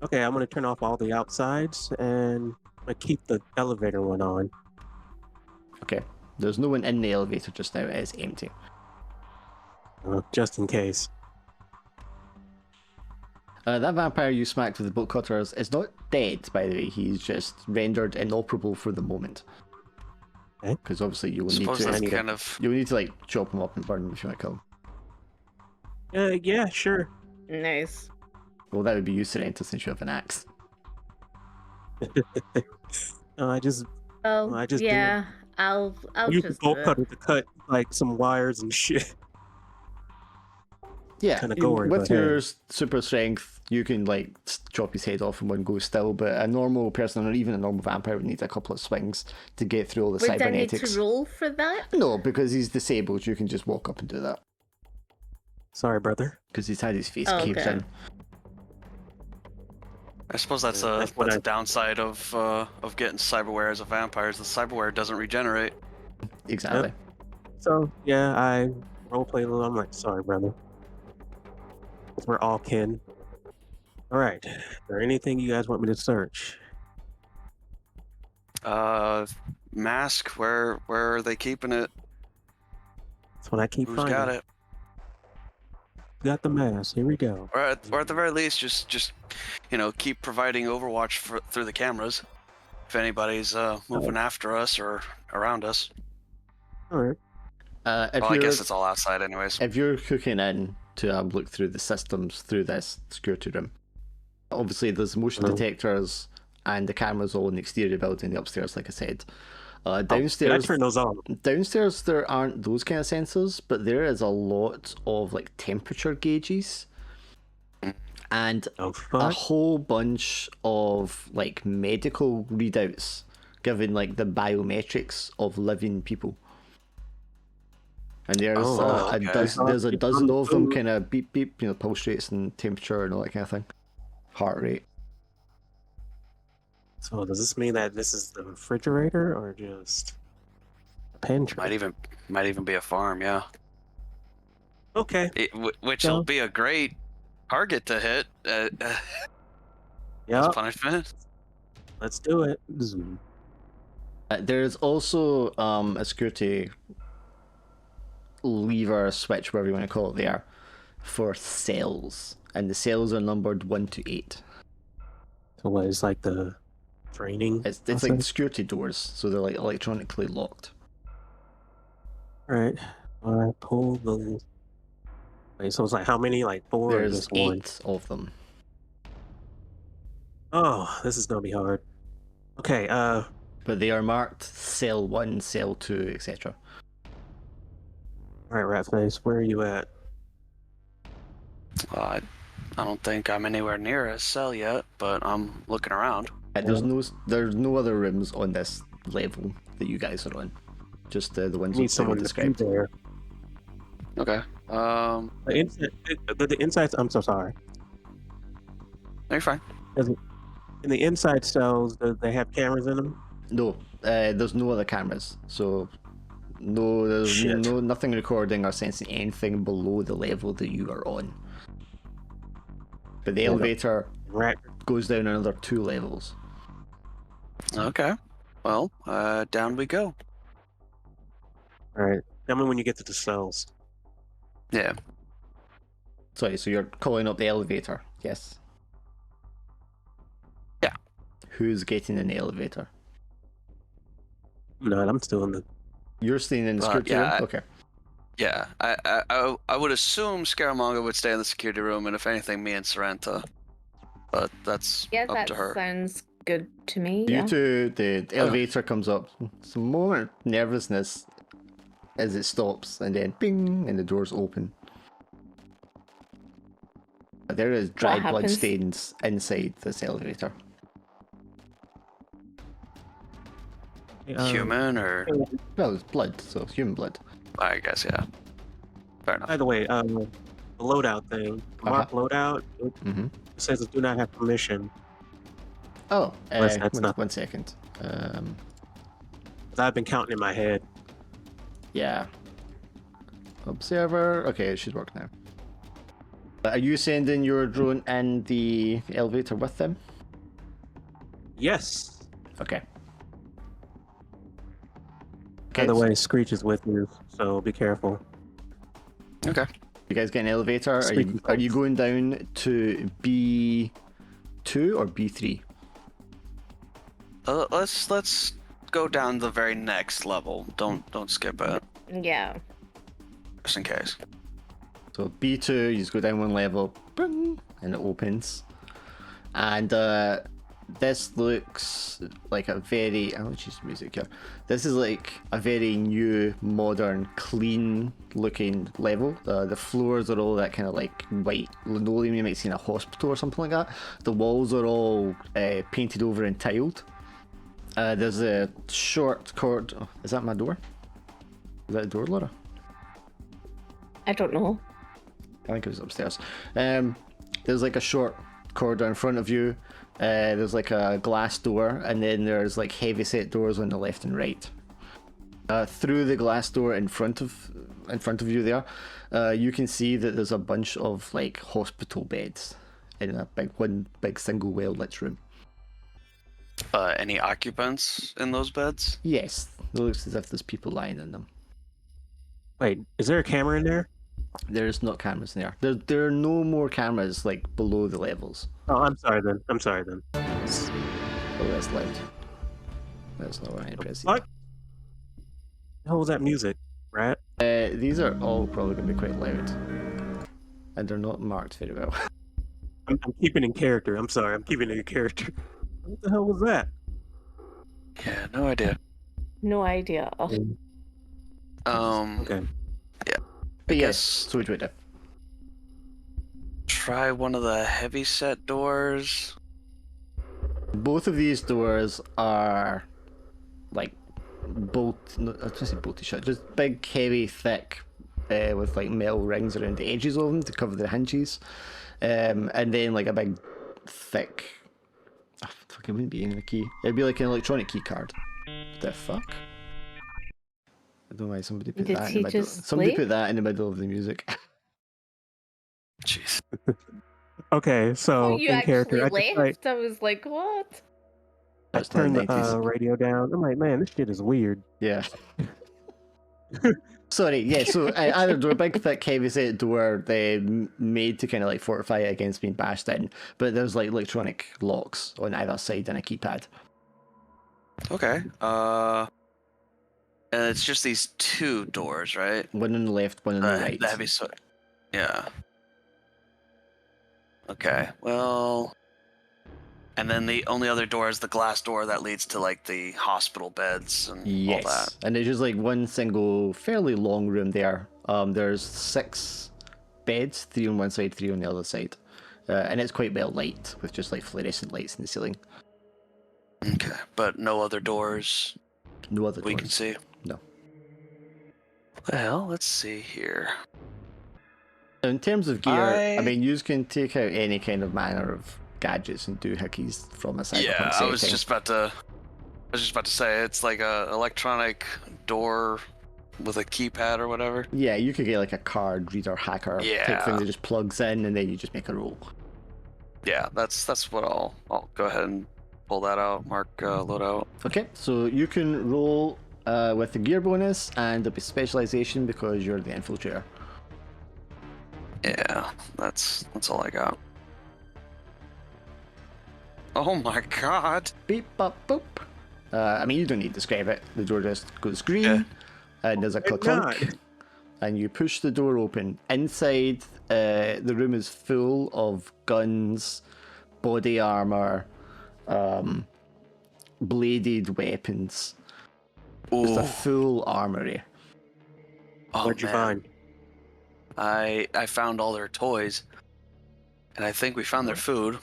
Speaker 2: Okay, I'm gonna turn off all the outsides and I keep the elevator one on.
Speaker 1: Okay. There's no one in the elevator just now. It is empty.
Speaker 2: Just in case.
Speaker 1: That vampire you smacked with the bolt cutters is not dead, by the way. He's just rendered inoperable for the moment.
Speaker 2: Okay.
Speaker 1: Because obviously you will need
Speaker 3: Suppose
Speaker 1: to.
Speaker 3: that's kind of.
Speaker 1: You'll need to like chop him up and burn him if you want to kill him.
Speaker 2: Yeah, sure.
Speaker 4: Nice.
Speaker 1: Well, that would be you, Sorrento, since you have an axe.
Speaker 2: No, I just
Speaker 4: Oh,
Speaker 2: I just do
Speaker 4: yeah. I'll
Speaker 2: use the
Speaker 4: just
Speaker 2: bolt
Speaker 4: do it.
Speaker 2: cutter to cut like some wires and shit.
Speaker 1: Yeah,
Speaker 2: Kinda gory,
Speaker 1: with
Speaker 2: but
Speaker 1: your
Speaker 2: hey.
Speaker 1: super strength, you can like chop his head off in one go still. But a normal person or even a normal vampire would need a couple of swings to get through all the
Speaker 4: Would I need to
Speaker 1: cybernetics.
Speaker 4: roll for that?
Speaker 1: No, because he's disabled, you can just walk up and do that.
Speaker 2: Sorry, brother.
Speaker 1: Because he's had his face
Speaker 4: Oh,
Speaker 1: caved
Speaker 4: okay.
Speaker 1: in.
Speaker 3: I suppose that's
Speaker 2: Yeah,
Speaker 3: a
Speaker 2: that's what
Speaker 3: that's
Speaker 2: I-
Speaker 3: a downside of getting cyberware as a vampire. Is the cyberware doesn't regenerate.
Speaker 1: Exactly.
Speaker 2: So yeah, I roleplay a little. I'm like, sorry, brother. 'Cause we're all kin. All right. Is there anything you guys want me to search?
Speaker 3: Mask. Where are they keeping it?
Speaker 2: That's what I keep
Speaker 3: Who's
Speaker 2: finding.
Speaker 3: got it?
Speaker 2: Got the mask. Here we go.
Speaker 3: Or at the very least, just keep providing Overwatch through the cameras. If anybody's moving after us or around us.
Speaker 2: All right.
Speaker 1: If
Speaker 3: Well, I
Speaker 1: you're
Speaker 3: guess it's all outside anyways.
Speaker 1: if you're hooking in to look through the systems through this security room, obviously there's motion
Speaker 2: Mhm.
Speaker 1: detectors and the cameras all in the exterior building, the upstairs, like I said.
Speaker 2: Did I
Speaker 1: Downstairs,
Speaker 2: turn those on?
Speaker 1: downstairs there aren't those kind of sensors, but there is a lot of like temperature gauges and
Speaker 2: Oh
Speaker 1: a
Speaker 2: fuck.
Speaker 1: whole bunch of like medical readouts giving like the biometrics of living people. And there's
Speaker 2: Oh,
Speaker 3: okay.
Speaker 1: there's a dozen of them,
Speaker 2: Ooh.
Speaker 1: kind of beep beep, pulse rates and temperature and all that kind of thing, heart rate.
Speaker 2: So does this mean that this is the refrigerator or just a pantry?
Speaker 3: Might even be a farm. Yeah.
Speaker 2: Okay.
Speaker 3: Which
Speaker 2: So-
Speaker 3: will be a great target to hit as
Speaker 2: Yeah.
Speaker 3: punishment.
Speaker 2: Let's do it. Zoom.
Speaker 1: There's also a security lever switch, whatever you want to call it, there for cells, and the cells are numbered 1 to 8.
Speaker 2: So what is like the training?
Speaker 1: It's like security doors, so they're like electronically locked.
Speaker 2: All right. I pull the. Wait, so it's like how many? Like 4 or
Speaker 1: There's
Speaker 2: just one?
Speaker 1: 8 of them.
Speaker 2: Oh, this is gonna be hard. Okay.
Speaker 1: But they are marked cell 1, cell 2, etc.
Speaker 2: All right, Ratface, where are you at?
Speaker 3: I don't think I'm anywhere near a cell yet, but I'm looking around.
Speaker 1: There's no other rooms on this level that you guys are on. Just the ones
Speaker 2: I need
Speaker 1: that we
Speaker 2: someone to be
Speaker 1: described.
Speaker 2: there.
Speaker 3: Okay.
Speaker 2: The insides. I'm so sorry.
Speaker 3: No, you're fine.
Speaker 2: In the inside cells, do they have cameras in them?
Speaker 1: No, there's no other cameras, so there's
Speaker 2: Shit.
Speaker 1: nothing recording or sensing anything below the level that you are on. But the elevator
Speaker 2: Rat.
Speaker 1: goes down another 2 levels.
Speaker 3: Okay. Well, down we go.
Speaker 2: All right. Tell me when you get to the cells.
Speaker 3: Yeah.
Speaker 1: Sorry, so you're calling up the elevator, yes?
Speaker 3: Yeah.
Speaker 1: Who's getting in the elevator?
Speaker 2: No, I'm still in the.
Speaker 1: You're staying in the security
Speaker 3: yeah,
Speaker 1: room? Okay.
Speaker 3: Yeah. I would assume Scaramanga would stay in the security room, and if anything, me and Sorrenta. But that's
Speaker 4: Yeah,
Speaker 3: up
Speaker 4: that
Speaker 3: to her.
Speaker 4: sounds good to me.
Speaker 1: You
Speaker 4: Yeah.
Speaker 1: two, the elevator comes up. Some more nervousness as it stops, and then bing, and the doors open. There is dried blood
Speaker 4: happens?
Speaker 1: stains inside this elevator.
Speaker 3: Human or
Speaker 1: Well, it's blood, so human blood.
Speaker 3: I guess yeah. Fair enough.
Speaker 2: By the way, the loadout thing. Mark loadout. It
Speaker 1: Mm-hmm.
Speaker 2: says it do not have permission.
Speaker 1: Oh,
Speaker 2: That's not-
Speaker 1: 1 second.
Speaker 2: 'Cause I've been counting in my head.
Speaker 1: Yeah. Observer. Okay, it should work now. Are you sending your drone in the elevator with them?
Speaker 2: Yes.
Speaker 1: Okay.
Speaker 2: By the way, Screech is with you, so be careful.
Speaker 3: Okay.
Speaker 1: You guys get an elevator.
Speaker 2: Speaking
Speaker 1: Are you
Speaker 2: of-
Speaker 1: going down to B2 or B3?
Speaker 3: Let's go down the very next level. Don't skip it,
Speaker 4: Yeah.
Speaker 3: just in case.
Speaker 1: So B2, you just go down 1 level, boom, and it opens. And this looks like a very, I'll choose music here. This is like a very new, modern, clean looking level. The floors are all that kind of like white linoleum you might see in a hospital or something like that. The walls are all painted over and tiled. There's a short corridor. Is that my door? Is that a door, Laura?
Speaker 4: I don't know.
Speaker 1: I think it was upstairs. There's like a short corridor in front of you. There's like a glass door, and then there's like heavy set doors on the left and right. Through the glass door in front of you there, you can see that there's a bunch of like hospital beds in a one big single well lit room.
Speaker 3: Any occupants in those beds?
Speaker 1: Yes, it looks as if there's people lying in them.
Speaker 2: Wait, is there a camera in there?
Speaker 1: There's not cameras in there. There are no more cameras like below the levels.
Speaker 2: Oh, I'm sorry then.
Speaker 1: Oh, that's loud. That's not what I impressed.
Speaker 2: What the hell was that music, Rat?
Speaker 1: These are all probably going to be quite loud, and they're not marked very well.
Speaker 2: I'm keeping in character. I'm sorry. I'm keeping in character. What the hell was that?
Speaker 3: Yeah, no idea.
Speaker 4: No idea.
Speaker 2: Okay.
Speaker 1: But yes,
Speaker 3: guess-
Speaker 1: so what do we do?
Speaker 3: Try one of the heavy set doors.
Speaker 1: Both of these doors are like I was gonna say bolted shut, just big, heavy, thick, with like metal rings around the edges of them to cover the hinges, and then like a big, thick. Fuck, it wouldn't be even a key. It'd be like an electronic key card. What the fuck? I don't know why somebody put
Speaker 4: Did
Speaker 1: that in
Speaker 4: he
Speaker 1: the middle.
Speaker 4: just
Speaker 1: Somebody
Speaker 4: sleep?
Speaker 1: put that in the middle of the music.
Speaker 3: Jeez.
Speaker 2: Okay, so
Speaker 4: Oh, you
Speaker 2: in
Speaker 4: actually
Speaker 2: character,
Speaker 4: left? I was like, what?
Speaker 2: I
Speaker 1: That's
Speaker 2: turned the
Speaker 1: 90s.
Speaker 2: radio down. I'm like, man, this shit is weird.
Speaker 1: Yeah. Sorry, yeah, so either door, big, thick, heavy set door, they made to kind of like fortify it against being bashed in, but there's like electronic locks on either side and a keypad.
Speaker 3: Okay. And it's just these two doors, right?
Speaker 1: One on the left, one on the right.
Speaker 3: The heavy set. Yeah. Okay. Well. And then the only other door is the glass door that leads to like the hospital beds and all that.
Speaker 1: Yes, and there's just like one single fairly long room there. There's 6 beds, 3 on one side, 3 on the other side, and it's quite well lit with just like fluorescent lights in the ceiling.
Speaker 3: Okay, but no other doors
Speaker 1: No other
Speaker 3: we
Speaker 1: doors.
Speaker 3: can see.
Speaker 1: No.
Speaker 3: Well, let's see here.
Speaker 1: In terms of gear, I
Speaker 3: I-
Speaker 1: mean, you can take out any kind of manner of gadgets and do hickeys from a cyberpunk
Speaker 3: Yeah,
Speaker 1: setting.
Speaker 3: I was just about to say it's like a electronic door with a keypad or whatever.
Speaker 1: Yeah, you could get like a card reader hacker type
Speaker 3: Yeah.
Speaker 1: thing that just plugs in and then you just make a roll.
Speaker 3: Yeah, that's what I'll go ahead and pull that out. Mark load out.
Speaker 1: Okay, so you can roll with the gear bonus and there'll be specialization because you're the infiltrator.
Speaker 3: Yeah, that's all I got. Oh my god.
Speaker 1: Beep, bop, boop. I mean, you don't need to describe it. The door just goes green,
Speaker 3: Yeah.
Speaker 1: and there's a
Speaker 2: Thank
Speaker 1: clunk,
Speaker 2: God.
Speaker 1: and you push the door open. Inside, the room is full of guns, body armor, bladed weapons. It's a
Speaker 3: Ooh.
Speaker 1: full armory.
Speaker 3: Oh,
Speaker 2: What'd you
Speaker 3: man.
Speaker 2: find?
Speaker 3: I found all their toys, and I think we found their food.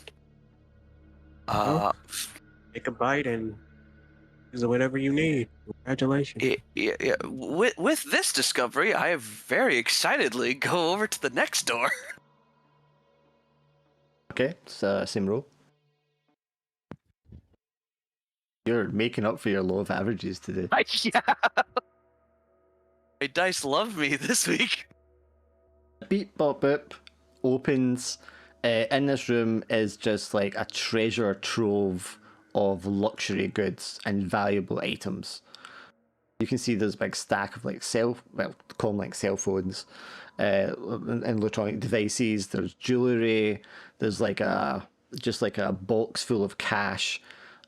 Speaker 2: Take a bite and use it whatever you need. Congratulations.
Speaker 3: Yeah. With this discovery, I very excitedly go over to the next door.
Speaker 1: Okay, it's same roll. You're making up for your low of averages today.
Speaker 3: Yeah. My dice love me this week.
Speaker 1: Beep, bop, boop opens. In this room is just like a treasure trove of luxury goods and valuable items. You can see there's a big stack of like call them like cell phones, and electronic devices. There's jewelry. There's like a box full of cash.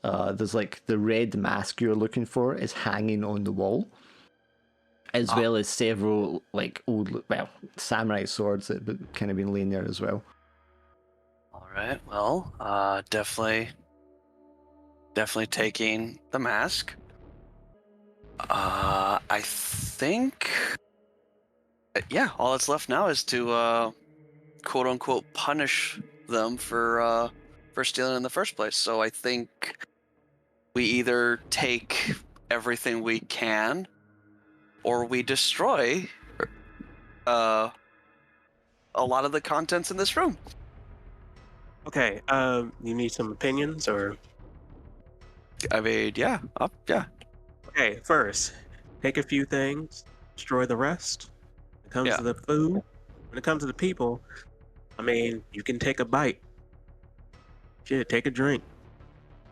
Speaker 1: There's like the red mask you're looking for is hanging on the wall, as well as several like old samurai swords that have kind of been laying there as well.
Speaker 3: All right. Well, definitely definitely taking the mask. I think, yeah, all that's left now is to quote unquote punish them for stealing in the first place. So I think we either take everything we can, or we destroy a lot of the contents in this room.
Speaker 2: Okay, you need some opinions, or
Speaker 3: I mean, yeah, yeah.
Speaker 2: okay, first, take a few things, destroy the rest. When it comes
Speaker 3: Yeah.
Speaker 2: to the food, when it comes to the people, I mean, you can take a bite. Shit, take a drink,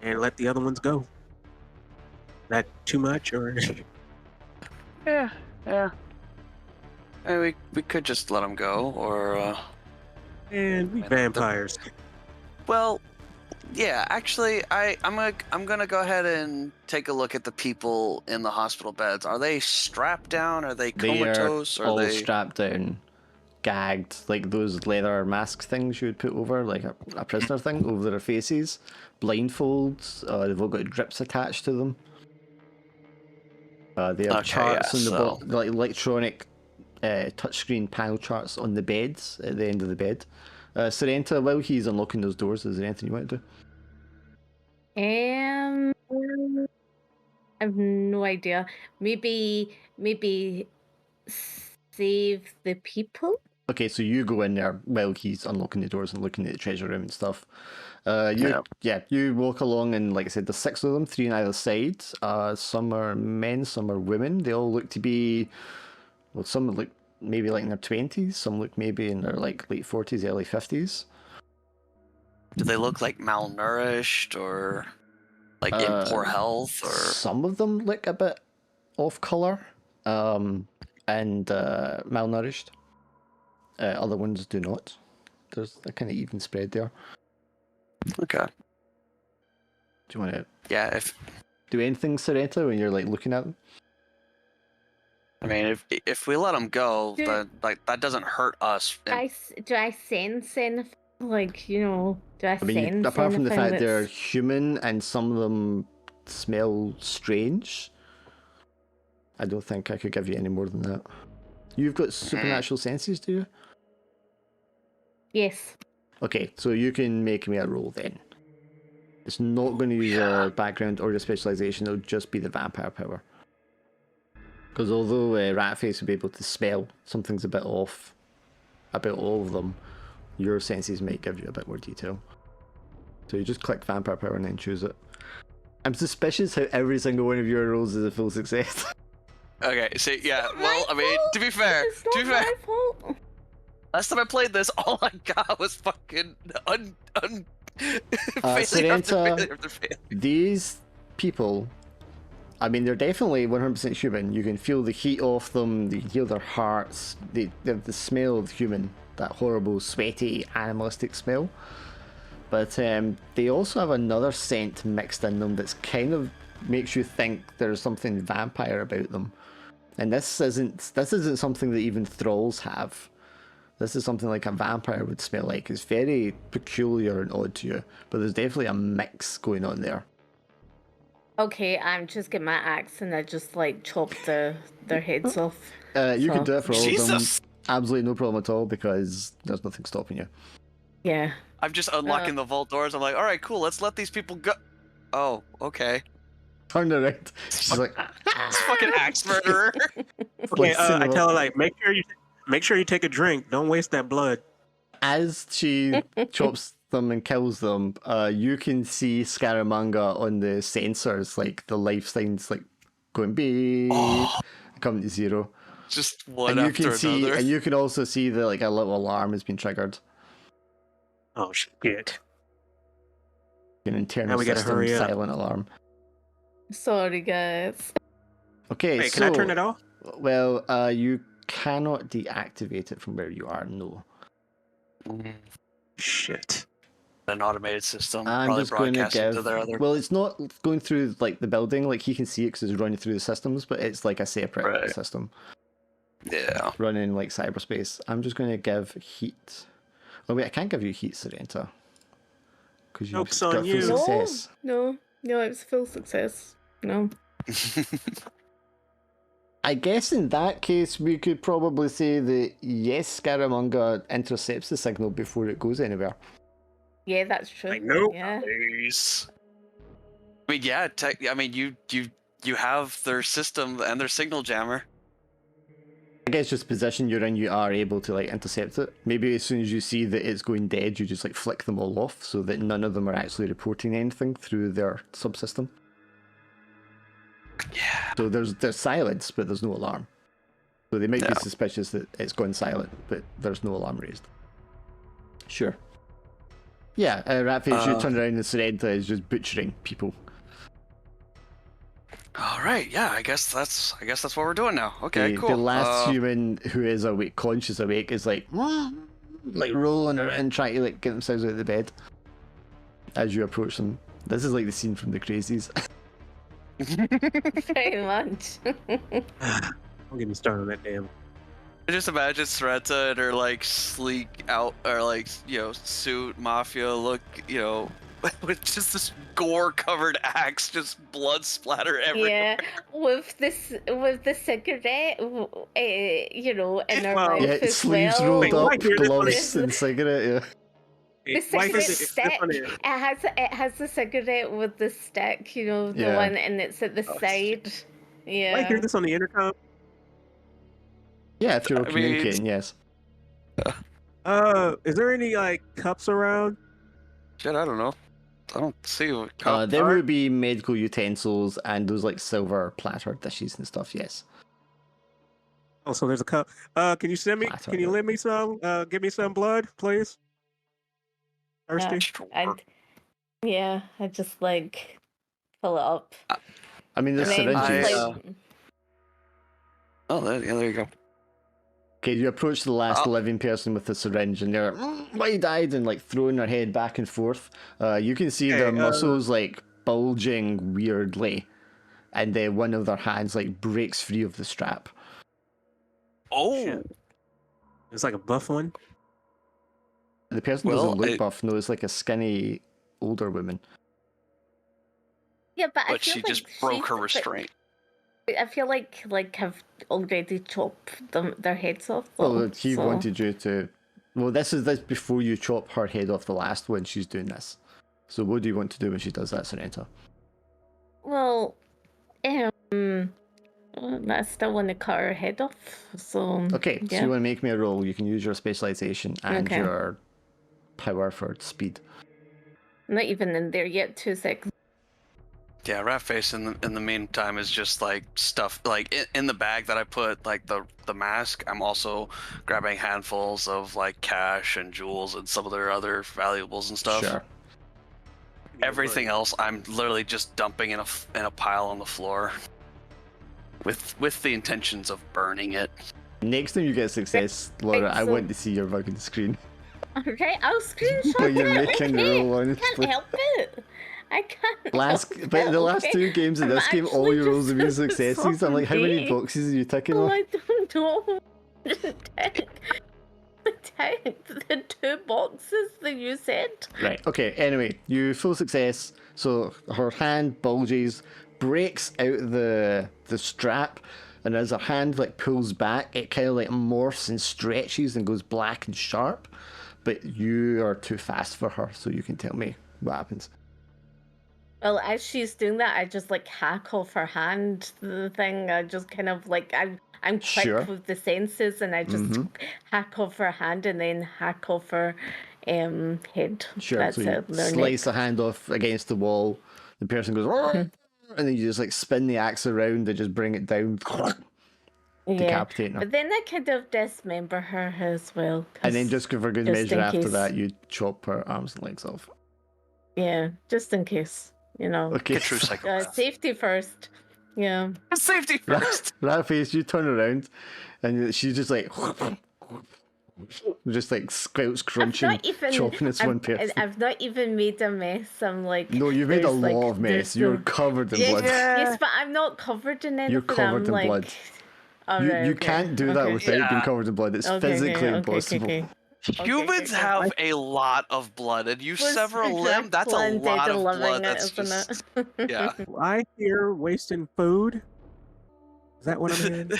Speaker 2: and let the other ones go. That too much, or
Speaker 3: Yeah. And we could just let them go, or
Speaker 2: and we
Speaker 3: Man,
Speaker 2: vampires.
Speaker 3: well, yeah. Actually, I'm gonna go ahead and take a look at the people in the hospital beds. Are they strapped down? Are they
Speaker 1: They are
Speaker 3: comatose? Are
Speaker 1: all
Speaker 3: they?
Speaker 1: strapped down, gagged, like those leather mask things you would put over, like a prisoner thing, over their faces. Blindfolds. They've all got drips attached to them. They have
Speaker 3: Okay,
Speaker 1: charts
Speaker 3: yeah,
Speaker 1: on the
Speaker 3: so-
Speaker 1: like electronic touchscreen panel charts on the beds at the end of the bed. Sorrenta, while he's unlocking those doors, is there anything you want to do?
Speaker 4: I have no idea. Maybe save the people.
Speaker 1: Okay, so you go in there while he's unlocking the doors and looking at the treasure room and stuff. You walk along, and like I said, there's 6 of them, 3 on either side. Some are men, some are women. They all look to be, well, some look maybe like in their 20s, some look maybe in their like late 40s, early 50s.
Speaker 3: Do they look like malnourished or like in poor health? Or
Speaker 1: Some of them look a bit off color, and malnourished. Other ones do not. There's a kind of even spread there.
Speaker 3: okay,
Speaker 1: Do you want to
Speaker 3: yeah. If
Speaker 1: do anything, Sorrento, when you're like looking at them?
Speaker 3: I mean, if we let them go, that doesn't hurt us.
Speaker 4: Do I sense anything? Like, do I
Speaker 1: I mean,
Speaker 4: sense
Speaker 1: apart from the
Speaker 4: anything
Speaker 1: fact they're
Speaker 4: that's-
Speaker 1: human and some of them smell strange, I don't think I could give you any more than that. You've got supernatural senses, do you?
Speaker 4: Yes.
Speaker 1: Okay, so you can make me a roll then. It's not going to use your background or your specialization, it'll just be the vampire power. Because although Ratface will be able to smell something's a bit off about all of them, your senses might give you a bit more detail. So you just click vampire power and then choose it. I'm suspicious how every single one of your rolls is a full success.
Speaker 3: Okay, so yeah. Well, I mean, to be fair,
Speaker 4: It's not my fault.
Speaker 3: last time I played this, all I got was fucking failure after
Speaker 1: Sorrenta,
Speaker 3: failure after failure.
Speaker 1: these people, I mean, they're definitely 100% human. You can feel the heat off them, you can hear their hearts, they have the smell of human, that horrible, sweaty, animalistic smell. But they also have another scent mixed in them that's kind of makes you think there's something vampire about them. And this isn't something that even thralls have. This is something like a vampire would smell like. It's very peculiar and odd to you, but there's definitely a mix going on there.
Speaker 4: Okay, I'm just get my axe and I just like chop their heads off.
Speaker 1: You
Speaker 4: So-
Speaker 1: can do it for all of them.
Speaker 3: Jesus.
Speaker 1: Absolutely no problem at all because there's nothing stopping you.
Speaker 4: Yeah.
Speaker 3: I'm just unlocking the vault doors. I'm like, all right, cool. Let's let these people go. Oh, okay.
Speaker 1: Turn around. She's like,
Speaker 3: It's fucking axe murderer.
Speaker 2: Okay, I tell her like, make sure you take a drink. Don't waste that blood.
Speaker 1: as she chops them and kills them, you can see Scaramanga on the sensors, like the life signs, like going beep, coming to 0.
Speaker 3: Just one
Speaker 1: And you
Speaker 3: after
Speaker 1: can see,
Speaker 3: another.
Speaker 1: and you can also see that like a little alarm has been triggered,
Speaker 2: Oh shit!
Speaker 1: an internal
Speaker 2: Now we gotta
Speaker 1: system
Speaker 2: hurry up.
Speaker 1: silent alarm.
Speaker 4: Sorry, guys.
Speaker 1: Okay,
Speaker 2: Wait,
Speaker 1: so
Speaker 2: can I turn it off?
Speaker 1: well, you cannot deactivate it from where you are. No.
Speaker 2: Shit.
Speaker 3: An automated system,
Speaker 1: I'm
Speaker 3: probably
Speaker 1: just going to
Speaker 3: broadcasting
Speaker 1: give.
Speaker 3: to their other.
Speaker 1: Well, it's not going through like the building. Like he can see it because it's running through the systems, but it's like a separate
Speaker 3: Right.
Speaker 1: system
Speaker 3: Yeah.
Speaker 1: running like cyberspace. I'm just going to give heat. Oh wait, I can't give you heat, Sorrenta, because you've
Speaker 2: Joke's
Speaker 1: got
Speaker 2: on
Speaker 1: full
Speaker 2: you.
Speaker 1: success.
Speaker 4: No. No, it was full success. No.
Speaker 1: I guess in that case, we could probably say that yes, Scaramanga intercepts the signal before it goes anywhere.
Speaker 4: Yeah, that's true.
Speaker 2: I know.
Speaker 4: Yeah.
Speaker 3: Nice. I mean, yeah. I mean, you have their system and their signal jammer.
Speaker 1: I guess just position you're in, you are able to like intercept it. Maybe as soon as you see that it's going dead, you just like flick them all off so that none of them are actually reporting anything through their subsystem.
Speaker 3: Yeah.
Speaker 1: So there's silence, but there's no alarm. So they might be suspicious that it's gone silent, but there's no alarm raised. Sure. Yeah, Ratface, you turn around and Serenta is just butchering people.
Speaker 3: All right. Yeah. I guess that's what we're doing now. Okay. Cool.
Speaker 1: The last human who is awake, conscious awake, is like rolling around trying to like get themselves out of the bed as you approach them. This is like the scene from The Crazies.
Speaker 4: Pretty much.
Speaker 2: Don't get me started on that damn.
Speaker 3: I just imagine Sorrenta in her like sleek out or like suit mafia look, with just this gore-covered axe, just blood splatter everywhere.
Speaker 4: Yeah, with the cigarette, in her mouth
Speaker 1: Yeah,
Speaker 4: as
Speaker 1: sleeves
Speaker 4: well.
Speaker 1: rolled up,
Speaker 2: Wait, here's the
Speaker 1: gloves
Speaker 4: funny-
Speaker 1: and cigarette. Yeah.
Speaker 4: The
Speaker 2: Why
Speaker 4: cigarette
Speaker 2: is it
Speaker 4: stick.
Speaker 2: funny?
Speaker 4: It has the cigarette with the stick, the
Speaker 1: Yeah.
Speaker 4: one, and it's at the side. Yeah.
Speaker 2: Why hear this on the intercom?
Speaker 1: Yeah, if you're all
Speaker 3: I mean,
Speaker 1: communicating, yes.
Speaker 2: Is there any like cups around?
Speaker 3: Shit, I don't know. I don't see what cup.
Speaker 1: There would be medical utensils and those like silver platter dishes and stuff. Yes.
Speaker 2: Oh, so there's a cup. Can you send me?
Speaker 1: Platter.
Speaker 2: Can you lend me some? Give me some blood, please. Thirsty.
Speaker 4: I just like fill it up.
Speaker 1: I mean, there's
Speaker 4: And then
Speaker 1: syringes.
Speaker 4: just,
Speaker 3: Oh, there you go.
Speaker 1: Okay, you approach the last living person with the syringe, and they're why you died, and like throwing their head back and forth. You can see their muscles like bulging weirdly, and then one of their hands like breaks free of the strap.
Speaker 3: Oh,
Speaker 2: Shit. It's like a buff one.
Speaker 1: The person doesn't look buff. No, it's like a skinny older woman.
Speaker 4: yeah, but I
Speaker 3: but
Speaker 4: feel
Speaker 3: she
Speaker 4: like
Speaker 3: just broke her
Speaker 4: but
Speaker 3: restraint.
Speaker 4: I feel like have already chopped their heads off.
Speaker 1: Well,
Speaker 4: though,
Speaker 1: he
Speaker 4: so-
Speaker 1: wanted you to. Well, this is before you chop her head off the last one. She's doing this. So, what do you want to do when she does that, Sorrenta?
Speaker 4: Well, I still want to cut her head off. So
Speaker 1: Okay, so
Speaker 4: yeah.
Speaker 1: you want to make me a roll. You can use your specialization and
Speaker 4: Okay.
Speaker 1: your power for speed.
Speaker 4: I'm not even in there yet. 2 seconds.
Speaker 3: Yeah, Ratface in the meantime is just like stuff like in the bag that I put like the mask. I'm also grabbing handfuls of like cash and jewels and some of their other valuables and stuff.
Speaker 1: Sure.
Speaker 3: Everything else, I'm literally just dumping in a pile on the floor, with the intentions of burning it.
Speaker 1: Next time you get success, Laura, I
Speaker 4: so-
Speaker 1: want to see your fucking screen.
Speaker 4: Okay, I'll screenshot
Speaker 1: But you're
Speaker 4: it.
Speaker 1: making
Speaker 4: okay.
Speaker 1: roll on
Speaker 4: I can't help it. I can't.
Speaker 1: But the last two games of
Speaker 4: I'm
Speaker 1: this game, all
Speaker 4: actually
Speaker 1: your rolls have been
Speaker 4: just
Speaker 1: successes. I'm like, how many
Speaker 4: sorry.
Speaker 1: boxes are you ticking
Speaker 4: Oh,
Speaker 1: off?
Speaker 4: I don't know. Take the 2 boxes that you said.
Speaker 1: Right, okay, anyway, you full success. So her hand bulges, breaks out the strap, and as her hand like pulls back, it kind of like morphs and stretches and goes black and sharp. But you are too fast for her, so you can tell me what happens.
Speaker 4: Well, as she's doing that, I just like hack off her hand. The thing, I just kind of like I'm quick
Speaker 1: Sure.
Speaker 4: with the senses, and I just hack off her hand and then hack off her head.
Speaker 1: Sure,
Speaker 4: That's
Speaker 1: so you
Speaker 4: it. Their
Speaker 1: slice
Speaker 4: neck.
Speaker 1: the hand off against the wall, the person goes, and then you just like spin the axe around and just bring it down,
Speaker 4: Yeah.
Speaker 1: decapitating her.
Speaker 4: But then I kind of dismember her as well.
Speaker 1: And then
Speaker 4: 'cause-
Speaker 1: just for good
Speaker 4: just
Speaker 1: measure
Speaker 4: in
Speaker 1: after
Speaker 4: case.
Speaker 1: that, you chop her arms and legs off.
Speaker 4: yeah, just in case,
Speaker 1: Okay.
Speaker 3: True psychopath.
Speaker 4: safety first. Yeah.
Speaker 3: Safety first.
Speaker 1: That face, you turn around, and she's just like, just like squelch crunching,
Speaker 4: Not even
Speaker 1: chopping this one person.
Speaker 4: I've not even made a mess. I'm like,
Speaker 1: No, you've made a
Speaker 4: there's, like,
Speaker 1: lot of mess.
Speaker 4: there's
Speaker 1: You're
Speaker 4: no-
Speaker 1: covered in blood.
Speaker 4: Yes, but I'm not covered in anything.
Speaker 1: You're covered
Speaker 4: I'm
Speaker 1: in
Speaker 4: like,
Speaker 1: blood.
Speaker 4: Alright,
Speaker 1: You
Speaker 4: okay.
Speaker 1: can't do that
Speaker 4: Okay.
Speaker 1: without being
Speaker 3: Yeah.
Speaker 1: covered in blood. It's
Speaker 4: Okay,
Speaker 1: physically
Speaker 4: okay,
Speaker 1: impossible.
Speaker 4: Okay.
Speaker 3: Humans have a lot of blood, and you sever a limb. That's a lot of blood. That's just yeah.
Speaker 2: I hear wasting food. Is that what I'm hearing?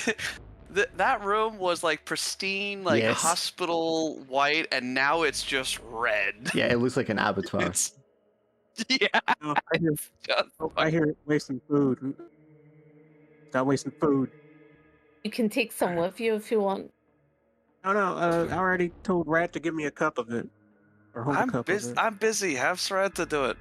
Speaker 3: That room was like pristine, like
Speaker 1: Yes.
Speaker 3: hospital white, and now it's just red.
Speaker 1: Yeah, it looks like an abattoir.
Speaker 3: It's yeah.
Speaker 2: No, I hear,
Speaker 3: Just
Speaker 2: I hear wasting food. Stop wasting food.
Speaker 4: You can take some with you if you want.
Speaker 2: No, I already told Rat to give me a cup of it. Or hold a cup of it.
Speaker 3: I'm busy. Have Sarad do it.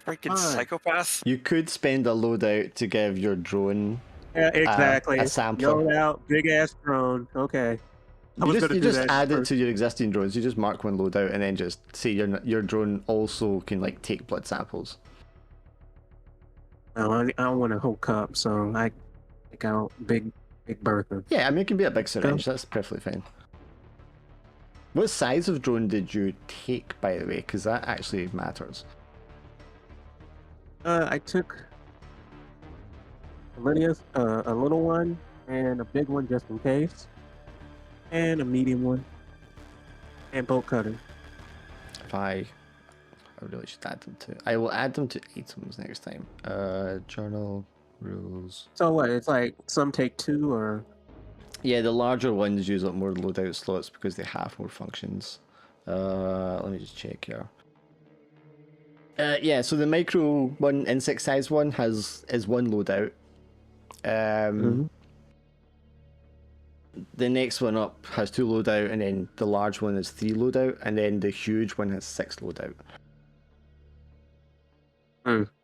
Speaker 3: Freaking
Speaker 2: Fine.
Speaker 3: psychopath.
Speaker 1: You could spend a loadout to give your drone
Speaker 2: Yeah, exactly.
Speaker 1: a sampler.
Speaker 2: Yelled out, big ass drone. Okay.
Speaker 1: You just add it to your existing drones. You just mark one loadout and then just say your drone also can like take blood samples.
Speaker 2: No, I don't want a whole cup, so I take out Big Bertha.
Speaker 1: Yeah, I mean, it can be a big syringe. That's perfectly fine. What size of drone did you take, by the way? Because that actually matters.
Speaker 2: I took a little one and a big one just in case, and a medium one, and bolt cutter.
Speaker 1: I really should add them to. I will add them to items next time. Journal rules.
Speaker 2: So what? It's like some take 2 or.
Speaker 1: Yeah, the larger ones use up more loadout slots because they have more functions. Let me just check here. Yeah, so the micro one, insect size one, is one loadout. The next one up has 2 loadout, and then the large one is 3 loadout, and then the huge one has 6 loadout.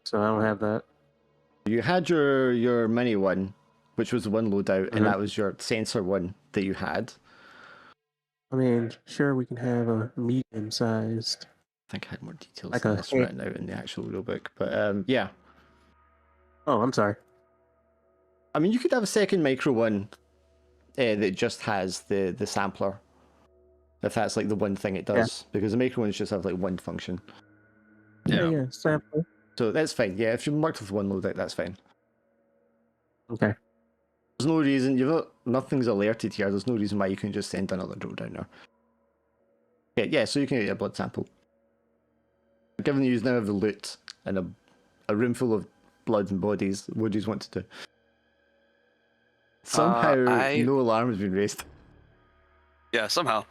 Speaker 2: So I don't have that.
Speaker 1: You had your mini one, which was the one loadout, and that was your sensor one that you had.
Speaker 2: I mean, sure, we can have a medium-sized.
Speaker 1: I think I had more details
Speaker 2: Like
Speaker 1: than
Speaker 2: a
Speaker 1: this written out in the actual rulebook, but yeah.
Speaker 2: Oh, I'm sorry.
Speaker 1: I mean, you could have a second micro one that just has the sampler, if that's like the one thing it does, because the micro ones just have like one function.
Speaker 2: Yeah, sample.
Speaker 1: So that's fine. Yeah, if you're marked with one loadout, that's fine.
Speaker 2: Okay.
Speaker 1: There's no reason nothing's alerted here. There's no reason why you can just send another drone down there. Yeah, so you can get a blood sample. Given you now have the loot and a room full of blood and bodies, what do you want to do? Somehow, no alarm has been raised.
Speaker 3: Yeah, somehow.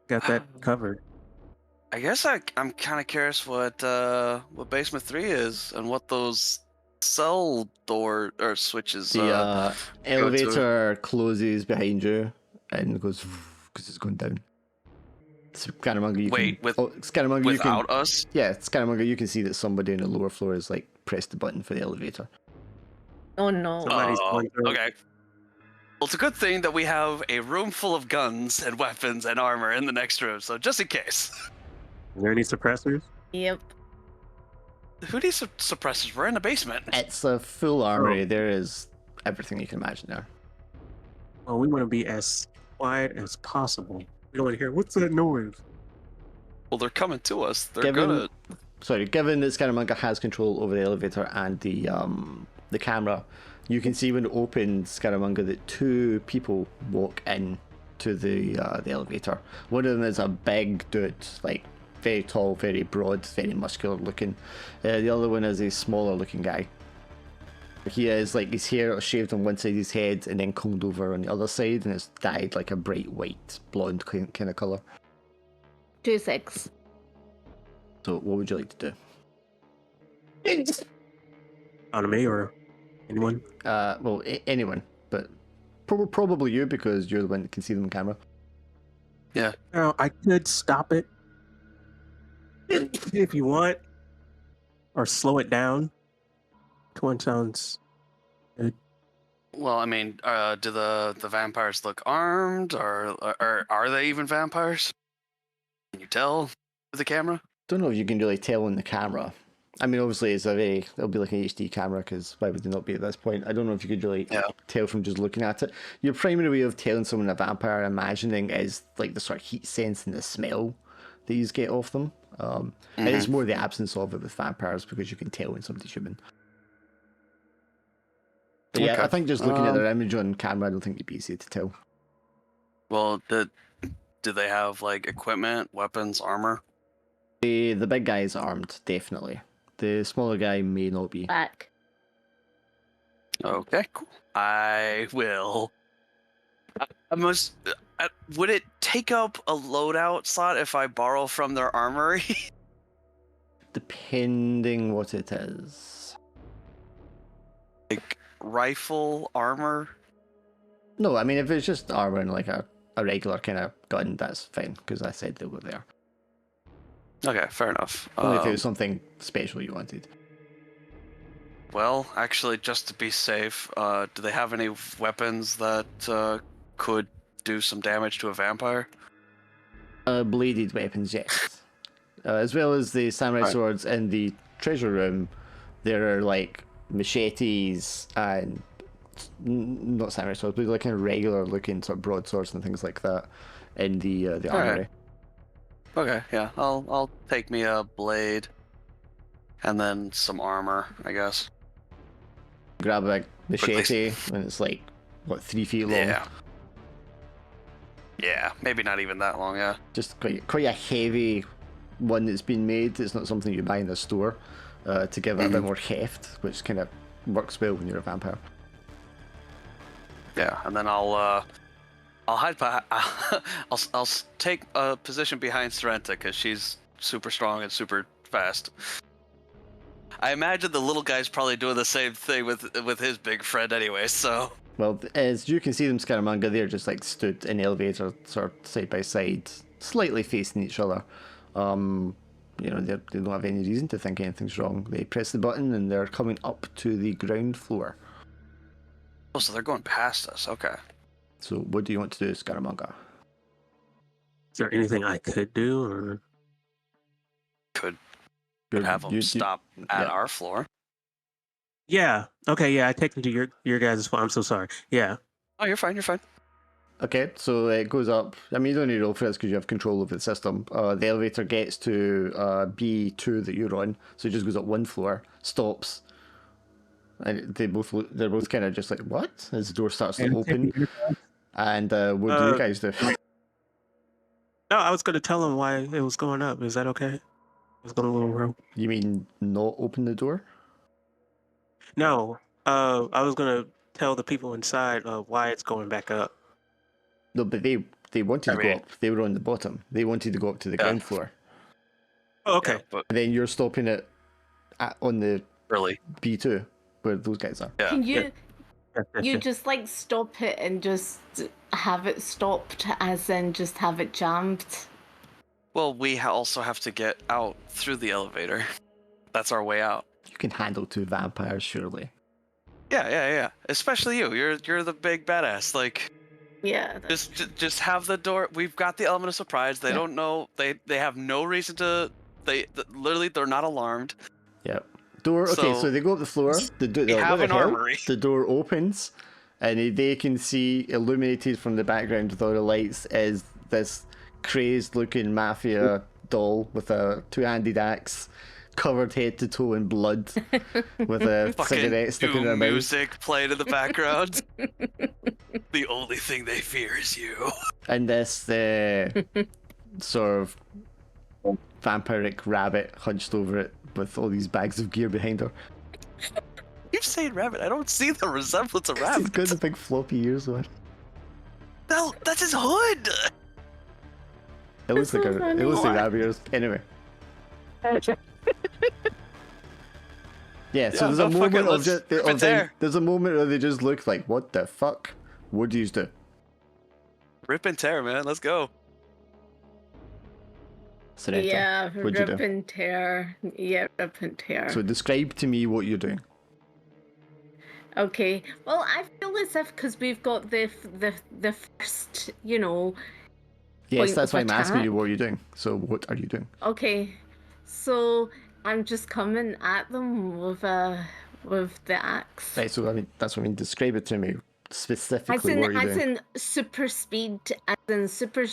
Speaker 2: Got that covered.
Speaker 3: I guess I'm kind of curious what Basement 3 is and what those cell door or switches.
Speaker 1: The elevator closes behind you and goes because it's going down. Scaramanga, Scaramanga,
Speaker 3: without us?
Speaker 1: Yeah, Scaramanga, you can see that somebody on the lower floor has like pressed the button for the elevator.
Speaker 4: Oh no.
Speaker 2: Somebody's going through.
Speaker 3: Okay. Well, it's a good thing that we have a room full of guns and weapons and armor in the next room, so just in case.
Speaker 2: Is there any suppressors?
Speaker 4: Yep.
Speaker 3: Who needs suppressors? We're in the basement.
Speaker 1: It's a full armory. There is everything you can imagine there.
Speaker 2: Well, we want to be as quiet as possible. We don't want to hear, what's that noise?
Speaker 3: Well, they're coming to us. They're
Speaker 1: Given
Speaker 3: gonna.
Speaker 1: that Scaramanga has control over the elevator and the camera, you can see when it opens Scaramanga that 2 people walk in to the elevator. One of them is a big dude, like very tall, very broad, very muscular looking. The other one is a smaller looking guy. He is like his hair shaved on one side of his head and then combed over on the other side, and it's dyed like a bright white, blonde kind of color.
Speaker 4: 2-6.
Speaker 1: So, what would you like to do?
Speaker 2: On me or anyone?
Speaker 1: Well, anyone, but probably you because you're the one that can see them on camera.
Speaker 3: Yeah.
Speaker 2: Now, I could stop it if you want, or slow it down. Which one sounds good?
Speaker 3: Well, I mean, do the vampires look armed, or are they even vampires? Can you tell with the camera?
Speaker 1: Don't know if you can really tell on the camera. I mean, obviously, it'll be like an HD camera, because why would they not be at this point? I don't know if you could really tell from just looking at it. Your primary way of telling someone a vampire, imagining, is like the sort of heat sense and the smell that you get off them. And it's more the absence of it with vampires, because you can tell when somebody's human. But yeah, I think just looking at their image on camera, I don't think it'd be easy to tell.
Speaker 3: Well, do they have like equipment, weapons, armor?
Speaker 1: The big guy is armed, definitely. The smaller guy may not be.
Speaker 4: Back.
Speaker 3: Okay, cool. I will. I must. Would it take up a loadout slot if I borrow from their armory?
Speaker 1: Depending what it is.
Speaker 3: Like rifle armor?
Speaker 1: No, I mean, if it's just armor and like a regular kind of gun, that's fine, because I said they were there.
Speaker 3: Okay, fair enough.
Speaker 1: Only if it was something special you wanted.
Speaker 3: Well, actually, just to be safe, do they have any weapons that could do some damage to a vampire?
Speaker 1: Bladed weapons, yes. As well as the samurai
Speaker 3: Right.
Speaker 1: swords in the treasure room, there are like machetes and not samurai swords, but like kind of regular looking sort of broadswords and things like that in the armory.
Speaker 3: Okay, yeah, I'll take me a blade, and then some armor, I guess.
Speaker 1: Grab a big
Speaker 3: Quickly.
Speaker 1: machete and it's like what 3 feet long.
Speaker 3: Yeah. Yeah, maybe not even that long. Yeah.
Speaker 1: Just quite a heavy one that's been made. It's not something you buy in the store to give it a bit more heft, which kind of works well when you're a vampire.
Speaker 3: Yeah, and then I'll hide behind. I'll take a position behind Sorrenta because she's super strong and super fast. I imagine the little guy's probably doing the same thing with his big friend anyway. So.
Speaker 1: Well, as you can see them, Scaramanga, they're just like stood in the elevator, sort of side by side, slightly facing each other. You know, they don't have any reason to think anything's wrong. They press the button and they're coming up to the ground floor.
Speaker 3: Oh, so they're going past us. Okay.
Speaker 1: So, what do you want to do, Scaramanga?
Speaker 2: Is there anything I could do, or
Speaker 3: Could
Speaker 1: You're-
Speaker 3: have them
Speaker 1: you-
Speaker 3: stop at
Speaker 1: yeah.
Speaker 3: our floor.
Speaker 2: yeah, okay, yeah, I take them to your guys' floor. I'm so sorry. Yeah,
Speaker 3: Oh, you're fine. You're fine.
Speaker 1: Okay, so it goes up. I mean, you don't need to roll for this because you have control over the system. The elevator gets to B2 that you're on, so it just goes up one floor, stops, and they're both kind of just like, what? As the door starts to open. And what do you guys do?
Speaker 2: No, I was gonna tell them why it was going up. Is that okay? I was going a little room.
Speaker 1: You mean not open the door?
Speaker 2: No, I was gonna tell the people inside why it's going back up.
Speaker 1: No, but they wanted
Speaker 3: I
Speaker 1: to go
Speaker 3: mean-
Speaker 1: up. They were on the bottom. They wanted to go up to the
Speaker 3: Yeah.
Speaker 1: ground floor.
Speaker 2: Oh, okay.
Speaker 3: Yeah, but
Speaker 1: And then you're stopping it on the
Speaker 3: really.
Speaker 1: B2, where those guys are.
Speaker 3: Yeah.
Speaker 4: Can you just like stop it and just have it stopped, as in just have it jammed?
Speaker 3: Well, we also have to get out through the elevator. That's our way out.
Speaker 1: You can handle 2 vampires, surely.
Speaker 3: Yeah. Especially you. You're the big badass. Like,
Speaker 4: Yeah.
Speaker 3: just have the door. We've got the element of surprise. They
Speaker 1: Yeah.
Speaker 3: don't know. They have no reason to. Literally they're not alarmed.
Speaker 1: Yep. Door. Okay, so they go up the floor.
Speaker 3: We have an armory.
Speaker 1: The door opens, and they can see illuminated from the background with all the lights is this crazed-looking mafia doll with a 2-handed axe, covered head to toe in blood, with a cigarette stuck in her
Speaker 3: doom
Speaker 1: mouth.
Speaker 3: music playing in the background. The only thing they fear is you.
Speaker 1: And this sort of vampiric rabbit hunched over it with all these bags of gear behind her.
Speaker 3: You're saying rabbit. I don't see the resemblance of
Speaker 1: He's
Speaker 3: rabbit.
Speaker 1: got the big floppy ears on.
Speaker 3: No, that's his hood.
Speaker 1: It looks
Speaker 4: That's
Speaker 1: like
Speaker 4: so
Speaker 1: it looks like
Speaker 4: funny.
Speaker 1: rabbit ears. Anyway. Yeah, so
Speaker 3: Yeah,
Speaker 1: there's a
Speaker 3: no, fuck
Speaker 1: moment
Speaker 3: it,
Speaker 1: of
Speaker 3: let's
Speaker 1: just
Speaker 3: rip it
Speaker 1: of them,
Speaker 3: there.
Speaker 1: there's a moment where they just look like, what the fuck? What do you do?
Speaker 3: Rip and tear, man. Let's go.
Speaker 1: Sorrento,
Speaker 4: Yeah,
Speaker 1: what'd you
Speaker 4: rip
Speaker 1: do?
Speaker 4: and tear. Yeah, rip and tear.
Speaker 1: So describe to me what you're doing.
Speaker 4: Okay. Well, I feel as if because we've got the first,
Speaker 1: Yes,
Speaker 4: Point
Speaker 1: that's
Speaker 4: of
Speaker 1: why I'm asking you
Speaker 4: attack.
Speaker 1: what you're doing. So what are you doing?
Speaker 4: Okay, so I'm just coming at them with the axe.
Speaker 1: Right, so I mean that's what I mean. Describe it to me
Speaker 4: As
Speaker 1: specifically what you're doing.
Speaker 4: in super speed, as in super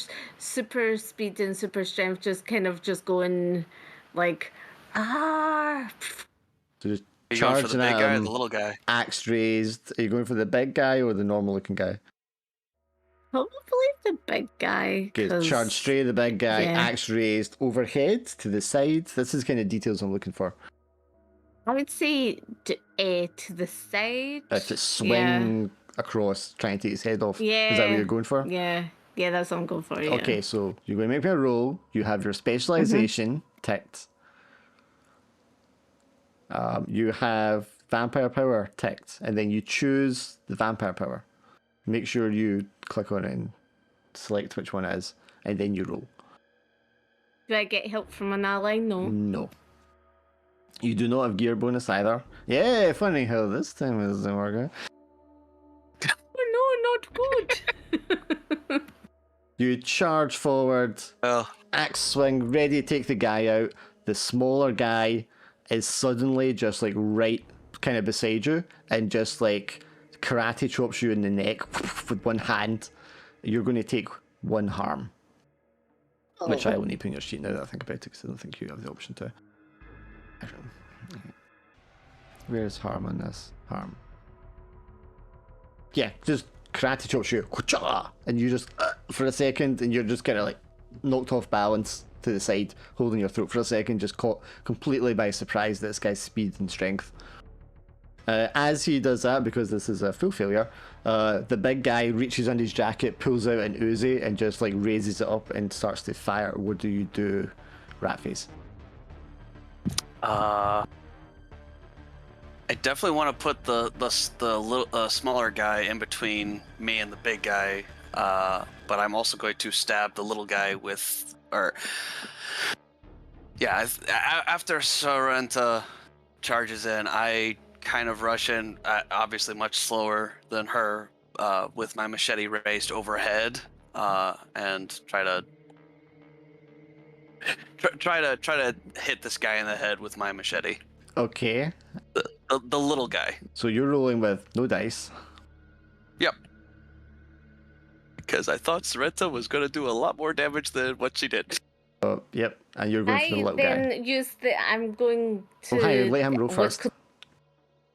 Speaker 4: speed and super strength, just kind of just going like ah.
Speaker 1: So just
Speaker 3: Are you going for the
Speaker 1: charging
Speaker 3: big
Speaker 1: at
Speaker 3: guy or
Speaker 1: him,
Speaker 3: the little guy?
Speaker 1: axe raised. Are you going for the big guy or the normal looking guy?
Speaker 4: Probably the big guy.
Speaker 1: Okay,
Speaker 4: 'cause-
Speaker 1: charge straight at the big guy,
Speaker 4: yeah.
Speaker 1: axe raised, overhead, to the side. This is kind of details I'm looking for.
Speaker 4: I would say to the side.
Speaker 1: To swing across, trying to take his head off.
Speaker 4: Yeah.
Speaker 1: Is that what you're going for?
Speaker 4: Yeah. Yeah, that's what I'm going for. Yeah.
Speaker 1: Okay, so you're going to make me a roll. You have your specialization ticked. You have vampire power ticked, and then you choose the vampire power. Make sure you click on it and select which one it is, and then you roll.
Speaker 4: Do I get help from an ally? No.
Speaker 1: No. You do not have gear bonus either. Yeah, funny how this time isn't working.
Speaker 4: Oh no, not good.
Speaker 1: You charge forward,
Speaker 3: Oh,
Speaker 1: axe swing, ready to take the guy out. The smaller guy is suddenly just like right kind of beside you and just like karate chops you in the neck with one hand. You're going to take 1 harm. Which I will need to put in your sheet now that I think about it, because I don't think you have the option to. Where's harm on this? Harm. Yeah, just karate chops you, and you just for a second, and you're just kind of like knocked off balance to the side, holding your throat for a second, just caught completely by surprise this guy's speed and strength. As he does that, because this is a full failure, the big guy reaches under his jacket, pulls out an Uzi, and just like raises it up and starts to fire. What do you do, Ratface?
Speaker 3: I definitely want to put the little smaller guy in between me and the big guy, but I'm also going to stab the little guy with, after Sorrenta charges in, I kind of rush in, obviously much slower than her, with my machete raised overhead, and try to hit this guy in the head with my machete.
Speaker 1: Okay,
Speaker 3: The little guy.
Speaker 1: so you're rolling with no dice.
Speaker 3: Yep. Because I thought Sorrenta was going to do a lot more damage than what she did.
Speaker 1: Yep, and you're going for the
Speaker 4: I
Speaker 1: little
Speaker 4: then
Speaker 1: guy.
Speaker 4: use the. I'm going to.
Speaker 1: Oh, hi, let him roll
Speaker 4: look-
Speaker 1: first.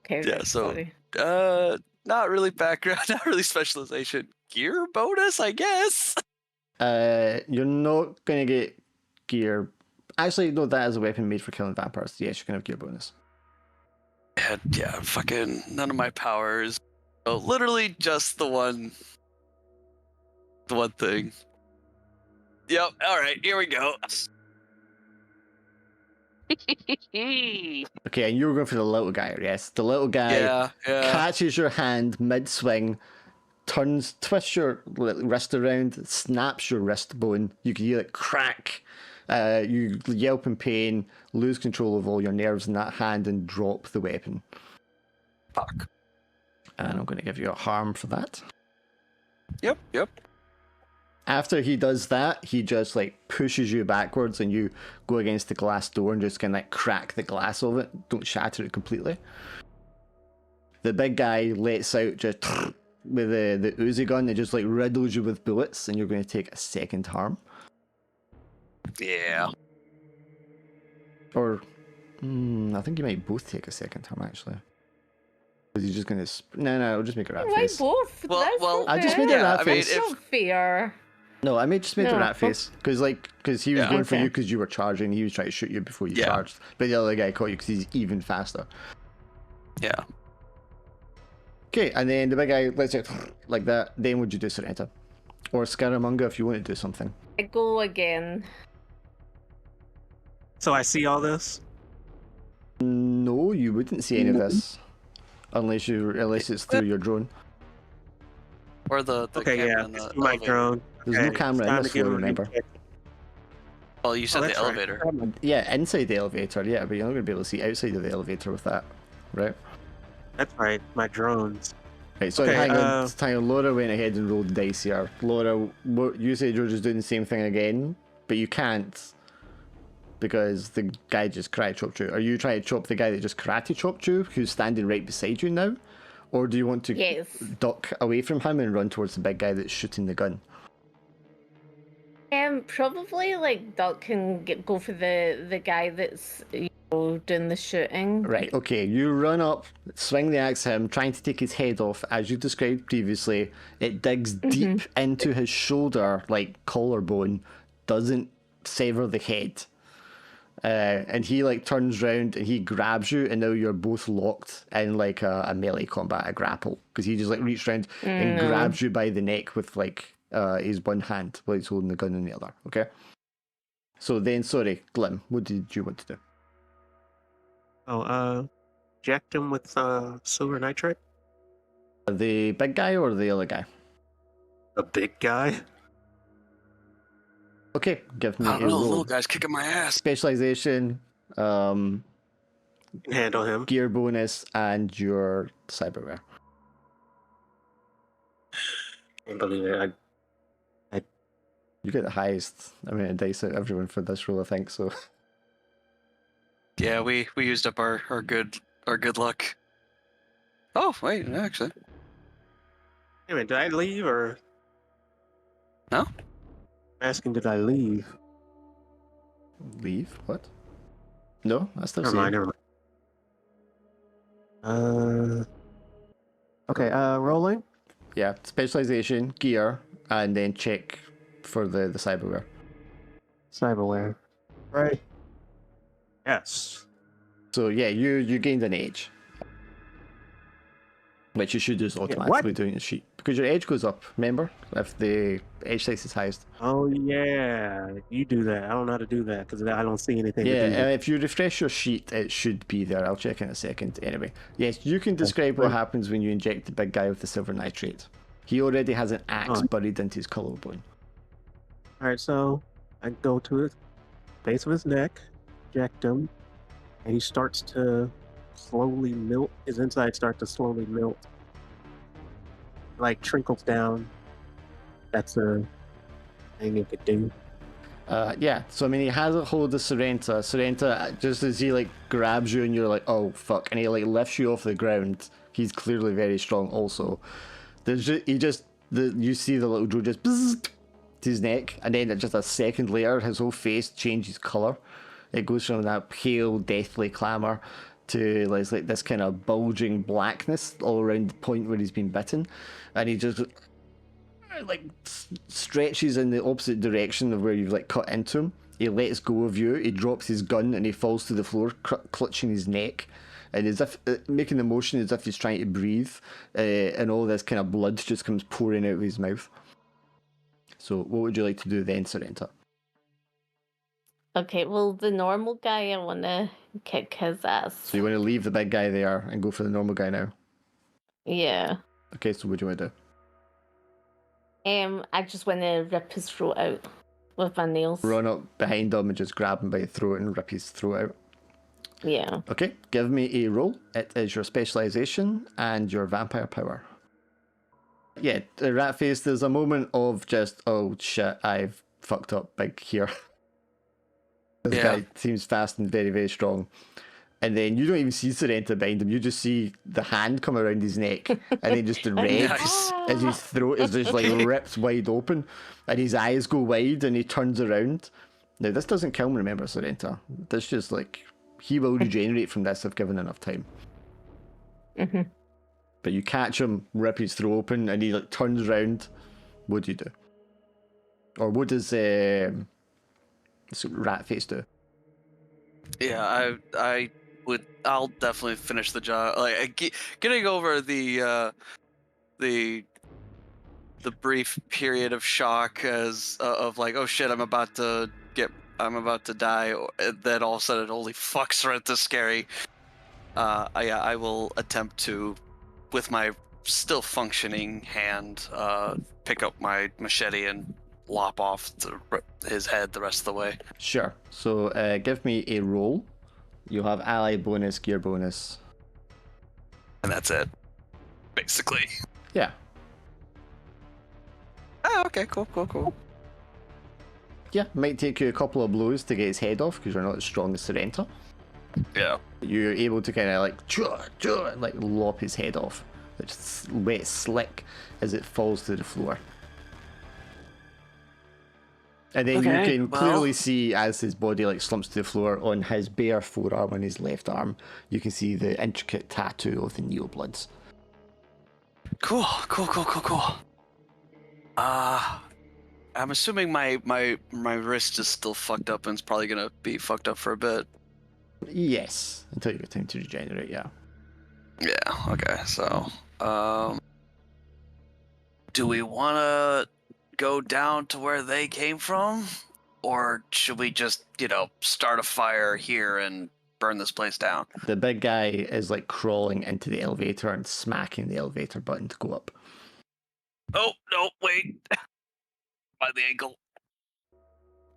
Speaker 4: Okay.
Speaker 3: Yeah,
Speaker 4: right,
Speaker 3: so-
Speaker 4: sorry.
Speaker 3: Not really background, not really specialization. Gear bonus, I guess.
Speaker 1: You're not going to get gear. Actually, no, that is a weapon made for killing vampires. Yes, you can have gear bonus.
Speaker 3: Yeah, fucking none of my powers. Oh, literally just the one thing. Yep, alright, here we go.
Speaker 1: Okay, and you were going for the little guy, yes? The little guy
Speaker 3: Yeah.
Speaker 1: catches your hand mid-swing, twists your wrist around, snaps your wrist bone. You can hear it crack. You yelp in pain, lose control of all your nerves in that hand, and drop the weapon.
Speaker 3: Fuck.
Speaker 1: And I'm going to give you a harm for that.
Speaker 3: Yep.
Speaker 1: After he does that, he just like pushes you backwards, and you go against the glass door and just kind of like crack the glass of it. Don't shatter it completely. The big guy lets out just with the Uzi gun. It just like riddles you with bullets, and you're going to take a second harm.
Speaker 3: Yeah.
Speaker 1: Or, I think you might both take a second harm actually. Because he's just going to. No, I'll just make a rat
Speaker 4: Why
Speaker 1: face.
Speaker 4: both?
Speaker 3: Well-
Speaker 4: That's
Speaker 3: well,
Speaker 4: not
Speaker 1: I just
Speaker 4: fair.
Speaker 1: made a
Speaker 3: Yeah,
Speaker 1: rat
Speaker 3: I mean,
Speaker 1: face.
Speaker 4: That's not fair.
Speaker 1: No, I just made a
Speaker 4: No.
Speaker 1: rat face because he was
Speaker 3: Yeah.
Speaker 1: going for
Speaker 4: Okay.
Speaker 1: you because you were charging. He was trying to shoot you before you
Speaker 3: Yeah.
Speaker 1: charged, but the other guy caught you because he's even faster.
Speaker 3: Yeah.
Speaker 1: Okay, and then the big guy lets it like that. Then would you do Sorrenta or Scaramanga if you want to do something?
Speaker 4: I go again.
Speaker 2: So I see all this.
Speaker 1: No, you wouldn't see any of this unless it's through your drone.
Speaker 3: Or the
Speaker 2: Okay,
Speaker 3: camera
Speaker 2: yeah.
Speaker 3: in the
Speaker 2: It's my
Speaker 3: elevator.
Speaker 2: drone.
Speaker 1: There's
Speaker 2: Okay,
Speaker 1: no camera
Speaker 2: it's
Speaker 1: in
Speaker 2: time
Speaker 1: this
Speaker 2: to give
Speaker 1: floor,
Speaker 2: him a
Speaker 1: remember?
Speaker 2: recheck.
Speaker 3: Oh, you said
Speaker 2: Oh,
Speaker 3: the
Speaker 2: that's right.
Speaker 3: elevator.
Speaker 1: Yeah, inside the elevator, yeah, but you're not going to be able to see outside of the elevator with that, right?
Speaker 2: That's right. My drones.
Speaker 1: Right, so
Speaker 2: Okay,
Speaker 1: hang on. Laura went ahead and rolled dice here. Laura, you said you're just doing the same thing again, but you can't because the guy just karate chopped you. Are you trying to chop the guy that just karate chopped you, who's standing right beside you now? Or do you want to
Speaker 4: Yes.
Speaker 1: duck away from him and run towards the big guy that's shooting the gun?
Speaker 4: Probably like duck and go for the guy that's Oh, doing the shooting.
Speaker 1: Right, okay, you run up, swing the axe at him, trying to take his head off, as you described previously. It digs deep into his shoulder, like collarbone, doesn't sever the head. And he like turns round and he grabs you, and now you're both locked in like a melee combat, a grapple, because he just like reached round and grabs you by the neck with like his one hand while he's holding the gun in the other. Okay. So then, sorry, Glim, what did you want to do?
Speaker 2: Oh, jacked him with silver nitrate.
Speaker 1: The big guy or the other guy?
Speaker 2: The big guy.
Speaker 1: Okay, give me
Speaker 3: I
Speaker 1: a
Speaker 3: don't know, the
Speaker 1: roll.
Speaker 3: little guy's kicking my ass.
Speaker 1: Specialization,
Speaker 2: Can handle him.
Speaker 1: gear bonus, and your cyberware.
Speaker 2: Can't believe it.
Speaker 1: You get the highest amount of dice out of everyone for this roll, I think. So
Speaker 3: Yeah, we used up our good luck. Oh wait, actually,
Speaker 2: Wait a minute, did I leave or?
Speaker 3: No?
Speaker 2: I'm asking, did I leave?
Speaker 1: leave. What? No, that's still
Speaker 2: Never mind.
Speaker 1: same.
Speaker 2: Never mind. Okay. Rolling.
Speaker 1: Yeah, specialization, gear, and then check for the cyberware.
Speaker 2: Cyberware. Right. Yes.
Speaker 1: So yeah, you gained an edge, which you should just automatically do in the sheet because your edge goes up. Remember, if the edge size is highest.
Speaker 2: Oh yeah, you do that. I don't know how to do that because I don't see anything.
Speaker 1: Yeah,
Speaker 2: to do with.
Speaker 1: if you refresh your sheet, it should be there. I'll check in a second. Anyway, yes, you can describe what happens when you inject the big guy with the silver nitrate. He already has an axe buried into his collarbone.
Speaker 2: All right, so I go to the base of his neck, inject him, and he starts to slowly melt. His insides start to slowly melt, like trickles down. That's a thing you could do.
Speaker 1: Yeah, so I mean, he has a hold of Sorrenta. Sorrenta, just as he like grabs you and you're like, oh fuck, and he like lifts you off the ground. He's clearly very strong. Also, you see the little droid just bzzz to his neck, and then just a second later, his whole face changes color. It goes from that pale, deathly clamor to like this kind of bulging blackness all around the point where he's been bitten, and he just like stretches in the opposite direction of where you've like cut into him. He lets go of you. He drops his gun and he falls to the floor, clutching his neck, and as if making the motion as if he's trying to breathe, and all this kind of blood just comes pouring out of his mouth. So, what would you like to do then, Sorrenta?
Speaker 4: Okay, well, the normal guy, I want to kick his ass.
Speaker 1: So you want to leave the big guy there and go for the normal guy now?
Speaker 4: Yeah.
Speaker 1: Okay, so what do you want to do?
Speaker 4: I just want to rip his throat out with my nails.
Speaker 1: Run up behind him and just grab him by the throat and rip his throat out.
Speaker 4: Yeah.
Speaker 1: Okay, give me a roll. It is your specialization and your vampire power. Yeah, rat face, there's a moment of just, oh shit, I've fucked up big here. This guy seems fast and very, very strong. And then you don't even see Sorrenta behind him, you just see the hand come around his neck, and then just the red as his throat is just like ripped wide open, and his eyes go wide and he turns around. Now this doesn't kill him, remember, Sorrenta. This just like, he will regenerate from this if given enough time.
Speaker 4: Mm-hmm.
Speaker 1: But you catch him, rip his throat open, and he like turns around. What do you do? Or what does rat face do?
Speaker 3: Yeah, I'll definitely finish the job. Like getting over the brief period of shock as of like, oh shit, I'm about to die. Then all of a sudden, holy fuck, Sorrenta's scary. I will attempt to, with my still functioning hand, pick up my machete and lop off his head the rest of the way.
Speaker 1: Sure. So give me a roll. You'll have ally bonus, gear bonus.
Speaker 3: And that's it. Basically.
Speaker 1: Yeah.
Speaker 3: Oh, okay, cool.
Speaker 1: Yeah, might take you a couple of blows to get his head off because you're not as strong as Sorrenta.
Speaker 3: Yeah.
Speaker 1: You're able to kind of like like lop his head off. It's wet slick as it falls to the floor. And then you
Speaker 3: Okay,
Speaker 1: can
Speaker 3: well-
Speaker 1: clearly see as his body like slumps to the floor on his bare forearm on his left arm, you can see the intricate tattoo of the Neobloods.
Speaker 3: Cool. I'm assuming my wrist is still fucked up and it's probably gonna be fucked up for a bit.
Speaker 1: Yes, until you get time to regenerate, yeah.
Speaker 3: Yeah, okay, so do we wanna go down to where they came from? Or should we just, start a fire here and burn this place down?
Speaker 1: The big guy is like crawling into the elevator and smacking the elevator button to go up.
Speaker 3: Oh, no, wait. By the ankle.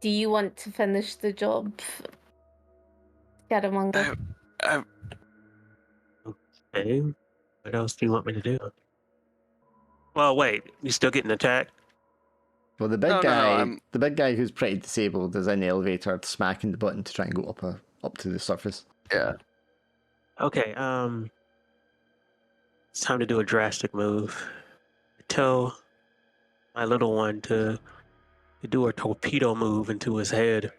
Speaker 4: Do you want to finish the job, Scaramanga?
Speaker 2: Okay. What else do you want me to do? Well, wait. You still getting attacked?
Speaker 1: Well, the big
Speaker 3: No,
Speaker 1: guy, the big guy who's pretty disabled, is in the elevator smacking the button to try and go up to the surface.
Speaker 3: Yeah.
Speaker 2: Okay. It's time to do a drastic move. Tell my little one to do a torpedo move into his head.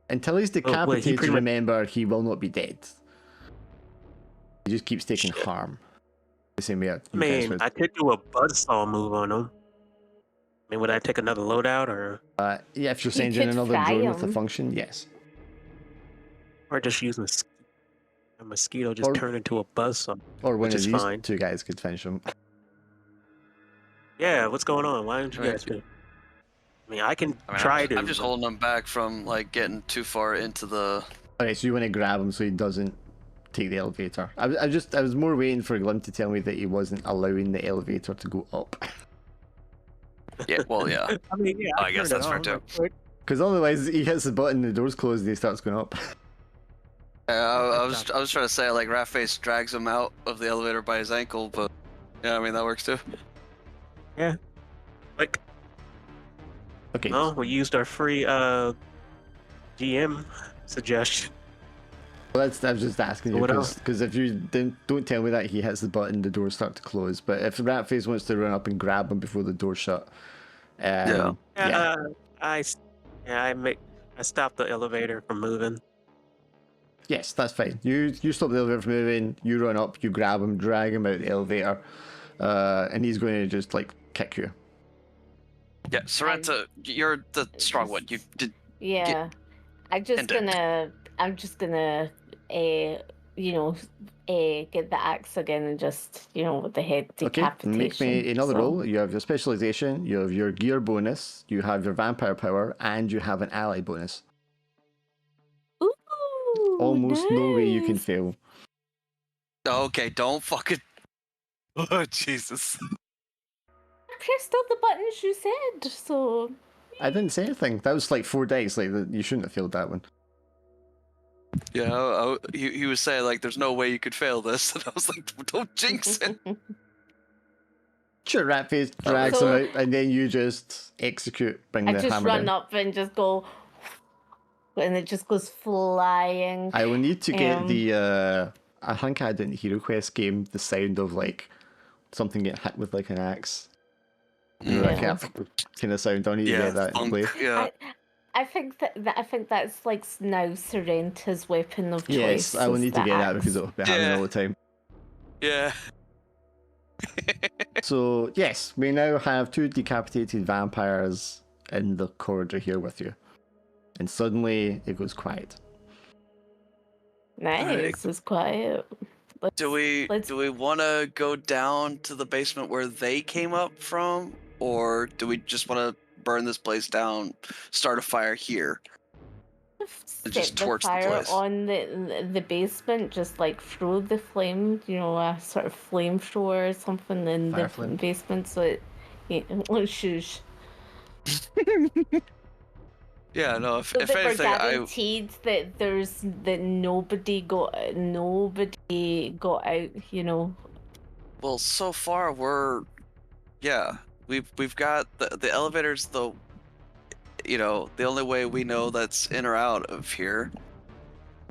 Speaker 1: Until he's
Speaker 2: wait, he
Speaker 1: decapitated,
Speaker 2: pretty much-
Speaker 1: remember, he will not be dead. He just keeps taking harm. The same way
Speaker 2: I mean, I could do a buzzsaw move on him. I mean, would I take another loadout or
Speaker 1: yeah, if you're
Speaker 4: You
Speaker 1: sending
Speaker 4: could
Speaker 1: another
Speaker 4: fry
Speaker 1: drone with a
Speaker 4: him.
Speaker 1: function, yes.
Speaker 2: just use a mosquito just
Speaker 1: Or-
Speaker 2: turn into a buzzsaw?
Speaker 1: Or one
Speaker 2: Which
Speaker 1: of
Speaker 2: is
Speaker 1: these
Speaker 2: fine.
Speaker 1: two guys could finish him.
Speaker 2: Yeah, what's going on? Why don't you
Speaker 3: Right.
Speaker 2: guys do? I mean, I can
Speaker 3: I mean,
Speaker 2: try
Speaker 3: I'm,
Speaker 2: to.
Speaker 3: I'm just holding him back from getting too far into the.
Speaker 1: Alright, so you want to grab him so he doesn't take the elevator. I was more waiting for Glim to tell me that he wasn't allowing the elevator to go up.
Speaker 3: Yeah, well, yeah.
Speaker 2: I mean, yeah.
Speaker 3: I guess
Speaker 2: turned
Speaker 3: that's
Speaker 2: it
Speaker 3: fair,
Speaker 2: on,
Speaker 3: too.
Speaker 2: like,
Speaker 1: Because otherwise he hits the button, the door's closed, and he starts going up.
Speaker 3: I was trying to say Ratface drags him out of the elevator by his ankle, but yeah, I mean that works too.
Speaker 2: Like,
Speaker 1: Okay.
Speaker 2: no, we used our free GM suggestion.
Speaker 1: Well, I was just asking you
Speaker 2: What else?
Speaker 1: because if you don't tell me that he hits the button, the doors start to close. But if Ratface wants to run up and grab him before the door shut, yeah.
Speaker 2: I stopped the elevator from moving.
Speaker 1: Yes, that's fine. You stop the elevator from moving. You run up, you grab him, drag him out the elevator, and he's going to just like kick you.
Speaker 3: Yeah, Sorrento, you're the strong one. You did.
Speaker 4: Yeah. I'm just gonna get the axe again and just, with the head
Speaker 1: Okay,
Speaker 4: decapitation.
Speaker 1: make me another
Speaker 4: so-
Speaker 1: roll. You have your specialization, you have your gear bonus, you have your vampire power, and you have an ally bonus.
Speaker 4: Ooh,
Speaker 1: Almost no way you can
Speaker 4: nice.
Speaker 1: fail.
Speaker 3: Okay, don't fucking. Oh Jesus.
Speaker 4: I pressed all the buttons you said, so
Speaker 1: I didn't say anything. That was like 4 dice. Like you shouldn't have failed that one.
Speaker 3: Yeah, he was saying there's no way you could fail this, and I was like, don't jinx it.
Speaker 1: Sure, Ratface drags
Speaker 4: So-
Speaker 1: him out, and then you just execute, bring
Speaker 4: I
Speaker 1: the
Speaker 4: just
Speaker 1: hammer
Speaker 4: run
Speaker 1: down.
Speaker 4: up and just go, and it just goes flying.
Speaker 1: I will need to get
Speaker 4: Um,
Speaker 1: the. I think I had in the Hero Quest game the sound of something getting hit with an axe. You know,
Speaker 4: Yeah.
Speaker 1: that kind of sound. I need to get that in
Speaker 3: thunk,
Speaker 1: play.
Speaker 3: yeah.
Speaker 4: I think that's now Sorrenta's weapon of choice.
Speaker 1: Yes, I will
Speaker 4: is
Speaker 1: need to
Speaker 4: the
Speaker 1: get that
Speaker 4: axe.
Speaker 1: because it'll be happening
Speaker 3: Yeah.
Speaker 1: all the time.
Speaker 3: Yeah.
Speaker 1: So yes, we now have 2 decapitated vampires in the corridor here with you, and suddenly it goes quiet.
Speaker 4: Nice, it's quiet.
Speaker 3: Do we
Speaker 4: Let's-
Speaker 3: want to go down to the basement where they came up from, or do we just want to burn this place down, start a fire here?
Speaker 4: Set
Speaker 3: just
Speaker 4: the
Speaker 3: torch the
Speaker 4: fire
Speaker 3: place.
Speaker 4: on the basement, just throw the flame, a sort of flamethrower or something in
Speaker 1: Fire
Speaker 4: the
Speaker 1: flame.
Speaker 4: basement, so it shush.
Speaker 3: Yeah, no. If
Speaker 4: So that we're
Speaker 3: anything, I
Speaker 4: guaranteed that nobody got out.
Speaker 3: well, so far we've got the elevators. The only way we know that's in or out of here.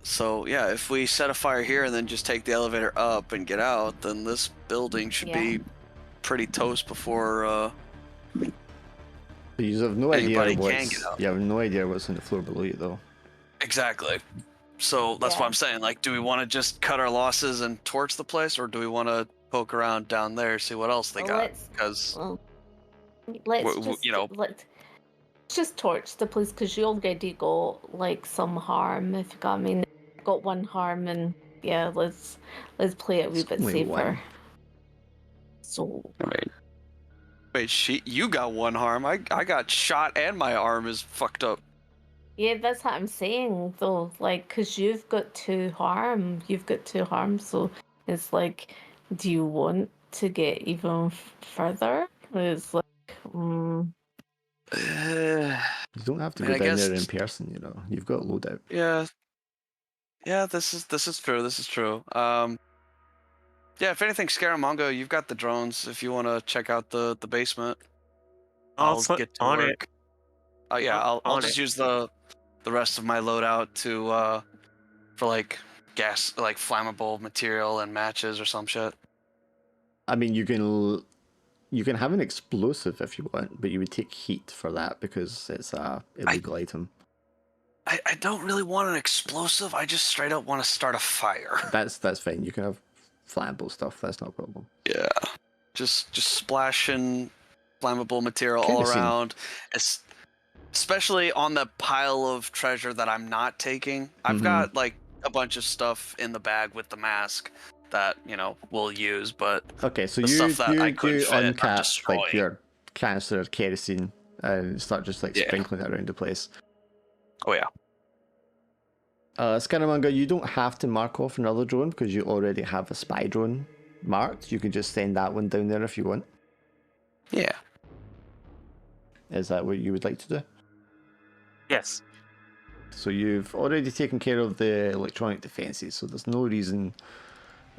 Speaker 3: So yeah, if we set a fire here and then just take the elevator up and get out, then this building should be pretty toast before
Speaker 1: But you have no idea
Speaker 3: anybody can
Speaker 1: what's.
Speaker 3: get out.
Speaker 1: You have no idea what's on the floor below you, though.
Speaker 3: Exactly. So that's what I'm saying. Like, do we want to just cut our losses and torch the place, or do we want to poke around down there, see what else they got? Because
Speaker 4: let's just torch the place, because you already got like some harm. If you got, I mean, got one harm, and yeah, let's play it a wee bit
Speaker 1: only
Speaker 4: safer.
Speaker 1: one.
Speaker 4: So
Speaker 3: wait, you got one harm. I got shot and my arm is fucked up.
Speaker 4: yeah, that's what I'm saying though. Like, because you've got 2 harm, so it's like, do you want to get even further? It's like,
Speaker 1: You don't have to go down there in person, you know. You've got loadout.
Speaker 3: Yeah, this is true. This is true. Yeah, if anything, Scaramanga, you've got the drones. If you want to check out the basement, I'll get to work. I'll just use the rest of my loadout to for like gas, like flammable material and matches or some shit.
Speaker 1: I mean, you can have an explosive if you want, but you would take heat for that because it's a illegal item.
Speaker 3: I don't really want an explosive. I just straight up want to start a fire.
Speaker 1: That's fine. You can have flammable stuff. That's not a problem.
Speaker 3: Yeah, just splashing flammable material all
Speaker 1: Kerosene.
Speaker 3: around. Especially on the pile of treasure that I'm not taking. I've got like a bunch of stuff in the bag with the mask that, you know, we'll use, but
Speaker 1: okay, so
Speaker 3: the
Speaker 1: you
Speaker 3: stuff that I couldn't fit, I'm
Speaker 1: uncap
Speaker 3: destroying.
Speaker 1: like your canister of kerosene and start just like sprinkling it around the place.
Speaker 3: Oh yeah.
Speaker 1: Scaramanga, you don't have to mark off another drone because you already have a spy drone marked. You can just send that one down there if you want.
Speaker 3: Yeah.
Speaker 1: Is that what you would like to do?
Speaker 2: Yes.
Speaker 1: So you've already taken care of the electronic defenses, so there's no reason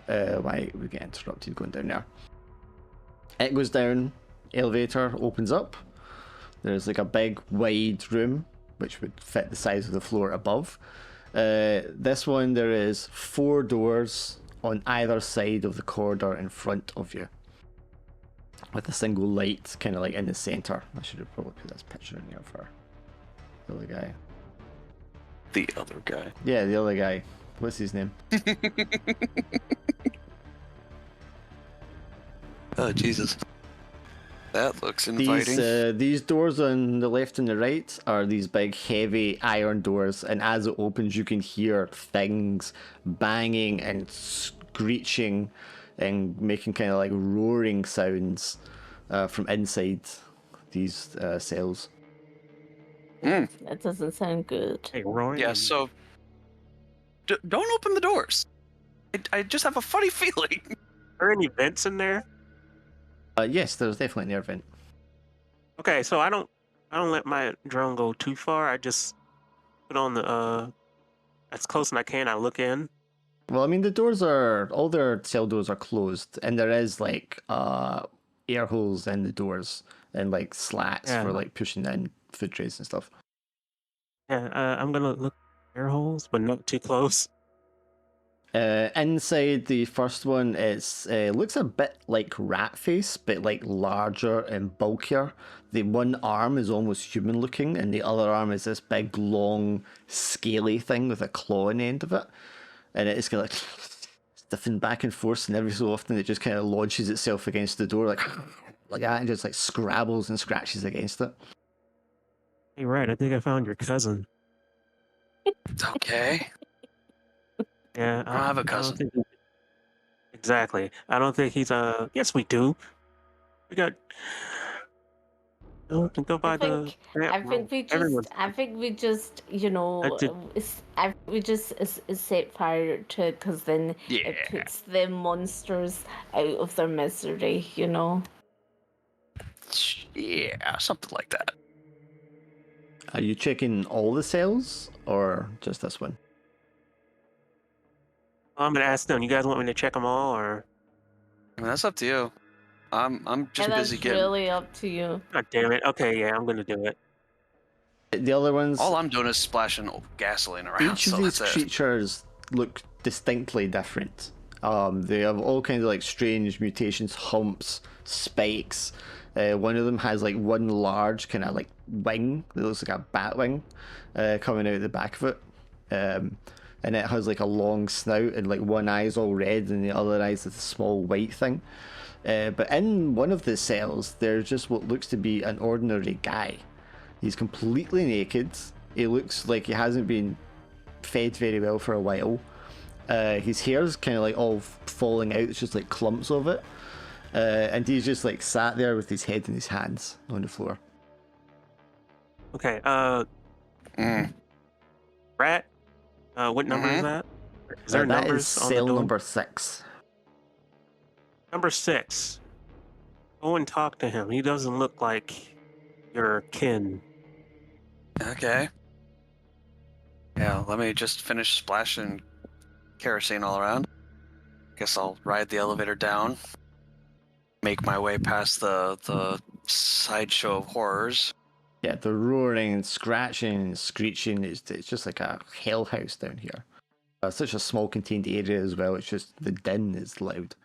Speaker 1: why we get interrupted going down there. It goes down, elevator opens up. There's like a big wide room which would fit the size of the floor above. This one, there is 4 doors on either side of the corridor in front of you, with a single light kind of like in the center. I should have probably put this picture in here for the other guy.
Speaker 3: The other guy.
Speaker 1: Yeah, the other guy. What's his name?
Speaker 3: Oh, Jesus. That looks inviting.
Speaker 1: These doors on the left and the right are these big, heavy iron doors, and as it opens, you can hear things banging and screeching and making kind of like roaring sounds from inside these cells.
Speaker 4: that doesn't sound good.
Speaker 2: Hey, roaring.
Speaker 3: Yeah, so don't open the doors. I just have a funny feeling.
Speaker 2: Are there any vents in there?
Speaker 1: Yes, there's definitely an air vent.
Speaker 2: Okay, so I don't let my drone go too far. I just put on the as close as I can. I look in.
Speaker 1: Well, I mean, all their cell doors are closed, and there is like air holes in the doors and like slats for like pushing in food trays and stuff.
Speaker 2: Yeah, I'm gonna look air holes, but not too close.
Speaker 1: Inside the first one, it's looks a bit like Rat Face, but like larger and bulkier. The one arm is almost human looking, and the other arm is this big, long, scaly thing with a claw on the end of it. And it's kind of like stiffened back and forth, and every so often it just kind of launches itself against the door like that, and just like scrabbles and scratches against it.
Speaker 2: Hey, right, I think I found your cousin.
Speaker 3: Okay.
Speaker 2: Yeah,
Speaker 3: I don't have a cousin.
Speaker 2: Exactly. I don't think he's yes, we do. We got. Go by the.
Speaker 4: I think we just, you know, we just set fire to it, because then it puts the monsters out of their misery, you know.
Speaker 3: Yeah, something like that.
Speaker 1: Are you checking all the cells or just this one?
Speaker 2: I'm gonna ask them. You guys want me to check them all, or?
Speaker 3: I mean, that's up to you. I'm just busy getting.
Speaker 4: That's really up to you.
Speaker 2: God damn it! Okay, yeah, I'm gonna do it.
Speaker 1: The other ones.
Speaker 3: All I'm doing is splashing gasoline around.
Speaker 1: Each of these creatures look distinctly different. They have all kinds of like strange mutations, humps, spikes. One of them has like one large kind of like wing that looks like a bat wing coming out the back of it. And it has like a long snout and like one eye's all red and the other eye's a small white thing. But in one of the cells, there's just what looks to be an ordinary guy. He's completely naked. He looks like he hasn't been fed very well for a while. His hair's kind of like all falling out. It's just like clumps of it. And he's just like sat there with his head in his hands on the floor.
Speaker 2: Okay. Rat. What number is that? Is there
Speaker 1: that
Speaker 2: numbers
Speaker 1: is
Speaker 2: on the
Speaker 1: cell
Speaker 2: door?
Speaker 1: number 6.
Speaker 2: Number 6. Go and talk to him. He doesn't look like your kin.
Speaker 3: Okay. Yeah, let me just finish splashing kerosene all around. Guess I'll ride the elevator down. Make my way past the sideshow of horrors.
Speaker 1: Yeah, the roaring and scratching and screeching, it's just like a hell house down here. Such a small contained area as well, it's just the din is loud.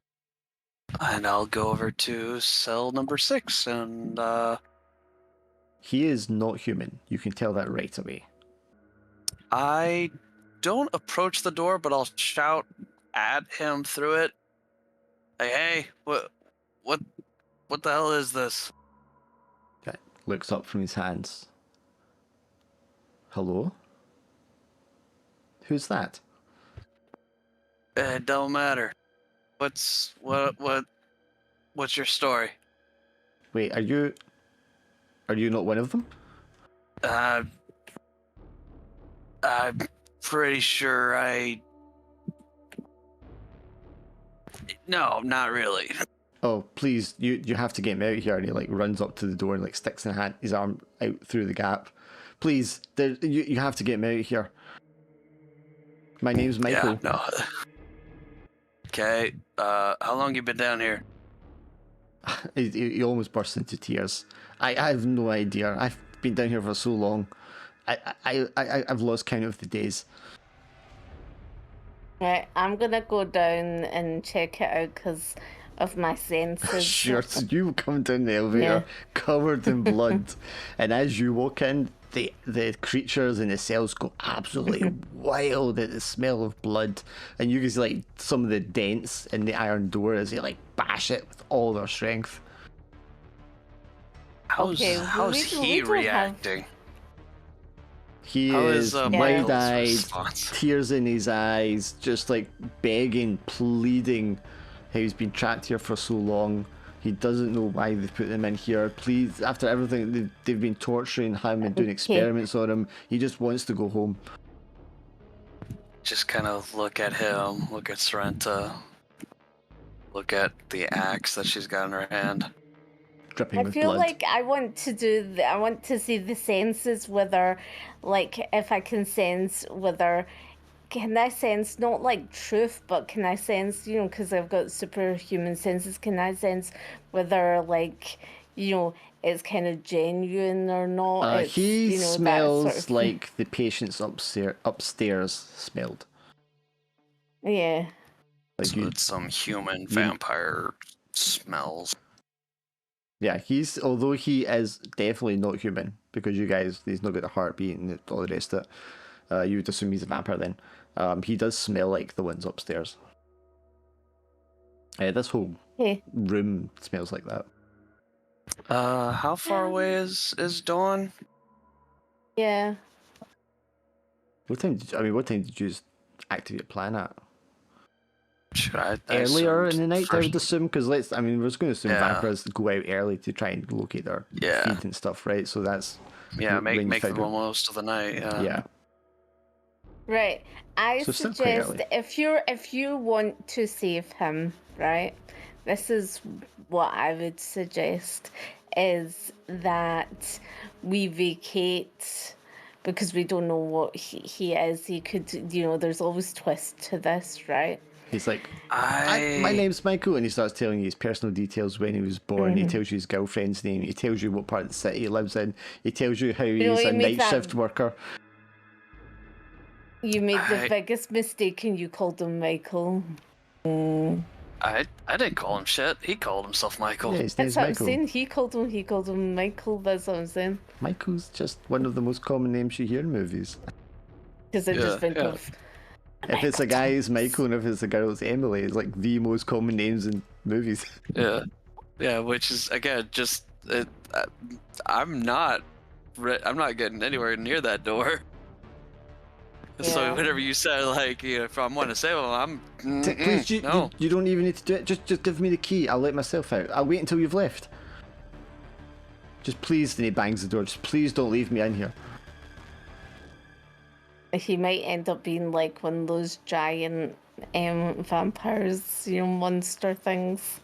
Speaker 3: And I'll go over to cell number 6 and
Speaker 1: He is not human, you can tell that right away.
Speaker 3: I don't approach the door, but I'll shout at him through it. Hey, what the hell is this?
Speaker 1: Okay, looks up from his hands. Hello? Who's that?
Speaker 3: It don't matter. What's your story?
Speaker 1: Wait, are you not one of them?
Speaker 3: I'm pretty sure No, not really.
Speaker 1: Oh, please, you have to get me out here. And he like runs up to the door and like sticks his arm out through the gap. Please, you have to get me out here. My name's Michael.
Speaker 3: Yeah, no. Okay, how long you been down here?
Speaker 1: He almost burst into tears. I have no idea. I've been down here for so long. I've lost count of the days.
Speaker 4: Right, I'm gonna go down and check it out because of my senses.
Speaker 1: Sure, so you come down the elevator covered in blood, and as you walk in, the creatures in the cells go absolutely wild at the smell of blood, and you can see like some of the dents in the iron door as they like bash it with all their strength.
Speaker 3: How's
Speaker 4: Okay,
Speaker 3: how's
Speaker 4: we
Speaker 3: he
Speaker 4: don't have-
Speaker 3: reacting?
Speaker 1: He
Speaker 3: How
Speaker 1: is
Speaker 3: Michael's
Speaker 1: wide-eyed,
Speaker 3: response?
Speaker 1: tears in his eyes, just like begging, pleading how he's been trapped here for so long. He doesn't know why they've put him in here. Please, after everything, they've been torturing him and doing experiments on him. He just wants to go home.
Speaker 3: Just kind of look at him, look at Sorrenta, look at the axe that she's got in her hand.
Speaker 1: Dripping
Speaker 4: I
Speaker 1: with
Speaker 4: feel
Speaker 1: blood.
Speaker 4: like I want to see the senses, whether, like, if I can sense whether, can I sense not like truth, but can I sense, you know, because I've got superhuman senses, can I sense whether, like, you know, it's kind of genuine or not? It's,
Speaker 1: He
Speaker 4: you know, that
Speaker 1: smells
Speaker 4: sort of-
Speaker 1: like the patients upstairs smelled.
Speaker 4: Yeah.
Speaker 1: Like
Speaker 3: So
Speaker 1: you,
Speaker 3: it's some human vampire smells.
Speaker 1: yeah, although he is definitely not human, because he's not got a heartbeat and all the rest of it. You would assume he's a vampire then. He does smell like the ones upstairs. This whole
Speaker 4: Okay.
Speaker 1: room smells like that.
Speaker 3: How far away is Dawn?
Speaker 4: Yeah.
Speaker 1: What time did you activate plan at?
Speaker 3: Should I
Speaker 1: Earlier in
Speaker 3: assumed
Speaker 1: the night, I
Speaker 3: first-
Speaker 1: would assume, because we're just going to assume
Speaker 3: Yeah.
Speaker 1: vampires go out early to try and locate their
Speaker 3: Yeah.
Speaker 1: feed and stuff, right? So that's
Speaker 3: Yeah,
Speaker 1: when you
Speaker 3: make the
Speaker 1: found it.
Speaker 3: most of the night.
Speaker 1: Yeah.
Speaker 4: Right. I
Speaker 1: So still quite
Speaker 4: suggest
Speaker 1: early.
Speaker 4: if you want to save him, right? This is what I would suggest is that we vacate because we don't know what he is. He could, you know, there's always twist to this, right?
Speaker 1: He's like, my name's Michael, and he starts telling you his personal details, when he was born. He tells you his girlfriend's name. He tells you what part of the city he lives in. He tells you how
Speaker 4: know,
Speaker 1: he's
Speaker 4: he
Speaker 1: a
Speaker 4: made
Speaker 1: night
Speaker 4: that-
Speaker 1: shift worker.
Speaker 4: You made the
Speaker 3: I-
Speaker 4: biggest mistake and you called him Michael.
Speaker 3: I didn't call him shit. He called himself Michael.
Speaker 1: Yeah, his
Speaker 4: That's
Speaker 1: name's
Speaker 4: what I'm
Speaker 1: Michael.
Speaker 4: saying. He called him Michael. That's what I'm saying.
Speaker 1: Michael's just one of the most common names you hear in movies.
Speaker 4: Because I just think
Speaker 3: yeah.
Speaker 4: of.
Speaker 1: If it's a
Speaker 4: Michael
Speaker 1: guy, it's
Speaker 4: Thomas.
Speaker 1: Michael, and if it's a girl, it's Emily. It's like the most common names in movies.
Speaker 3: Yeah, which is again just I'm not getting anywhere near that door. So
Speaker 4: Yeah.
Speaker 3: whatever you said, like if I want to say, well, I'm
Speaker 1: Please,
Speaker 3: no.
Speaker 1: you don't even need to do it. Just give me the key. I'll let myself out. I'll wait until you've left. Just please, then he bangs the door. Just please don't leave me in here.
Speaker 4: He might end up being like one of those giant vampires, monster things.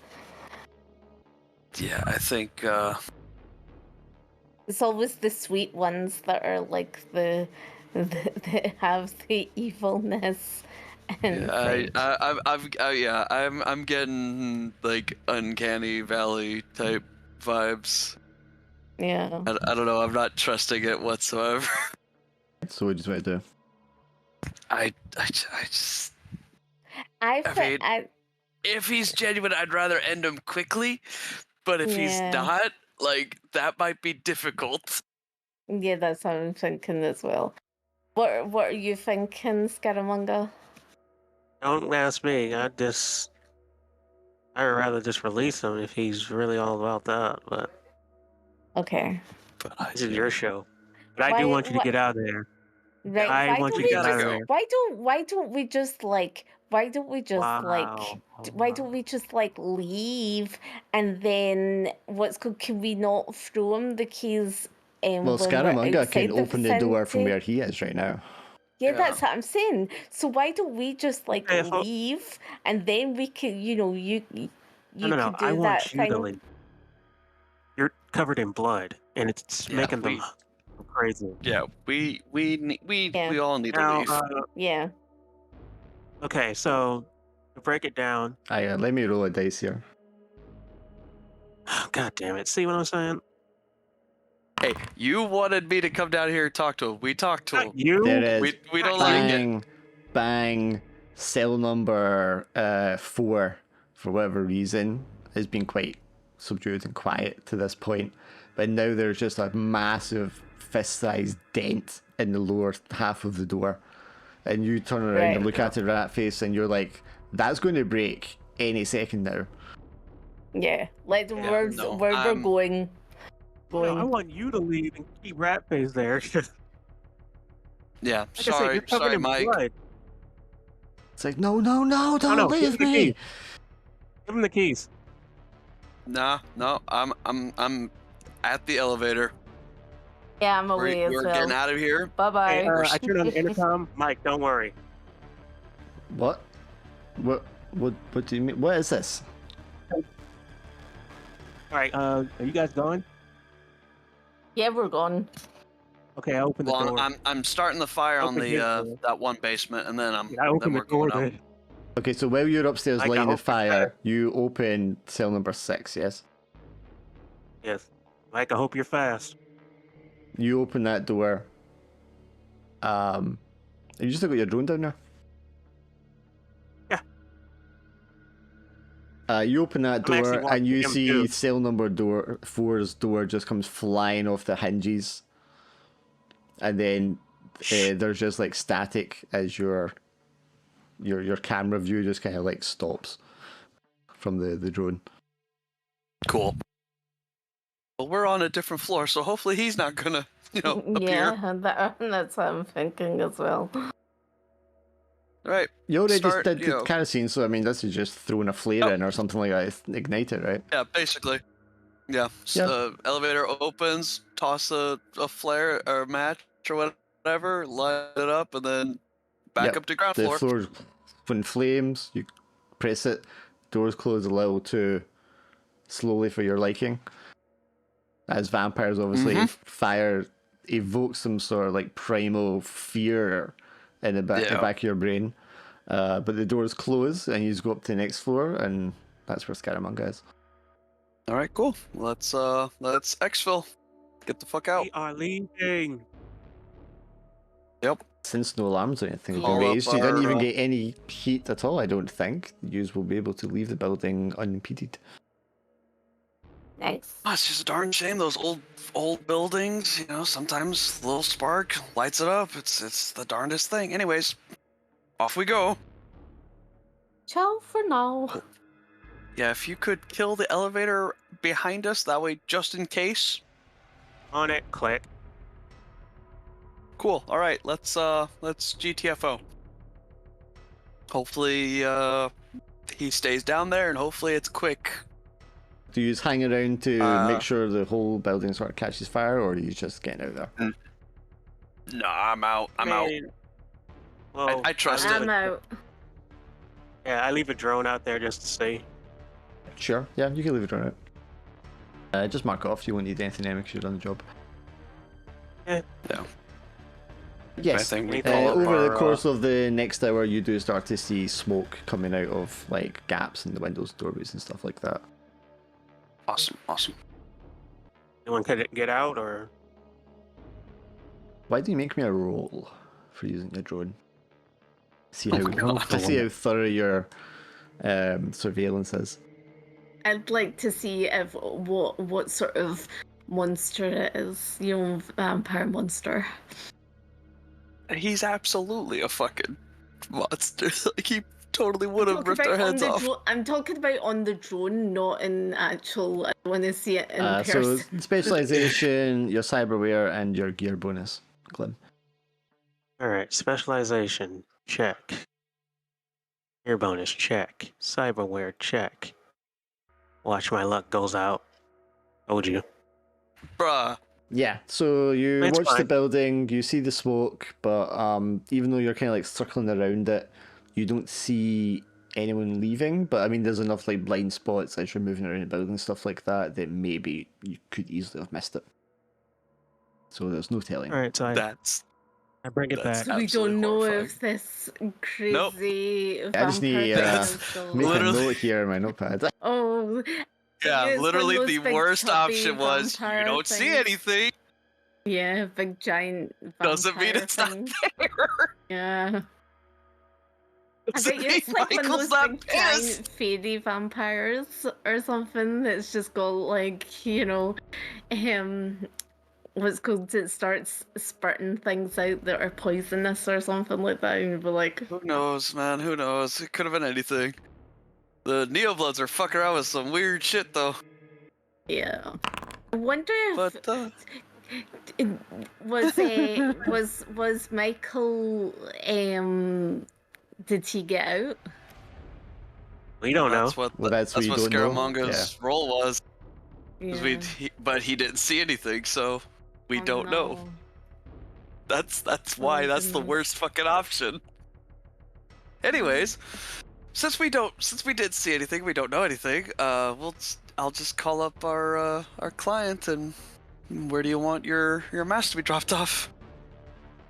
Speaker 3: Yeah, I think
Speaker 4: It's always the sweet ones that are like that have the evilness. And
Speaker 3: I'm getting like uncanny valley type vibes.
Speaker 4: yeah.
Speaker 3: I don't know. I'm not trusting it whatsoever.
Speaker 1: So what do you want to do?
Speaker 3: I just
Speaker 4: I
Speaker 3: mean,
Speaker 4: think
Speaker 3: if he's genuine, I'd rather end him quickly. But if he's
Speaker 4: Yeah.
Speaker 3: not, like that might be difficult.
Speaker 4: yeah, that's what I'm thinking as well. What are you thinking, Scaramanga?
Speaker 2: Don't ask me. I'd rather just release him if he's really all about that. But
Speaker 4: Okay.
Speaker 3: But
Speaker 2: this is your show. But I
Speaker 4: Why-
Speaker 2: do want you to
Speaker 4: why-
Speaker 2: get out of there.
Speaker 4: Right.
Speaker 2: I
Speaker 4: why
Speaker 2: want
Speaker 4: don't
Speaker 2: you to
Speaker 4: we
Speaker 2: get out of
Speaker 4: just
Speaker 2: there.
Speaker 4: why don't we just like why don't we just
Speaker 2: Wow.
Speaker 4: why don't we just like leave and then can we not throw him the keys
Speaker 1: Well,
Speaker 4: when we're
Speaker 1: Scaramanga
Speaker 4: outside
Speaker 1: can
Speaker 4: the
Speaker 1: open the door from
Speaker 4: vicinity?
Speaker 1: where he is right now.
Speaker 4: Yeah,
Speaker 3: Yeah.
Speaker 4: that's what I'm saying. So why don't we just like
Speaker 2: Okay, so-
Speaker 4: leave and then we could you
Speaker 2: No.
Speaker 4: could do
Speaker 2: I want
Speaker 4: that
Speaker 2: you to
Speaker 4: thing.
Speaker 2: leave. You're covered in blood, and it's
Speaker 3: Yeah,
Speaker 2: making them crazy.
Speaker 3: Yeah, we
Speaker 4: Yeah.
Speaker 3: all need to
Speaker 2: Now,
Speaker 3: leave.
Speaker 4: Yeah.
Speaker 2: okay, so to break it down.
Speaker 1: Let me roll a dice here.
Speaker 2: God damn it! See what I'm saying?
Speaker 3: Hey, you wanted me to come down here and talk to him. We talked to him.
Speaker 2: Not you.
Speaker 1: There is
Speaker 3: We don't like it.
Speaker 1: bang, cell number 4, for whatever reason, has been quite subdued and quiet to this point. But now there's just a massive fist-sized dent in the lower half of the door. And you turn around and
Speaker 4: Right.
Speaker 1: look at it rat face and you're like, that's going to break any second now.
Speaker 4: Yeah. Like
Speaker 3: Yeah,
Speaker 4: we're
Speaker 3: no,
Speaker 4: we're going.
Speaker 2: No, I want you to leave and keep Ratface there.
Speaker 3: Yeah,
Speaker 2: Like I said, you're covered in
Speaker 3: Mike.
Speaker 2: blood.
Speaker 1: It's like, no, don't
Speaker 2: No, give
Speaker 1: leave
Speaker 2: him the
Speaker 1: me.
Speaker 2: key. Give him the keys.
Speaker 3: Nah, no, I'm at the elevator.
Speaker 4: Yeah, I'm away as
Speaker 3: We're
Speaker 4: well.
Speaker 3: getting out of here.
Speaker 4: Bye bye.
Speaker 2: Hey, I turned on the intercom. Mike, don't worry.
Speaker 1: What? What do you mean? What is this?
Speaker 2: All right, are you guys going?
Speaker 4: Yeah, we're gone.
Speaker 2: Okay, I opened the
Speaker 3: Well,
Speaker 2: door.
Speaker 3: I'm starting the fire on
Speaker 2: Open
Speaker 3: the
Speaker 2: his door.
Speaker 3: that one basement, and then
Speaker 2: I
Speaker 3: then
Speaker 2: opened
Speaker 3: we're
Speaker 2: the door.
Speaker 3: going out.
Speaker 2: Then.
Speaker 1: Okay, so while you're upstairs
Speaker 2: Like, I
Speaker 1: lighting the
Speaker 2: hope it's
Speaker 1: fire, you open cell number 6, yes?
Speaker 2: Yes. Mike, I hope you're fast.
Speaker 1: You open that door. You just got your drone down there?
Speaker 2: Yeah.
Speaker 1: You open that
Speaker 2: I'm actually
Speaker 1: door and
Speaker 2: watching
Speaker 1: you
Speaker 2: him
Speaker 1: see
Speaker 2: too.
Speaker 1: cell number 4's door just comes flying off the hinges. And then there's just like static as your camera view just kind of like stops from the drone.
Speaker 3: Cool. Well, we're on a different floor, so hopefully he's not gonna, appear.
Speaker 4: Yeah, that's what I'm thinking as well.
Speaker 3: All right.
Speaker 1: You already
Speaker 3: Start,
Speaker 1: did the kerosene, so I mean, this is just throwing a flare in or something like that. Ignite it, right?
Speaker 3: Yeah, basically. Yeah.
Speaker 1: Yeah.
Speaker 3: The elevator opens, toss a flare or a match or whatever, light it up, and then back
Speaker 1: Yep.
Speaker 3: up to ground
Speaker 1: The
Speaker 3: floor.
Speaker 1: floor, when flames, you press it, doors close a little too slowly for your liking. As vampires, obviously, fire evokes some sort of like primal fear in the back of your brain. But the doors close and you just go up to the next floor, and that's where Scaramanga is.
Speaker 3: All right, cool. Let's exfil. Get the fuck out.
Speaker 2: We are leaving.
Speaker 3: Yep.
Speaker 1: since no alarms or anything have been
Speaker 3: Call up
Speaker 1: raised, you don't
Speaker 3: our,
Speaker 1: even get any heat at all, I don't think. You will be able to leave the building unimpeded.
Speaker 4: Nice.
Speaker 3: Oh, it's just a darn shame those old buildings. You know, sometimes a little spark lights it up. It's the darndest thing. Anyways, off we go.
Speaker 4: Ciao for now.
Speaker 3: Yeah, if you could kill the elevator behind us, that way, just in case.
Speaker 2: On it, click.
Speaker 3: Cool. All right, let's GTFO. Hopefully, he stays down there, and hopefully it's quick.
Speaker 1: Do you just hang around to make sure the whole building sort of catches fire, or are you just getting out there?
Speaker 3: No, I'm out. I'm out.
Speaker 2: Well,
Speaker 3: I trust
Speaker 2: leave
Speaker 3: it.
Speaker 4: I'm out.
Speaker 2: Yeah, I leave a drone out there just to see.
Speaker 1: Sure, yeah, you can leave it on it. Just mark it off, you won't need anything because you've done the job.
Speaker 2: Yeah.
Speaker 3: No.
Speaker 1: Yes,
Speaker 3: I think we
Speaker 1: over the course of the next hour, you do start to see smoke coming out of like gaps in the windows, doorways, and stuff like that.
Speaker 3: Awesome.
Speaker 2: Anyone could get out, or
Speaker 1: Why do you make me a roll for using your drone? See how
Speaker 3: God.
Speaker 1: I see how thorough your surveillance is.
Speaker 4: I'd like to see if what sort of monster it is. You know, vampire monster.
Speaker 3: He's absolutely a fucking monster. Like, he totally would have ripped our heads off.
Speaker 4: I'm talking about on the drone, not in actual. I want to see it in
Speaker 1: So
Speaker 4: person.
Speaker 1: specialization, your cyberware, and your gear bonus, Glim.
Speaker 2: all right, specialization check. Gear bonus check. Cyberware check. Watch my luck goes out. Told you.
Speaker 3: Bruh.
Speaker 1: Yeah, so you
Speaker 2: It's
Speaker 1: watch the
Speaker 2: fine.
Speaker 1: building, you see the smoke, but even though you're kind of like circling around it, you don't see anyone leaving. But I mean, there's enough like blind spots as you're moving around the building, stuff like that, that maybe you could easily have missed it. So there's no telling.
Speaker 2: All right, so I bring it
Speaker 3: that's
Speaker 2: back.
Speaker 4: So we
Speaker 3: absolutely
Speaker 4: don't know
Speaker 3: horrifying.
Speaker 4: if this crazy
Speaker 1: I just need
Speaker 4: vampire thing
Speaker 1: to
Speaker 4: is still
Speaker 1: make a
Speaker 3: Literally.
Speaker 1: note here in my notepad.
Speaker 4: Oh,
Speaker 3: Yeah,
Speaker 4: it's one of
Speaker 3: literally
Speaker 4: those
Speaker 3: the
Speaker 4: big
Speaker 3: worst
Speaker 4: chubby
Speaker 3: option was you
Speaker 4: vampire
Speaker 3: don't see
Speaker 4: things.
Speaker 3: anything.
Speaker 4: Yeah, big giant vampire
Speaker 3: Doesn't mean it's
Speaker 4: things.
Speaker 3: not there.
Speaker 4: Yeah. I
Speaker 3: Doesn't
Speaker 4: bet you
Speaker 3: mean
Speaker 4: it's like one of
Speaker 3: Michael's
Speaker 4: those
Speaker 3: not
Speaker 4: big
Speaker 3: pissed.
Speaker 4: giant fairy vampires or something that's just got like, you know, what's called, it starts spurting things out that are poisonous or something like that, and you'd be like,
Speaker 3: Who knows, man? Who knows? It could have been anything. The Neobloods are fucking around with some weird shit, though.
Speaker 4: yeah. I wonder if
Speaker 3: But
Speaker 4: was Michael did he get out?
Speaker 2: We don't know.
Speaker 3: that's what
Speaker 1: Well, that's what you
Speaker 3: what
Speaker 1: don't know.
Speaker 3: Scaramanga's role was. 'Cause
Speaker 4: Yeah.
Speaker 3: but he didn't see anything, so we
Speaker 4: Oh,
Speaker 3: don't know.
Speaker 4: no.
Speaker 3: That's why that's the
Speaker 4: goodness.
Speaker 3: worst fucking option. Anyways, since we didn't see anything, we don't know anything. I'll just call up our client, and where do you want your mask to be dropped off?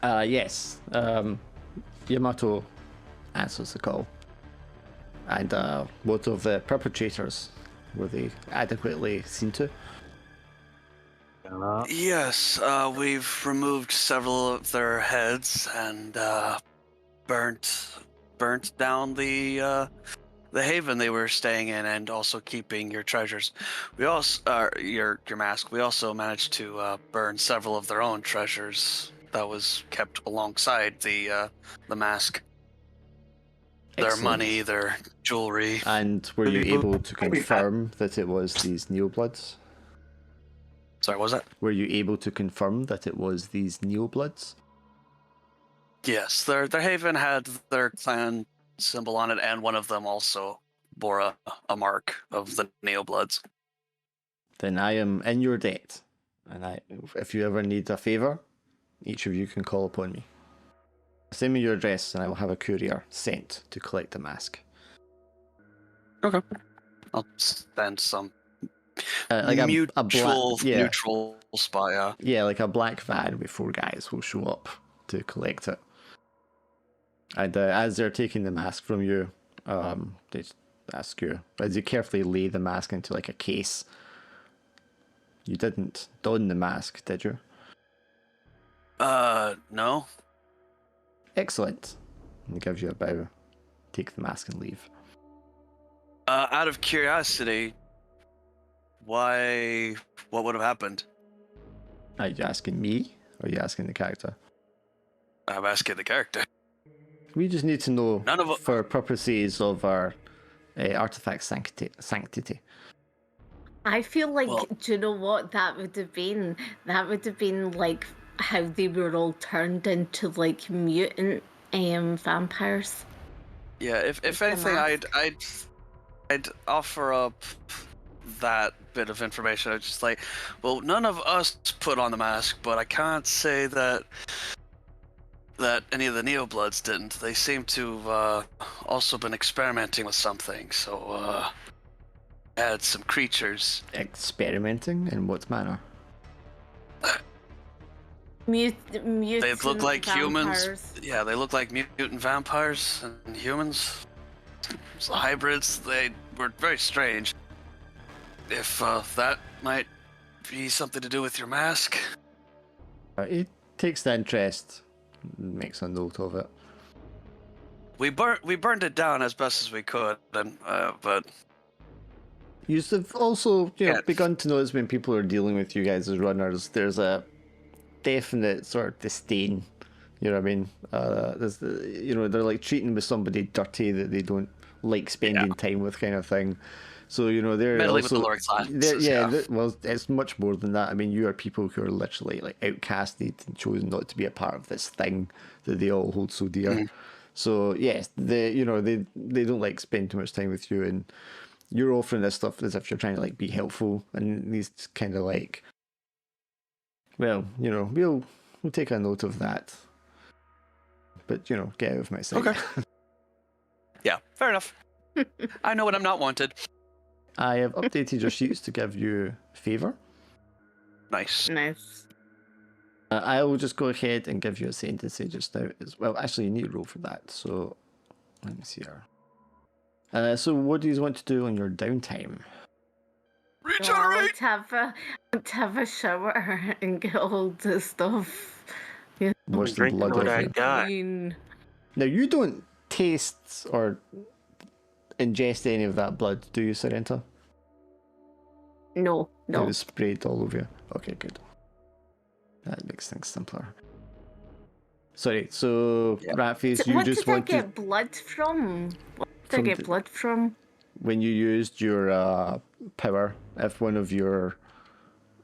Speaker 1: Yes. Yamato answers the call. And what of the perpetrators? Were they adequately seen to?
Speaker 3: Yes, we've removed several of their heads and burnt down the haven they were staying in, and also keeping your treasures. We also your mask. We also managed to burn several of their own treasures that was kept alongside the mask. Their
Speaker 1: Excellent.
Speaker 3: money, their jewelry.
Speaker 1: And were you able to confirm that it was these Neobloods?
Speaker 3: Sorry, what was that?
Speaker 1: Were you able to confirm that it was these Neobloods?
Speaker 3: Yes, their haven had their clan symbol on it, and one of them also bore a mark of the Neobloods.
Speaker 1: Then I am in your debt. And if you ever need a favour, each of you can call upon me. Send me your address and I will have a courier sent to collect the mask.
Speaker 3: Okay. I'll send some
Speaker 1: Like
Speaker 3: mutual
Speaker 1: black, yeah.
Speaker 3: neutral spy.
Speaker 1: Yeah, like a black van with 4 guys will show up to collect it. And as they're taking the mask from you, they ask you, as you carefully lay the mask into like a case. You didn't don the mask, did you?
Speaker 3: No.
Speaker 1: Excellent. And gives you a bow. Take the mask and leave.
Speaker 3: Out of curiosity, what would have happened?
Speaker 1: Are you asking me, or are you asking the character?
Speaker 3: I'm asking the character.
Speaker 1: We just need to know
Speaker 3: None of
Speaker 1: for purposes of our artifact sanctity.
Speaker 4: I feel like,
Speaker 3: Well-
Speaker 4: do you know what that would have been? That would have been like how they were all turned into like mutant vampires.
Speaker 3: Yeah, if
Speaker 4: the
Speaker 3: anything,
Speaker 4: mask.
Speaker 3: I'd offer up that bit of information. I was just like, well, none of us put on the mask, but I can't say that any of the Neobloods didn't. They seem to have also been experimenting with something, so add some creatures.
Speaker 1: Experimenting in what manner?
Speaker 4: Mutant
Speaker 3: They look like
Speaker 4: vampires.
Speaker 3: humans. Yeah, they look like mutant vampires and humans. So hybrids, they were very strange. If that might be something to do with your mask.
Speaker 1: He takes the interest, makes a note of it.
Speaker 3: We burned it down as best as we could, and but
Speaker 1: You've also
Speaker 3: Yeah.
Speaker 1: begun to notice when people are dealing with you guys as runners, there's a definite sort of disdain. You know what I mean? They're like treating with somebody dirty that they don't like spending time with, kind of thing. So they're
Speaker 3: meddling with
Speaker 1: also
Speaker 3: the lower classes.
Speaker 1: well, it's much more than that. I mean, you are people who are literally like outcasted and chosen not to be a part of this thing that they all hold so dear.
Speaker 3: Mm-hmm.
Speaker 1: So yes, they don't like spend too much time with you, and you're offering this stuff as if you're trying to like be helpful, and these kind of like, well, we'll take a note of that. But get out of my sight.
Speaker 3: Okay. Yeah, fair enough. I know when I'm not wanted.
Speaker 1: I have updated your sheets to give you favor.
Speaker 3: Nice.
Speaker 4: Nice.
Speaker 1: I will just go ahead and give you a sentence just now as well. Actually, you need to roll for that. So let me see here. So what do you want to do on your downtime?
Speaker 3: Regenerate.
Speaker 4: To have a shower and get all the stuff.
Speaker 1: Wash the
Speaker 2: Drink
Speaker 1: blood
Speaker 2: what
Speaker 1: off
Speaker 2: I
Speaker 1: you.
Speaker 2: got.
Speaker 1: Now you don't taste or ingest any of that blood, do you, Sorrento?
Speaker 4: No.
Speaker 1: It was sprayed all over you. Okay, good. That makes things simpler. Sorry, so Ratface, you
Speaker 4: What
Speaker 1: just
Speaker 4: did I
Speaker 1: want to...
Speaker 4: get blood from? What did I
Speaker 1: From
Speaker 4: get
Speaker 1: the-
Speaker 4: blood from?
Speaker 1: When you used your power, if one of your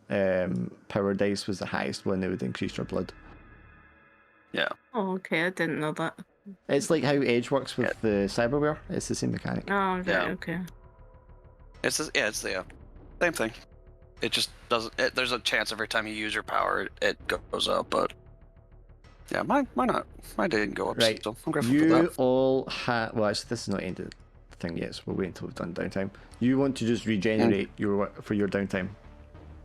Speaker 1: power dice was the highest one, it would increase your blood.
Speaker 3: Yeah.
Speaker 4: Oh, okay. I didn't know that.
Speaker 1: It's like how Edge works with the cyberware. It's the same mechanic.
Speaker 4: Oh, right.
Speaker 3: Yeah.
Speaker 4: Okay.
Speaker 3: It's the same thing. It just doesn't. There's a chance every time you use your power, it goes up. But yeah, mine not. Mine didn't go up.
Speaker 1: Right.
Speaker 3: So I'm grateful for
Speaker 1: You
Speaker 3: that.
Speaker 1: all have... Well, actually, this is not ended the thing yet, so we'll wait until we've done downtime. You want to just regenerate for your downtime,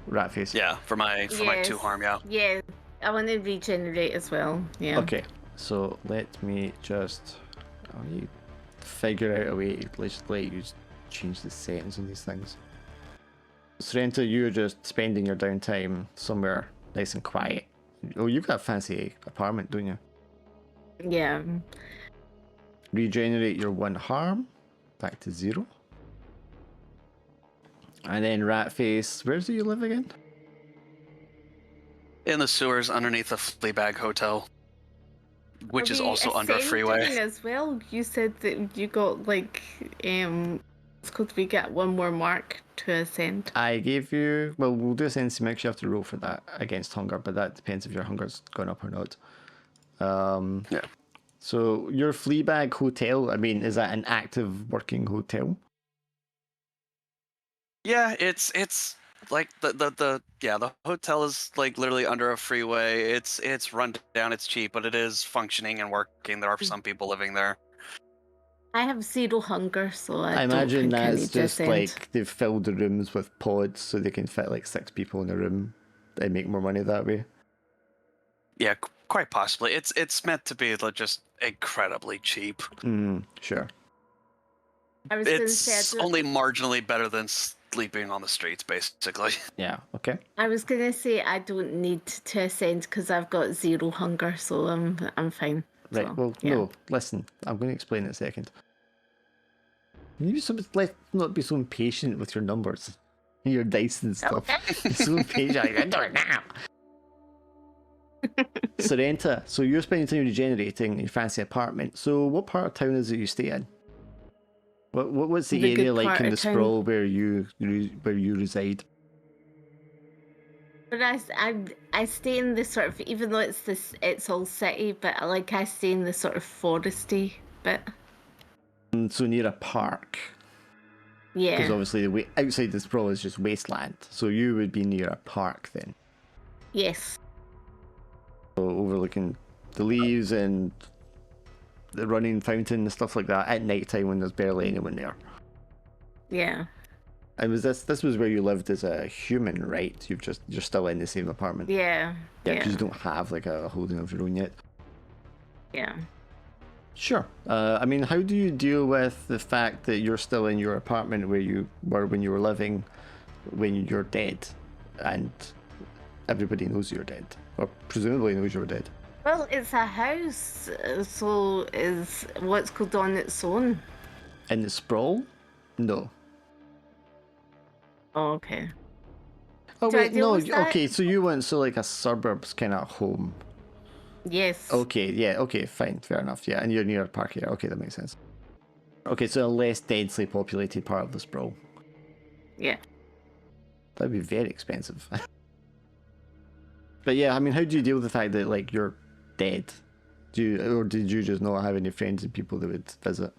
Speaker 1: Ratface?
Speaker 3: Yeah, for my 2
Speaker 4: Yes.
Speaker 3: harm. Yeah.
Speaker 4: Yeah. I want to regenerate as well. Yeah.
Speaker 1: Okay, so let me just... I need to figure out a way to let you change the settings on these things. Sorrento, you're just spending your downtime somewhere nice and quiet. Oh, you've got a fancy apartment, don't you?
Speaker 4: Yeah.
Speaker 1: Regenerate your 1 harm back to 0. And then Ratface, where do you live again?
Speaker 3: In the sewers underneath a Fleabag hotel, which
Speaker 4: Are
Speaker 3: is
Speaker 4: we
Speaker 3: also under a freeway.
Speaker 4: ascending as well? You said that you got like it's called we get one more mark to ascend.
Speaker 1: I gave you... Well, we'll do a sense mix. You have to roll for that against hunger, but that depends if your hunger's gone up or not.
Speaker 3: Yeah.
Speaker 1: So your Fleabag hotel, I mean, is that an active working hotel?
Speaker 3: Yeah, it's like the hotel is like literally under a freeway. It's run down, it's cheap, but it is functioning and working. There are some people living there.
Speaker 4: I have 0 hunger, so I
Speaker 1: I
Speaker 4: don't
Speaker 1: imagine
Speaker 4: think I
Speaker 1: that's
Speaker 4: need to
Speaker 1: just
Speaker 4: ascend.
Speaker 1: like they've filled the rooms with pods so they can fit like 6 people in a room. They make more money that way.
Speaker 3: Yeah, quite possibly. It's meant to be like, just incredibly cheap.
Speaker 1: Sure.
Speaker 4: I was going to
Speaker 3: It's
Speaker 4: say
Speaker 3: only marginally better than sleeping on the streets, basically.
Speaker 1: Yeah, okay.
Speaker 4: I was going to say I don't need to ascend because I've got 0 hunger, so I'm fine.
Speaker 1: Right.
Speaker 4: So,
Speaker 1: Well,
Speaker 4: yeah.
Speaker 1: no. Listen, I'm going to explain in a second. Let's not be so impatient with your numbers, your dice and stuff. You're so impatient. I do it now. Sorrenta, so you're spending time regenerating in your fancy apartment. So what part of town is it you stay in? What's the
Speaker 4: The good
Speaker 1: area like
Speaker 4: part
Speaker 1: in
Speaker 4: of
Speaker 1: the
Speaker 4: town.
Speaker 1: sprawl where you reside?
Speaker 4: But I stay in the sort of, even though it's all city, but I stay in the sort of foresty bit.
Speaker 1: So near a park, because
Speaker 4: Yeah.
Speaker 1: obviously the outside the sprawl is just wasteland. So you would be near a park then,
Speaker 4: Yes.
Speaker 1: so overlooking the leaves and the running fountain and stuff like that at night time when there's barely anyone there.
Speaker 4: Yeah.
Speaker 1: And was this was where you lived as a human, right? You're still in the same apartment.
Speaker 4: Yeah.
Speaker 1: Yeah, because you don't have like a holding of your own yet.
Speaker 4: Yeah.
Speaker 1: Sure. I mean, how do you deal with the fact that you're still in your apartment where you were when you were living, when you're dead, and everybody knows you're dead, or presumably knows you're dead?
Speaker 4: Well, it's a house, so is what's called on its own.
Speaker 1: In the sprawl? No.
Speaker 4: Oh, okay.
Speaker 1: Oh
Speaker 4: Do I
Speaker 1: wait,
Speaker 4: deal
Speaker 1: no.
Speaker 4: with that?
Speaker 1: Okay, so you went like a suburbs kind of home.
Speaker 4: Yes.
Speaker 1: Okay, yeah, okay, fine, fair enough. Yeah, and you're near a park area. Okay, that makes sense. Okay, so a less densely populated part of the sprawl.
Speaker 4: Yeah.
Speaker 1: That'd be very expensive. But yeah, I mean, how do you deal with the fact that like you're dead? Did you just not have any friends and people that would visit?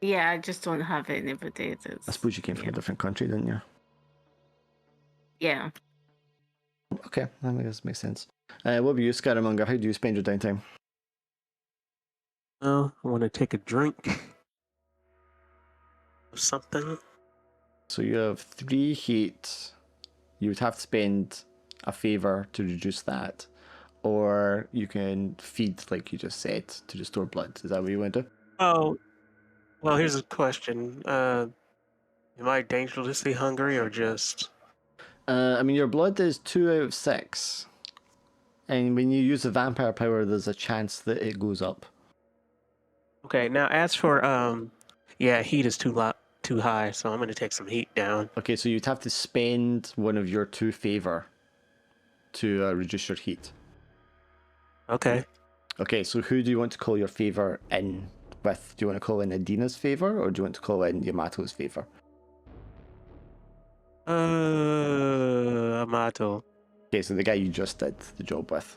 Speaker 4: Yeah, I just don't have anybody that's...
Speaker 1: I suppose you came from a different country, didn't you?
Speaker 4: Yeah.
Speaker 1: Okay, that makes sense. What about you, Scaramanga? How do you spend your downtime?
Speaker 2: Oh, I want to take a drink of something.
Speaker 1: So you have 3 heat. You would have to spend a favor to reduce that, or you can feed, like you just said, to restore blood. Is that what you want to do?
Speaker 2: Oh, well, here's a question. Am I dangerously hungry or just...
Speaker 1: I mean, your blood is 2 out of 6. And when you use the vampire power, there's a chance that it goes up.
Speaker 2: Okay, now as for, yeah, heat is too high, so I'm going to take some heat down.
Speaker 1: Okay, so you'd have to spend one of your 2 favor to reduce your heat.
Speaker 2: Okay.
Speaker 1: Okay, so who do you want to call your favor in with? Do you want to call in Adina's favor, or do you want to call in Yamato's favor?
Speaker 2: Amato.
Speaker 1: Okay, so the guy you just did the job with.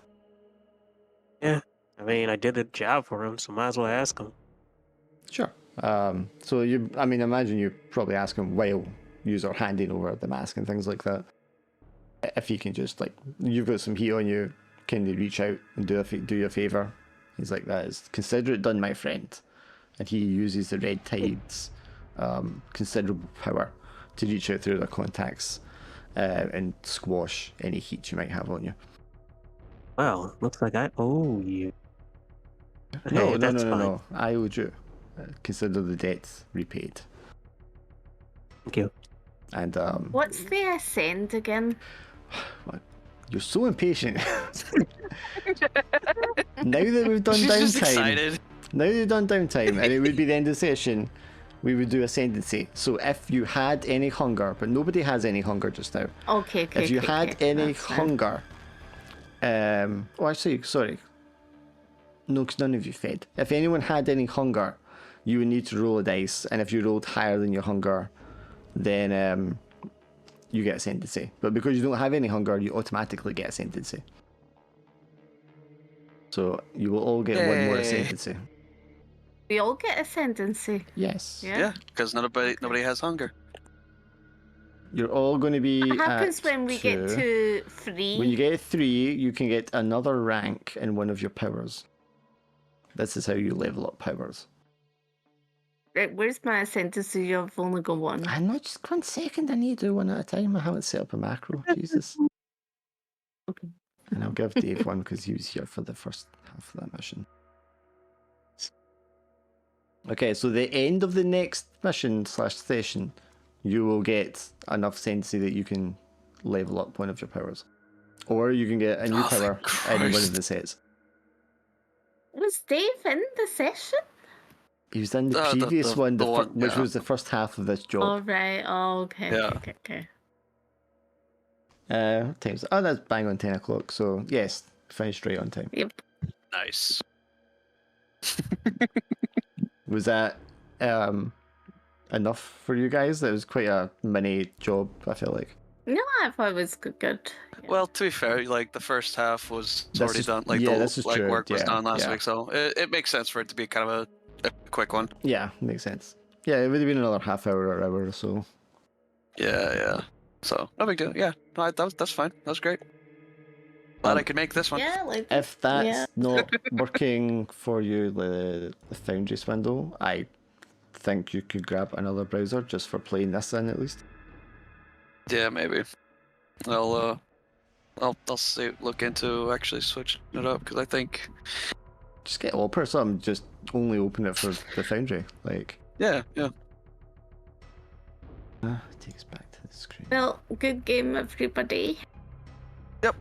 Speaker 2: Yeah, I mean, I did a job for him, so might as well ask him.
Speaker 1: Sure. So imagine you probably ask him while you're handing over the mask and things like that. If he can just, like, you've got some heat on you, can they reach out and do you a favor? He's like, that is consider it done, my friend. And he uses the Red Tide's considerable power to reach out through their contacts and squash any heat you might have on you.
Speaker 2: Well, looks like I owe you.
Speaker 1: No,
Speaker 2: Hey, that's fine.
Speaker 1: no. I owed you. Consider the debts repaid.
Speaker 2: Thank you.
Speaker 1: And
Speaker 4: What's the ascend again?
Speaker 1: you're so impatient. Now that we've done
Speaker 3: She's just
Speaker 1: downtime,
Speaker 3: excited.
Speaker 1: now that we've done downtime, and it would be the end of the session, we would do ascendancy. So if you had any hunger, but nobody has any hunger just now.
Speaker 4: Okay.
Speaker 1: If you had any hunger, sorry. No, because none of you fed. If anyone had any hunger, you would need to roll a dice, and if you rolled higher than your hunger, then you get ascendancy. But because you don't have any hunger, you automatically get ascendancy. So you will all get one more
Speaker 3: Yay.
Speaker 1: ascendancy.
Speaker 4: We all get ascendancy.
Speaker 1: Yes.
Speaker 4: Yeah.
Speaker 3: Yeah, because nobody has hunger.
Speaker 1: You're all going to be.
Speaker 4: What happens
Speaker 1: at
Speaker 4: when we get
Speaker 1: 2.
Speaker 4: to 3?
Speaker 1: When you get 3, you can get another rank in one of your powers. This is how you level up powers.
Speaker 4: Right, where's my ascendancy? You've only got 1.
Speaker 1: I know, just 1 second. I need to do one at a time. I haven't set up a macro. Jesus.
Speaker 4: Okay.
Speaker 1: And I'll give Dave one because he was here for the first half of that mission. Okay, so the end of the next mission / session, you will get enough ascendancy that you can level up one of your powers. Or you can get a new
Speaker 3: Oh,
Speaker 1: power
Speaker 3: thank
Speaker 1: in one
Speaker 3: Christ.
Speaker 1: of the sets.
Speaker 4: Was Dave in the session?
Speaker 1: He was in the
Speaker 3: The-
Speaker 1: previous
Speaker 3: the-
Speaker 1: one,
Speaker 3: the one,
Speaker 1: which
Speaker 3: yeah.
Speaker 1: was the first half of this
Speaker 4: Oh,
Speaker 1: job.
Speaker 4: right. Oh, okay.
Speaker 3: Yeah.
Speaker 4: Okay.
Speaker 1: What time's? Oh, that's bang on 10 o'clock. So yes, finished right on time.
Speaker 4: Yep.
Speaker 3: Nice.
Speaker 1: Was that enough for you guys? That was quite a mini job, I feel like.
Speaker 4: No, I thought it was good. Yeah.
Speaker 3: Well, to be fair, like the first half was
Speaker 1: This
Speaker 3: already
Speaker 1: is-
Speaker 3: done. Like
Speaker 1: yeah,
Speaker 3: the
Speaker 1: this is
Speaker 3: like
Speaker 1: true,
Speaker 3: work was
Speaker 1: yeah,
Speaker 3: done last
Speaker 1: yeah.
Speaker 3: week, so it makes sense for it to be kind of a quick one.
Speaker 1: Yeah, makes sense. Yeah, it would have been another half hour or hour or so.
Speaker 3: Yeah. So no big deal. Yeah, no, that's fine. That was great. Glad I could make this one.
Speaker 4: Yeah, like
Speaker 1: If that's
Speaker 4: yeah.
Speaker 1: not working for you, the Foundry swindle, I think you could grab another browser just for playing this in at least.
Speaker 3: Yeah, maybe. I'll see, look into actually switching it up because I think.
Speaker 1: Just get Opera or something, just only open it for the Foundry. Like,
Speaker 3: Yeah.
Speaker 1: it takes back to the screen.
Speaker 4: Well, good game, everybody.
Speaker 3: Yep.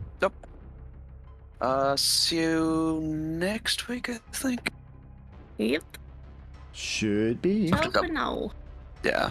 Speaker 3: See you next week, I think.
Speaker 4: Yep.
Speaker 1: Should be.
Speaker 4: Ciao for now.
Speaker 3: Yeah.